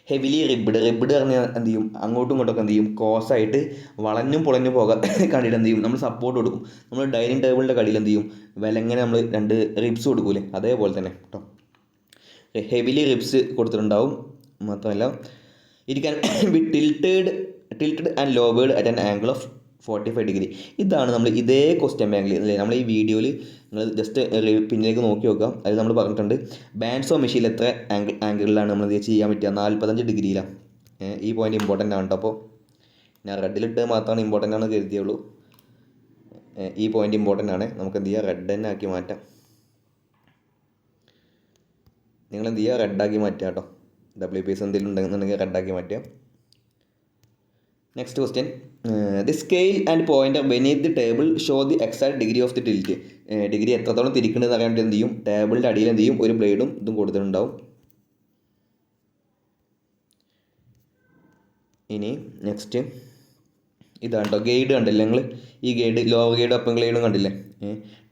ഹെവിലി റിബ്ഡ് പറഞ്ഞാൽ എന്ത് ചെയ്യും, അങ്ങോട്ടും ഇങ്ങോട്ടൊക്കെ എന്ത് ചെയ്യും, കോസായിട്ട് വളഞ്ഞും പൊളഞ്ഞും പോകാൻ കണ്ടിട്ട് എന്ത് ചെയ്യും, നമ്മൾ സപ്പോർട്ട് കൊടുക്കും. നമ്മൾ ഡൈനിങ് ടേബിളിൻ്റെ കടിയിൽ എന്ത് ചെയ്യും, വിലങ്ങനെ നമ്മൾ രണ്ട് റിബ്സ് കൊടുക്കൂലേ, അതേപോലെ തന്നെ കേട്ടോ. ഹെവിലി റിബ്സ് കൊടുത്തിട്ടുണ്ടാവും. മാത്രമല്ല it can be tilted and lowered at an angle of 45 degree. ഇതാണ് നമ്മൾ ഇതേ ക്വസ്റ്റ്യൻ ബാങ്കിൽ അല്ലേ, നമ്മൾ ഈ വീഡിയോയിൽ നിങ്ങൾ ജസ്റ്റ് പിന്നിലേക്ക് നോക്കി നോക്കാം. അതിൽ നമ്മൾ പറഞ്ഞിട്ടുണ്ട് ബാൻഡ്സോ മെഷീനിൽ എത്ര ആംഗിളിലാണ് നമ്മൾ ഇത് ചെയ്യാൻ പറ്റുക, 45 ഡിഗ്രിയിലാണ്. ഈ പോയിന്റ് ഇമ്പോർട്ടൻ്റ് ആണ് കേട്ടോ. അപ്പോൾ ഞാൻ റെഡിലിട്ട് മാത്രമാണ് ഇമ്പോർട്ടൻ്റ് ആണ് കരുതിയുള്ളൂ. ഈ പോയിന്റ് ഇമ്പോർട്ടൻ്റ് ആണ്. നമുക്ക് എന്ത് ചെയ്യുക, റെഡ് തന്നെ ആക്കി മാറ്റാം. നിങ്ങൾ എന്ത് ചെയ്യുക, റെഡാക്കി മാറ്റുക കേട്ടോ. WPS എന്തെങ്കിലും ഉണ്ടെന്നുണ്ടെങ്കിൽ റെഡാക്കി മാറ്റുക. Next question, the scale and pointer beneath the table show the exact degree of the tilt. Degree എത്രത്തോളം തിരിക്കുന്നത് അറിയാൻ വേണ്ടി എന്ത് ചെയ്യും, ടേബിളിൻ്റെ അടിയിൽ എന്ത് ചെയ്യും, ഒരു ബ്ലേഡും ഇതും കൊടുത്തിട്ടുണ്ടാവും. ഇനി നെക്സ്റ്റ് ഇതാണ് കേട്ടോ, ഗൈഡ് കണ്ടില്ലേ നിങ്ങൾ. ഈ ഗൈഡ് ലോവർ ഗൈഡും അപ്പർ ഗൈഡും കണ്ടില്ലേ,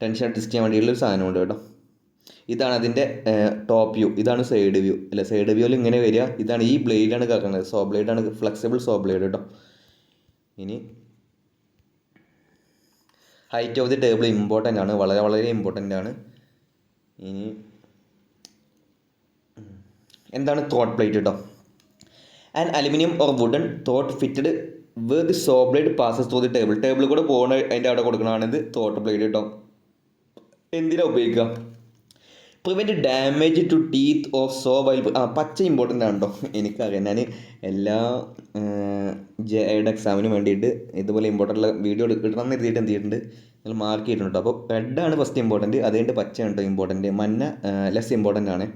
ടെൻഷൻ അഡ്ജസ്റ്റ് ചെയ്യാൻ വേണ്ടിയുള്ള ഒരു സാധനമുണ്ട് കേട്ടോ. ഇതാണ് അതിൻ്റെ ടോപ്പ് വ്യൂ, ഇതാണ് സൈഡ് വ്യൂ അല്ലേ. സൈഡ് വ്യൂവിൽ ഇങ്ങനെ വരിക, ഇതാണ് ഈ ബ്ലേഡാണ് കറങ്ങുന്നത്, സോ ബ്ലേഡാണ്, ഫ്ലെക്സിബിൾ സോ ബ്ലേഡ് കേട്ടോ. ഇനി height of the table important ആണ്, വളരെ വളരെ ഇമ്പോർട്ടൻ്റ് ആണ്. ഇനി എന്താണ് തോട്ട് പ്ലേറ്റ് കേട്ടോ? ആൻഡ് അലുമിനിയം ഓർ വുഡൻ തോട്ട് fitted with the saw blade passes through the table. Table കൂടെ പോകുന്ന അതിൻ്റെ അവിടെ കൊടുക്കണതാണ് ഇത് തോട്ട് പ്ലേറ്റ് കേട്ടോ. എന്തിനാണ് ഉപയോഗിക്കുക? Prevent damage to teeth of saw while. പച്ച ഇമ്പോർട്ടൻ്റ് ആണ് കേട്ടോ. എനിക്കറിയാം, ഞാൻ എല്ലാ ജെയുടെ എക്സാമിന് വേണ്ടിയിട്ട് ഇതുപോലെ ഇമ്പോർട്ടൻ്റ് വീഡിയോ ഇടണമെന്ന് എഴുതിയിട്ട് എന്ത് ചെയ്തിട്ടുണ്ട്, നിങ്ങൾ മാർക്ക് ചെയ്തിട്ടുണ്ട്. അപ്പോൾ റെഡാണ് ഫസ്റ്റ് ഇമ്പോർട്ടൻറ്റ്, അതുകൊണ്ട് പച്ചയാണ് കേട്ടോ ഇമ്പോർട്ടൻറ്റ്. മഞ്ഞ ലെസ് ഇമ്പോർട്ടൻ്റ് ആണ്.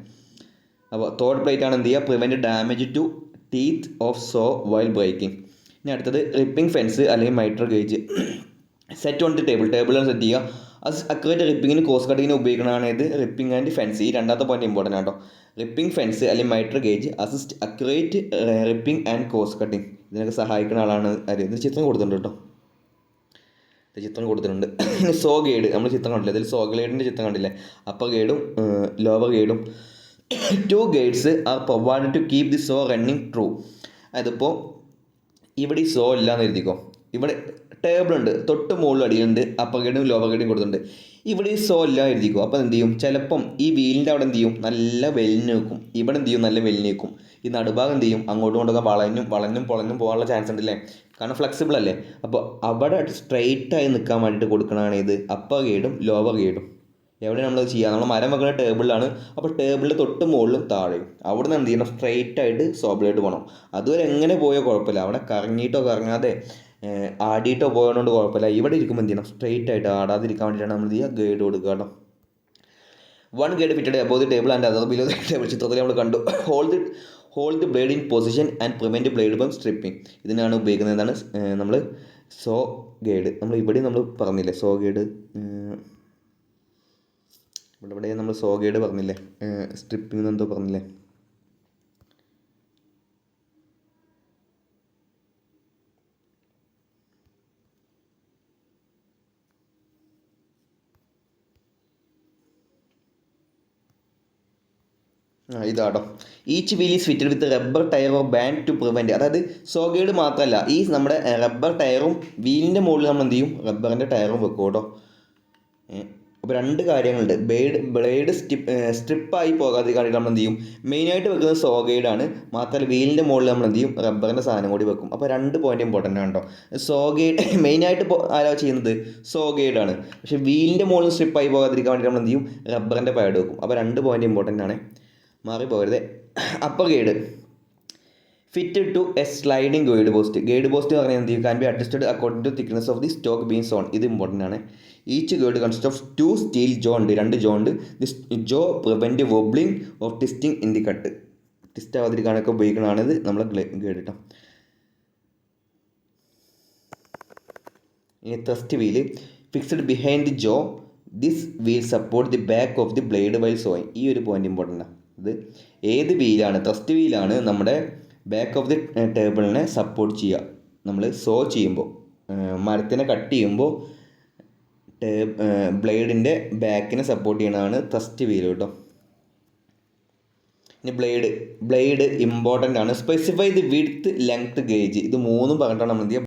അപ്പോൾ തോട്ട് പ്ലേറ്റ് ആണ് എന്ത് ചെയ്യുക, prevent damage to teeth of saw while breaking. ഇനി അടുത്തത് റിപ്പിംഗ് ഫെൻസ് അല്ലെങ്കിൽ mitre gauge set on the ടേബിളാണ് സെറ്റ് ചെയ്യുക. അത് അക്യുറേറ്റ് റിപ്പിങ്ങിന് കോസ്റ്റ് കട്ടിങ്ങിന് ഉപയോഗിക്കുന്നതാണ് ഇത് റിപ്പിംഗ് ആൻഡ് ഫെൻസ്. ഈ രണ്ടാമത്തെ പോയിന്റ് ഇമ്പോർട്ടൻ്റ് ആട്ടോ. റിപ്പിംഗ് ഫെൻസ് അല്ലെങ്കിൽ mitre gauge assist accurate ripping and കോസ്റ്റ് കട്ടിങ്. ഇതിനൊക്കെ സഹായിക്കുന്ന ആളാണ് ആര്? ഇത് ചിത്രം കൊടുത്തിട്ടുണ്ട് കേട്ടോ, ചിത്രം കൊടുത്തിട്ടുണ്ട്. സോ ഗേഡ് നമ്മൾ ചിത്രം കണ്ടില്ല, ഇതിൽ സോ ഗേഡിൻ്റെ ചിത്രം കണ്ടില്ലേ? അപ്പർ ഗേഡും ലോവർ ഗേഡും 2 guides are provided to keep the saw running true. അതിപ്പോൾ ഇവിടെ ഈ സോ ഇല്ലാന്ന് എഴുതിക്കോ. ഇവിടെ ടേബിളുണ്ട്, തൊട്ട് മുകളിൽ അടിയുണ്ട്, അപ്പർ ഗേഡും ലോവർ ഗേഡും കൊടുത്തിട്ടുണ്ട്. ഇവിടെ ഈ സോ ഇല്ല എഴുതിക്കോ. അപ്പോൾ എന്ത് ചെയ്യും, ചിലപ്പം ഈ വീലിൻ്റെ അവിടെ എന്ത് ചെയ്യും, നല്ല വെലിഞ്ഞ് നിൽക്കും. ഇവിടെ എന്ത് ചെയ്യും, നല്ല വെലിഞ്ഞ് നിൽക്കും. ഈ നടുഭാഗം എന്ത് ചെയ്യും, അങ്ങോട്ടും ഇങ്ങോട്ടൊക്കെ വളഞ്ഞും പോകാനുള്ള ചാൻസ് ഉണ്ടല്ലേ, കാരണം ഫ്ലെക്സിബിൾ അല്ലേ. അപ്പോൾ അവിടെ സ്ട്രെയിറ്റായി നിൽക്കാൻ വേണ്ടിയിട്ട് കൊടുക്കണതാണ് ഇത് അപ്പർ ഗേഡും ലോവർ ഗേഡും. എവിടെ നമ്മൾ ചെയ്യുക, നമ്മൾ മരം വെക്കുന്ന ടേബിളിലാണ്. അപ്പോൾ ടേബിളിൽ തൊട്ട് മുകളിലും താഴെയും അവിടെ നിന്ന് എന്ത് ചെയ്യണം, സ്ട്രെയിറ്റ് ആയിട്ട് സോ ബ്ലേഡ് പോകണം. അതുവരെ എങ്ങനെ പോയോ കുഴപ്പമില്ല, അവിടെ കറങ്ങിയിട്ടോ കറങ്ങാതെ ആടിയിട്ടോ പോയതുകൊണ്ട് കുഴപ്പമില്ല. ഇവിടെ ഇരിക്കുമ്പോൾ എന്ത് ചെയ്യണം, സ്ട്രെയിറ്റ് ആയിട്ട് ആടാതിരിക്കാൻ വേണ്ടിയിട്ടാണ് നമ്മൾ എന്ത് ചെയ്യുക, ഗൈഡ് കൊടുക്കുക കേട്ടോ. 1 guide fitted above the table and other below the table. ചിത്രത്തിൽ നമ്മൾ കണ്ടു. Hold the blade in position and prevent blade from stripping. ഇതിനാണ് ഉപയോഗിക്കുന്നത്. എന്താണ് നമ്മൾ സോ ഗൈഡ്. നമ്മൾ ഇവിടെ നമ്മൾ പറഞ്ഞില്ലേ സോ ഗൈഡ്, ഇവിടെ നമ്മൾ സോ ഗൈഡ് പറഞ്ഞില്ലേ, സ്ട്രിപ്പിംഗ് എന്തോ പറഞ്ഞില്ലേ. ഇതാട്ടോ. Each wheel is fitted with rubber tyre or band to prevent. അതായത് സോ ഗൈഡ് മാത്രമല്ല, ഈ നമ്മുടെ റബ്ബർ ടയറും വീലിൻ്റെ മുകളിൽ നമ്മൾ എന്ത് ചെയ്യും, റബ്ബറിൻ്റെ ടയറും വെക്കും കേട്ടോ. അപ്പോൾ 2 കാര്യങ്ങളുണ്ട്. ബ്ലേഡ് സ്ട്രിപ്പായി പോകാതിരിക്കാനായിട്ട് നമ്മൾ എന്ത് ചെയ്യും, മെയിനായിട്ട് വെക്കുന്നത് സോ ഗൈഡാണ്. മാത്രമല്ല വീലിൻ്റെ മുകളിൽ നമ്മൾ എന്ത് ചെയ്യും, റബ്ബറിൻ്റെ സാധനം കൂടി വെക്കും. അപ്പോൾ 2 പോയിന്റ് ഇമ്പോർട്ടൻ്റ് ആണ് കേട്ടോ. സോ ഗൈഡ് മെയിനായിട്ട് ആരാ ചെയ്യുന്നത്, സോ ഗൈഡാണ്. പക്ഷേ വീലിൻ്റെ മുകളിൽ സ്ട്രിപ്പായി പോകാതിരിക്കാൻ വേണ്ടി നമ്മൾ എന്ത് ചെയ്യും, റബ്ബറിൻ്റെ പാഡ് വെക്കും. അപ്പോൾ 2 പോയിന്റ് ഇമ്പോർട്ടൻ്റ് ആണ്, മാറിപ്പോകരുത്. Upper guide fitted to a sliding guide post. Guide post എന്ന് പറഞ്ഞാൽ എന്ത് ചെയ്യും, can be adjusted according to thickness of the stock being sawn. ഇത് ഇമ്പോർട്ടൻ്റ് ആണ്. Each guide consist of 2 steel jaw ഉണ്ട്, 2 ജോ ഉണ്ട്. This jaw prevent wobbling or twisting in the cut. Twist ആവാതിരിക്കാനൊക്കെ ഉപയോഗിക്കുന്നതാണ് ഇത് നമ്മൾ ഗൈഡ് കേട്ടോ. ഇനി thrust wheel fixed behind the jaw. This wheel support the back of the blade while sowing. ഈ ഒരു പോയിന്റ് ഇമ്പോർട്ടൻ്റ് ആണ്. ഇത് ഏത് വീലാണ്, ത്രസ്റ്റ് വീലാണ് നമ്മുടെ ബാക്ക് ഓഫ് ദി ടേബിളിനെ സപ്പോർട്ട് ചെയ്യുക. നമ്മൾ സോ ചെയ്യുമ്പോൾ, മരത്തിനെ കട്ട് ചെയ്യുമ്പോൾ ബ്ലേഡിൻ്റെ ബാക്കിനെ സപ്പോർട്ട് ചെയ്യണതാണ് ത്രസ്റ്റ് വീൽ കേട്ടോ. ഇനി ബ്ലേഡ് ഇമ്പോർട്ടൻ്റ് ആണ്. Specify the width length gauge. ഇത് 3 പറഞ്ഞിട്ടാണ് നമ്മൾ എന്ത് ചെയ്യുക